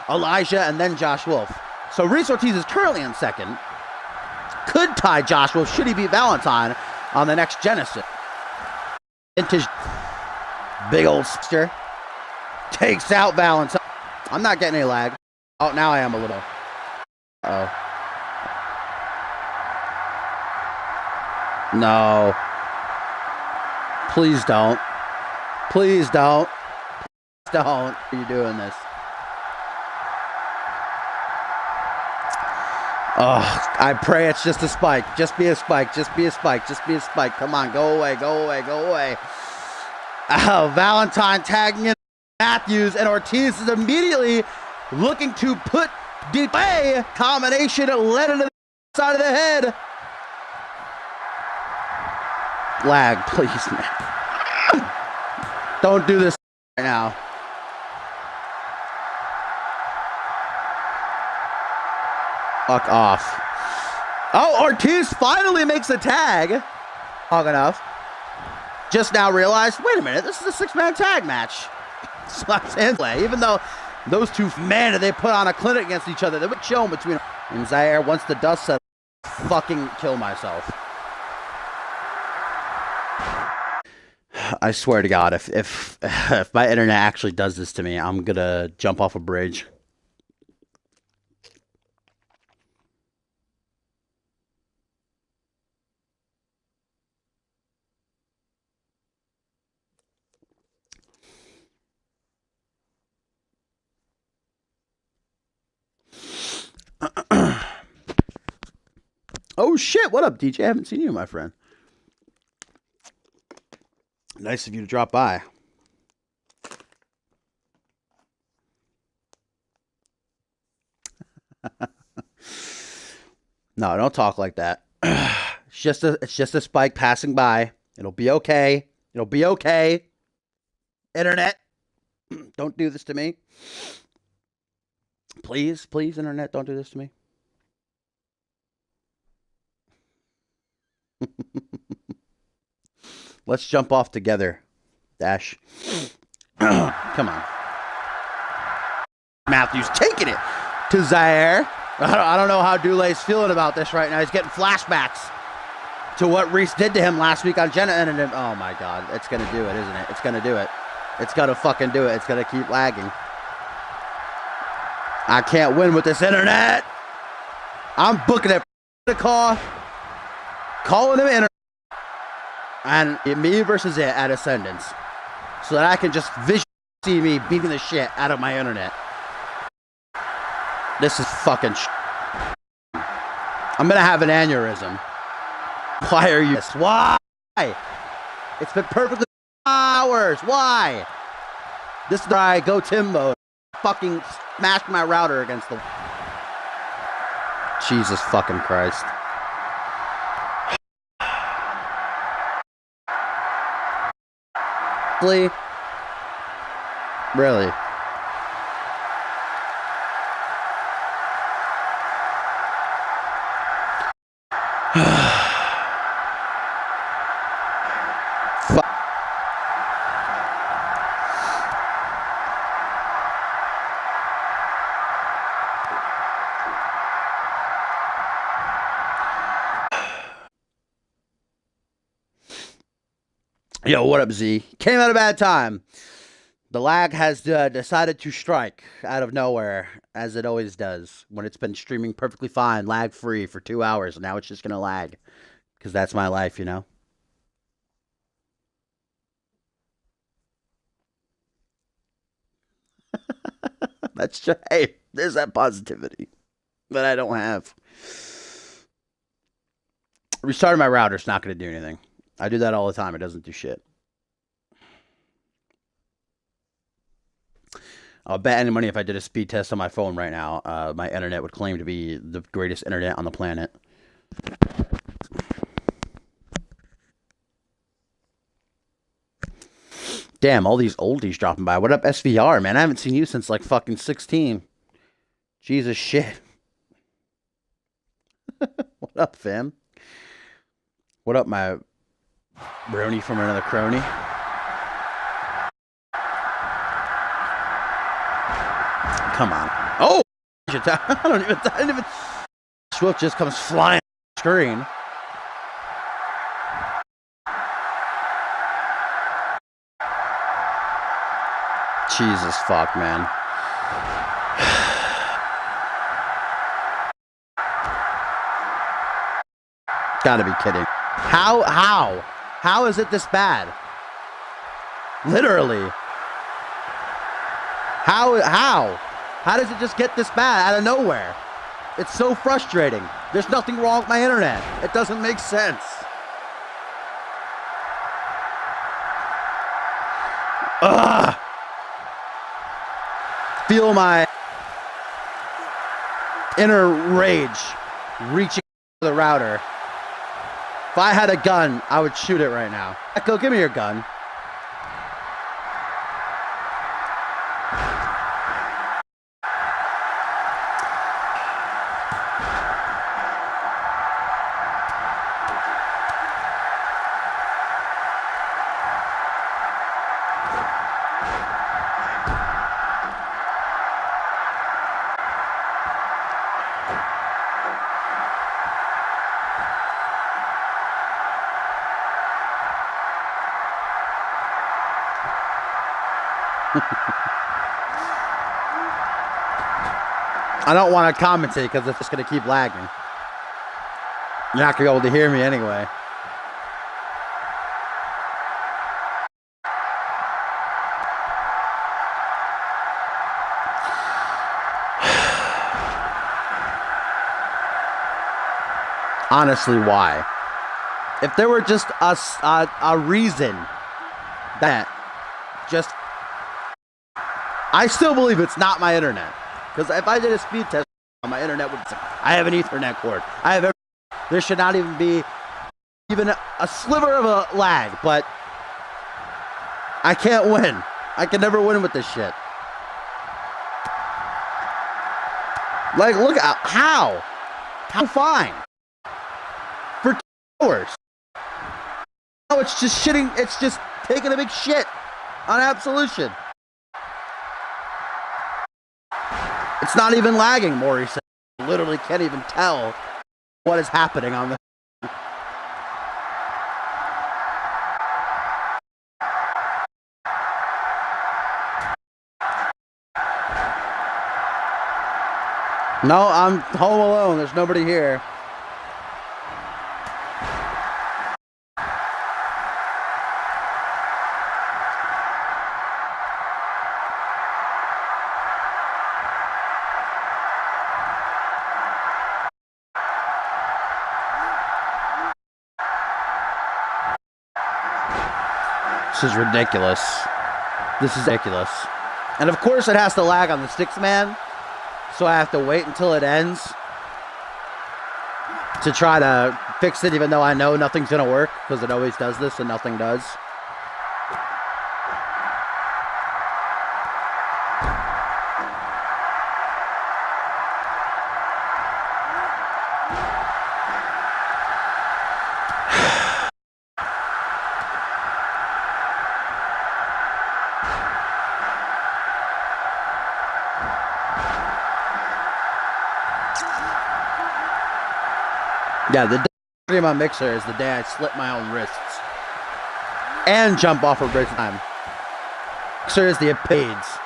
Elijah, and then Josh Wolf. So Reese Ortiz is currently in second. Could tie Josh Wolf should he beat Valentine on the next Genesis. Vintage big old sister. Takes out Valentine. I'm not getting any lag. Oh, now I am a little. Uh-oh. No. Please don't. Please don't. Please don't. Are you doing this? Oh, I pray it's just a spike. Just be a spike. Just be a spike. Just be a spike. Come on. Go away. Go away. Go away. Oh, Valentine tagging in Matthews, and Ortiz is immediately looking to put away. Combination led into the side of the head. Lag, please, man. Don't do this right now. Fuck off. Oh, Ortiz finally makes a tag. Long enough. Just now realized, wait a minute, this is a six-man tag match. Slaps and play. Even though those two, man, they put on a clinic against each other. They would chill between them. And Zaire, once the dust settles, fucking kill myself. I swear to God, if my internet actually does this to me, I'm gonna jump off a bridge. Oh, shit. What up, DJ? I haven't seen you, my friend. Nice of you to drop by. No, don't talk like that. It's just a spike passing by. It'll be okay. It'll be okay. Internet, don't do this to me. Please, please, internet, don't do this to me. Let's jump off together. Dash. Come on. Matthews taking it to Zaire. I don't know how Dulay's feeling about this right now. He's getting flashbacks to what Reese did to him last week on Jenna. And oh my God, it's going to do it, isn't it? It's going to do it. It's going to fucking do it. It's going to keep lagging. I can't win with this internet. I'm booking it for the call. Calling him internet. And me versus it at Ascendance. So that I can just visually see me beating the shit out of my internet. This is fucking I'm gonna have an aneurysm. Why are you? Why? It's been perfectly hours. Why? This is where I go Tim mode. Fucking smashed my router against the... Jesus fucking Christ. Really? Yo, what up, Z? Came at a bad time. The lag has decided to strike out of nowhere, as it always does, when it's been streaming perfectly fine, lag-free for 2 hours, and now it's just going to lag, because that's my life, you know? That's just, hey, there's that positivity that I don't have. Restarting my router is not going to do anything. I do that all the time. It doesn't do shit. I'll bet any money if I did a speed test on my phone right now, my internet would claim to be the greatest internet on the planet. Damn, all these oldies dropping by. What up, SVR, man? I haven't seen you since like fucking 16. Jesus shit. What up, fam? What up, my brony from another crony? Come on. Oh! I didn't even... Swift just comes flying on the screen. Jesus fuck, man. Gotta be kidding. How is it this bad? Literally. How does it just get this bad out of nowhere? It's so frustrating. There's nothing wrong with my internet. It doesn't make sense. Ugh. Feel my inner rage reaching the router. If I had a gun, I would shoot it right now. Echo, give me your gun. I don't want to commentate because it's just going to keep lagging. You're not going to be able to hear me anyway. honestly why. If there were just a reason that just... I still believe it's not my internet. Because if I did a speed test, my internet would say, I have an Ethernet cord. I have everything. There should not even be even a sliver of a lag, but I can't win. I can never win with this shit. Like, look at how fine for 2 hours. Oh, it's just shitting. It's just taking a big shit on Absolution. It's not even lagging, Maury said. I literally can't even tell what is happening on the... No, I'm home alone. There's nobody here. This is ridiculous. This is ridiculous. And of course it has to lag on the 6-man. So I have to wait until it ends to try to fix it, even though I know nothing's going to work, because it always does this and nothing does. Yeah, the day on Mixer is the day I slit my own wrists and jump off a bridge time. Mixer is the AIDS.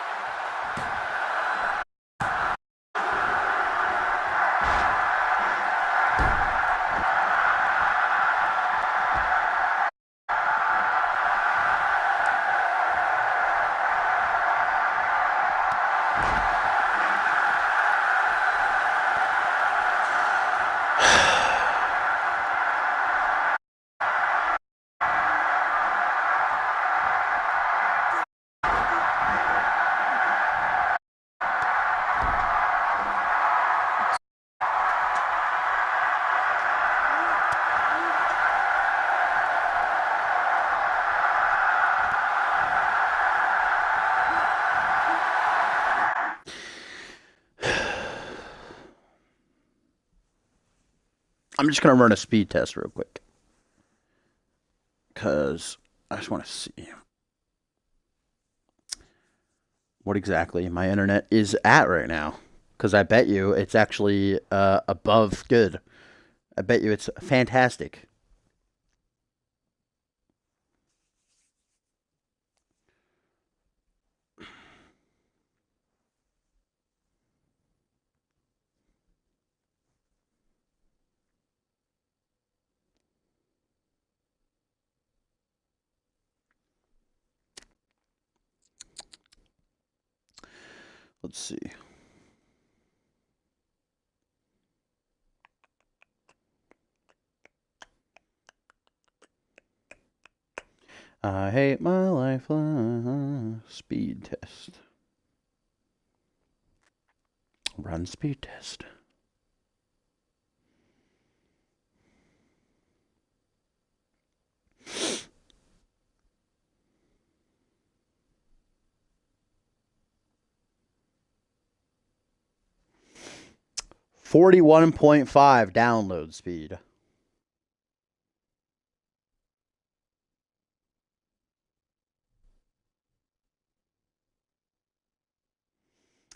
I'm just going to run a speed test real quick, because I just want to see what exactly my internet is at right now, because I bet you it's actually above good. I bet you it's fantastic. Let's see. I hate my life. Speed test. Run speed test. .5 download speed.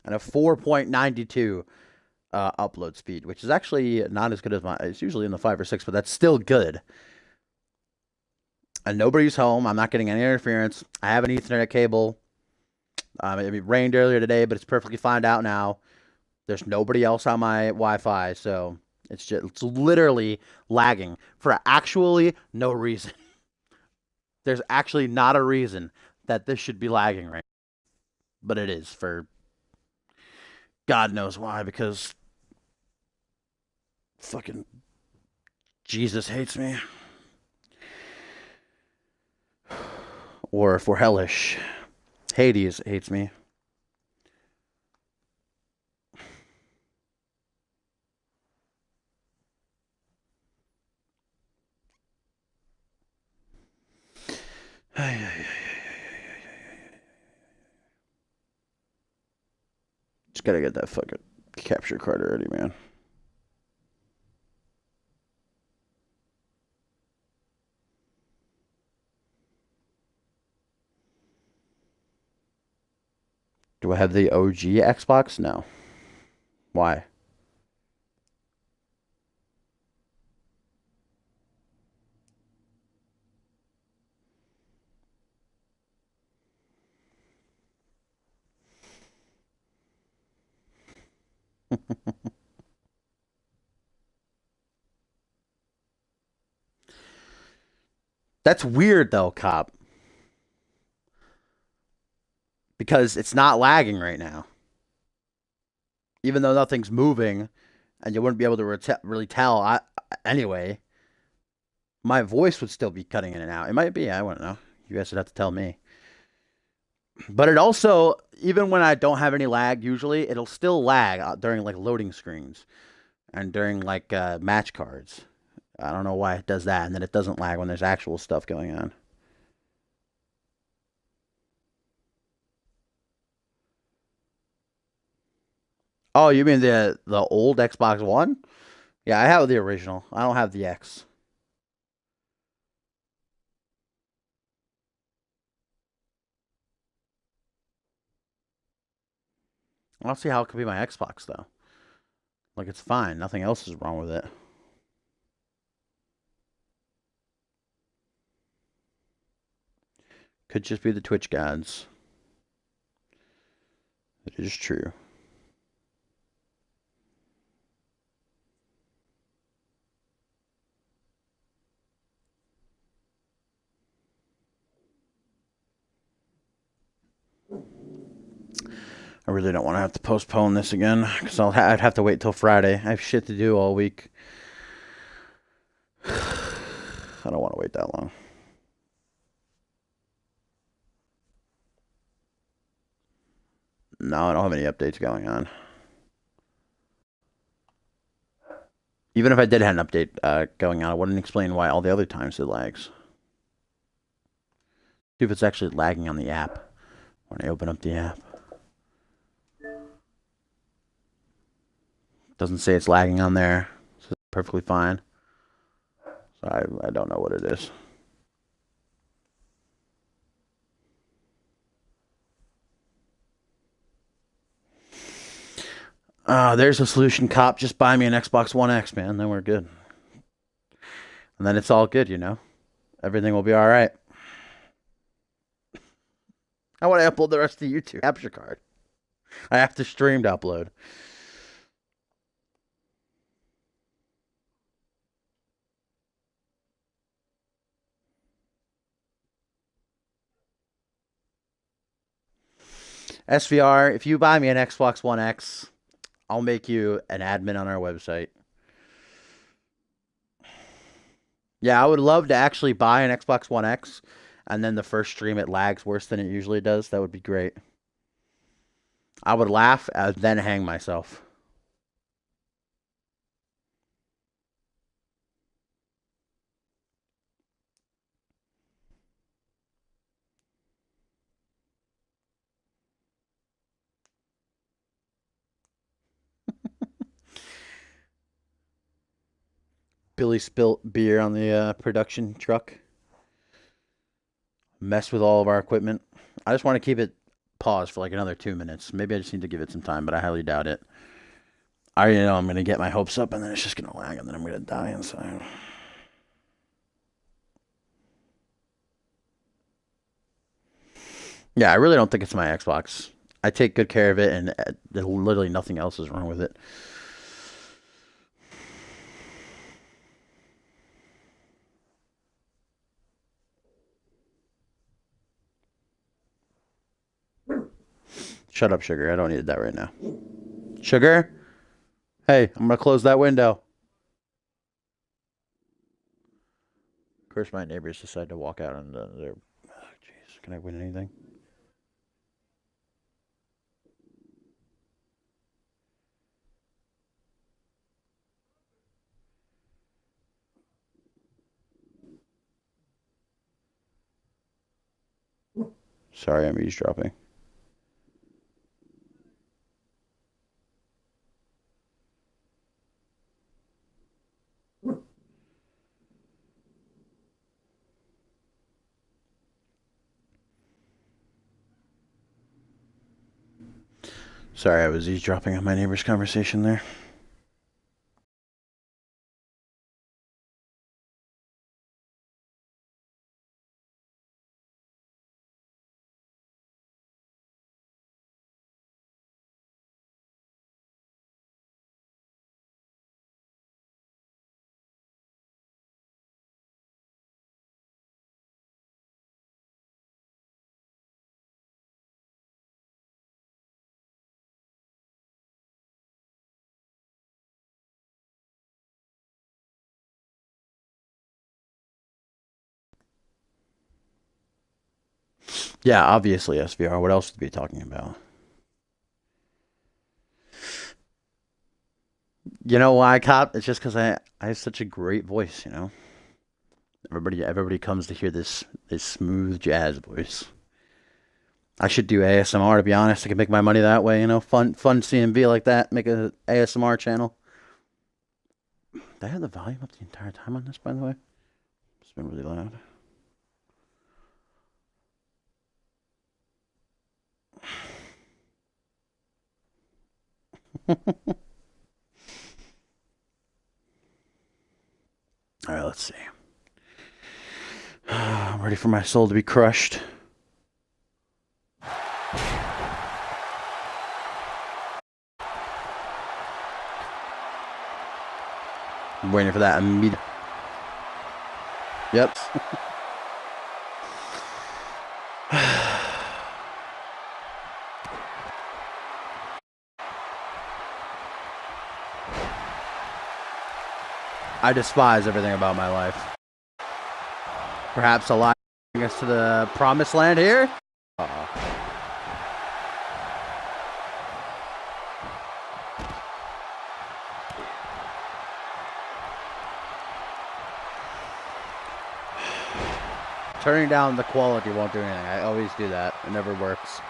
And a 4.92 upload speed, which is actually not as good as it's usually in the 5 or 6, but that's still good. And nobody's home. I'm not getting any interference. I have an Ethernet cable. It rained earlier today, but it's perfectly fine out now. There's nobody else on my Wi-Fi, so it's literally lagging for actually no reason. There's actually not a reason that this should be lagging right now, but it is for God knows why, because fucking Jesus hates me. Or if we're hellish, Hades hates me. Just gotta get that fucking capture card already, man. Do I have the OG Xbox? No. Why? That's weird though, Cop. Because it's not lagging right now. Even though nothing's moving, and you wouldn't be able to really tell anyway, my voice would still be cutting in and out. It might be, I wouldn't know. You guys would have to tell me. But it also, even when I don't have any lag, usually, it'll still lag during like loading screens and during like match cards. I don't know why it does that, and then it doesn't lag when there's actual stuff going on. Oh, you mean the old Xbox One? Yeah, I have the original. I don't have the X. I don't see how it could be my Xbox though. Like it's fine. Nothing else is wrong with it. Could just be the Twitch gods. It is true. I really don't want to have to postpone this again because I'd have to wait till Friday. I have shit to do all week. I don't want to wait that long. No, I don't have any updates going on. Even if I did have an update going on, I wouldn't explain why all the other times it lags. See if it's actually lagging on the app when I open up the app. Doesn't say it's lagging on there. So it's perfectly fine. So I don't know what it is. There's a solution, Cop. Just buy me an Xbox One X, man. Then we're good. And then it's all good, you know? Everything will be all right. I want to upload the rest of the YouTube capture card. I have to stream to upload. SVR, if you buy me an Xbox One X, I'll make you an admin on our website. Yeah, I would love to actually buy an Xbox One X, and then the first stream it lags worse than it usually does. That would be great. I would laugh and then hang myself. Billy spilt beer on the production truck. Mess with all of our equipment. I just want to keep it paused for like another 2 minutes. Maybe I just need to give it some time, but I highly doubt it. I already know I'm going to get my hopes up, and then it's just going to lag, and then I'm going to die inside. Yeah, I really don't think it's my Xbox. I take good care of it, and literally nothing else is wrong with it. Shut up, Sugar. I don't need that right now. Sugar? Hey, I'm going to close that window. Of course, my neighbors decide to walk out and they're... Oh, jeez. Can I win anything? Sorry, I'm eavesdropping. Sorry, I was eavesdropping on my neighbor's conversation there. Yeah, obviously SVR. What else would we be talking about? You know why, Cop? It's just because I have such a great voice, you know? Everybody comes to hear this smooth jazz voice. I should do ASMR, to be honest. I can make my money that way, you know? Fun CMV like that. Make a ASMR channel. Did I have the volume up the entire time on this, by the way? It's been really loud. All right, let's see. I'm ready for my soul to be crushed. I'm waiting for that immediate. Yep. I despise everything about my life. Perhaps allowing us to the promised land here? Turning down the quality won't do anything. I always do that. It never works.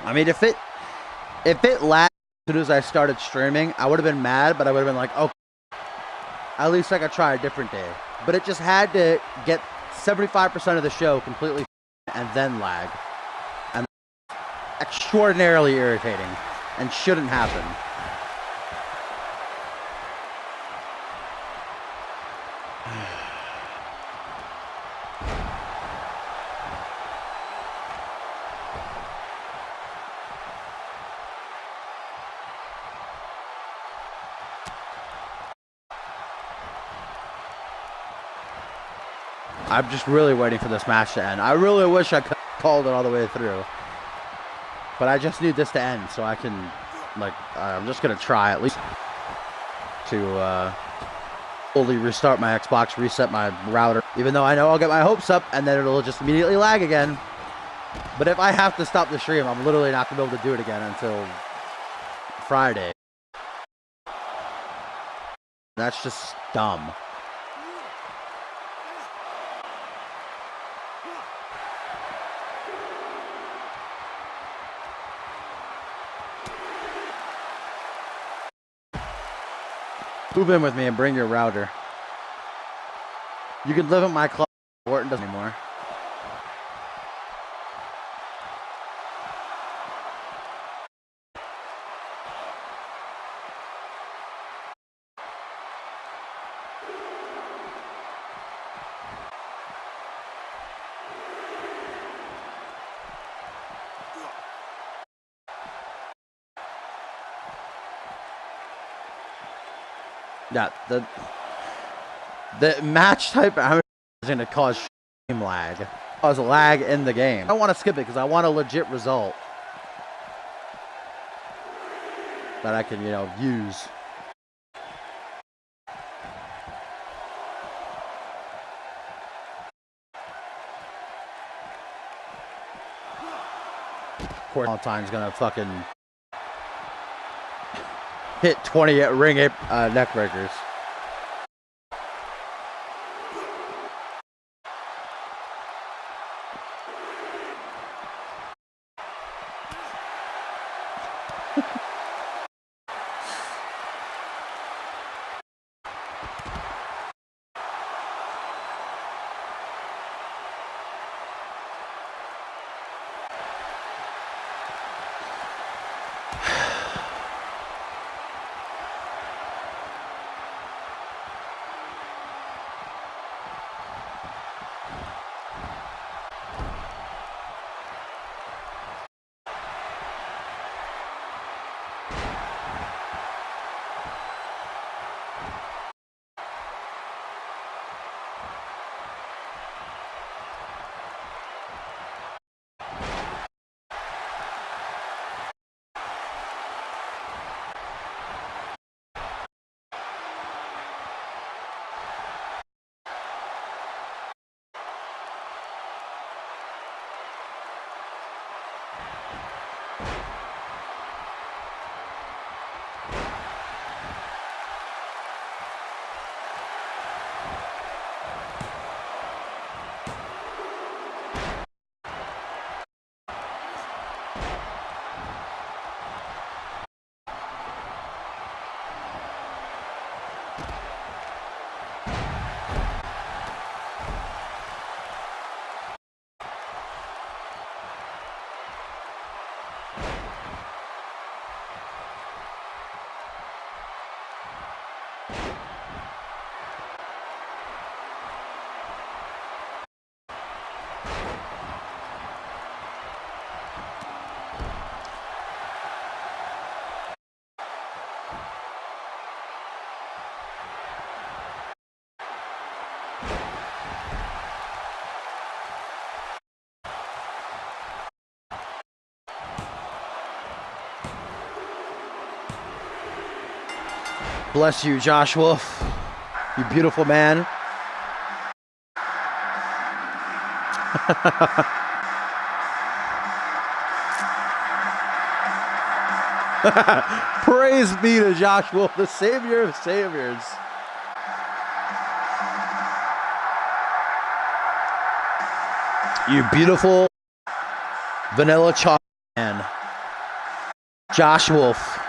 I mean, if it lagged as soon as I started streaming, I would have been mad, but I would have been like, oh, at least I could try a different day. But it just had to get 75% of the show completely and then lag. And extraordinarily irritating and shouldn't happen. I'm just really waiting for this match to end. I really wish I could have called it all the way through. But I just need this to end so I can, like, I'm just going to try at least to fully restart my Xbox, reset my router. Even though I know I'll get my hopes up and then it'll just immediately lag again. But if I have to stop the stream, I'm literally not going to be able to do it again until Friday. That's just dumb. Move in with me and bring your router. You can live in my club. Orton doesn't anymore. Yeah, the match type is going to cause game lag. Cause lag in the game. I don't want to skip it because I want a legit result that I can, use. Of course, Valentine's gonna fucking hit 20 at ring neck breakers. Bless you, Josh Wolf. You beautiful man. Praise be to Josh Wolf, the savior of saviors. You beautiful vanilla chocolate man. Josh Wolf.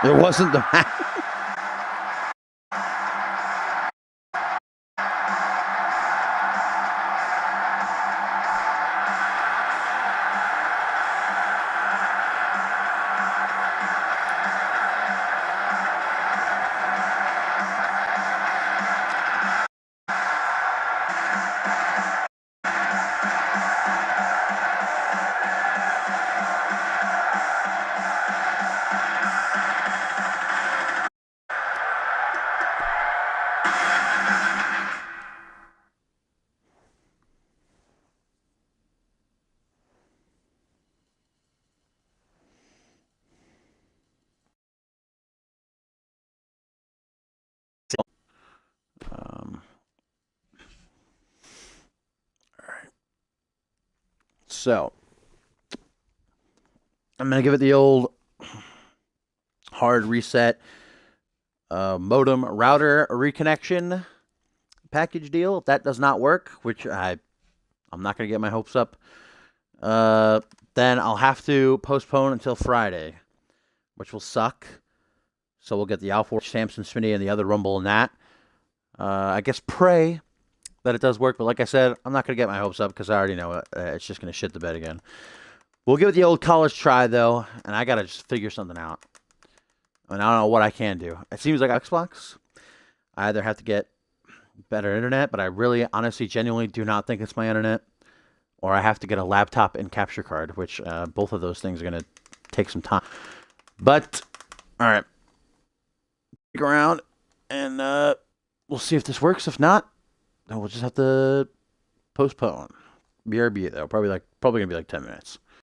It wasn't the match. So, I'm going to give it the old hard reset modem router reconnection package deal. If that does not work, which I'm not going to get my hopes up, then I'll have to postpone until Friday, which will suck. So we'll get the Alpha Samson Smitty and the other Rumble in that. I guess pray that it does work, but like I said, I'm not going to get my hopes up because I already know it's just going to shit the bed again. We'll give it the old college try, though, and I got to just figure something out. And I don't know what I can do. It seems like Xbox. I either have to get better internet, but I really, honestly, genuinely do not think it's my internet, or I have to get a laptop and capture card, which both of those things are going to take some time. But, all right. Stick around, and we'll see if this works. If not, then we'll just have to postpone. BRB, though. Probably going to be like 10 minutes.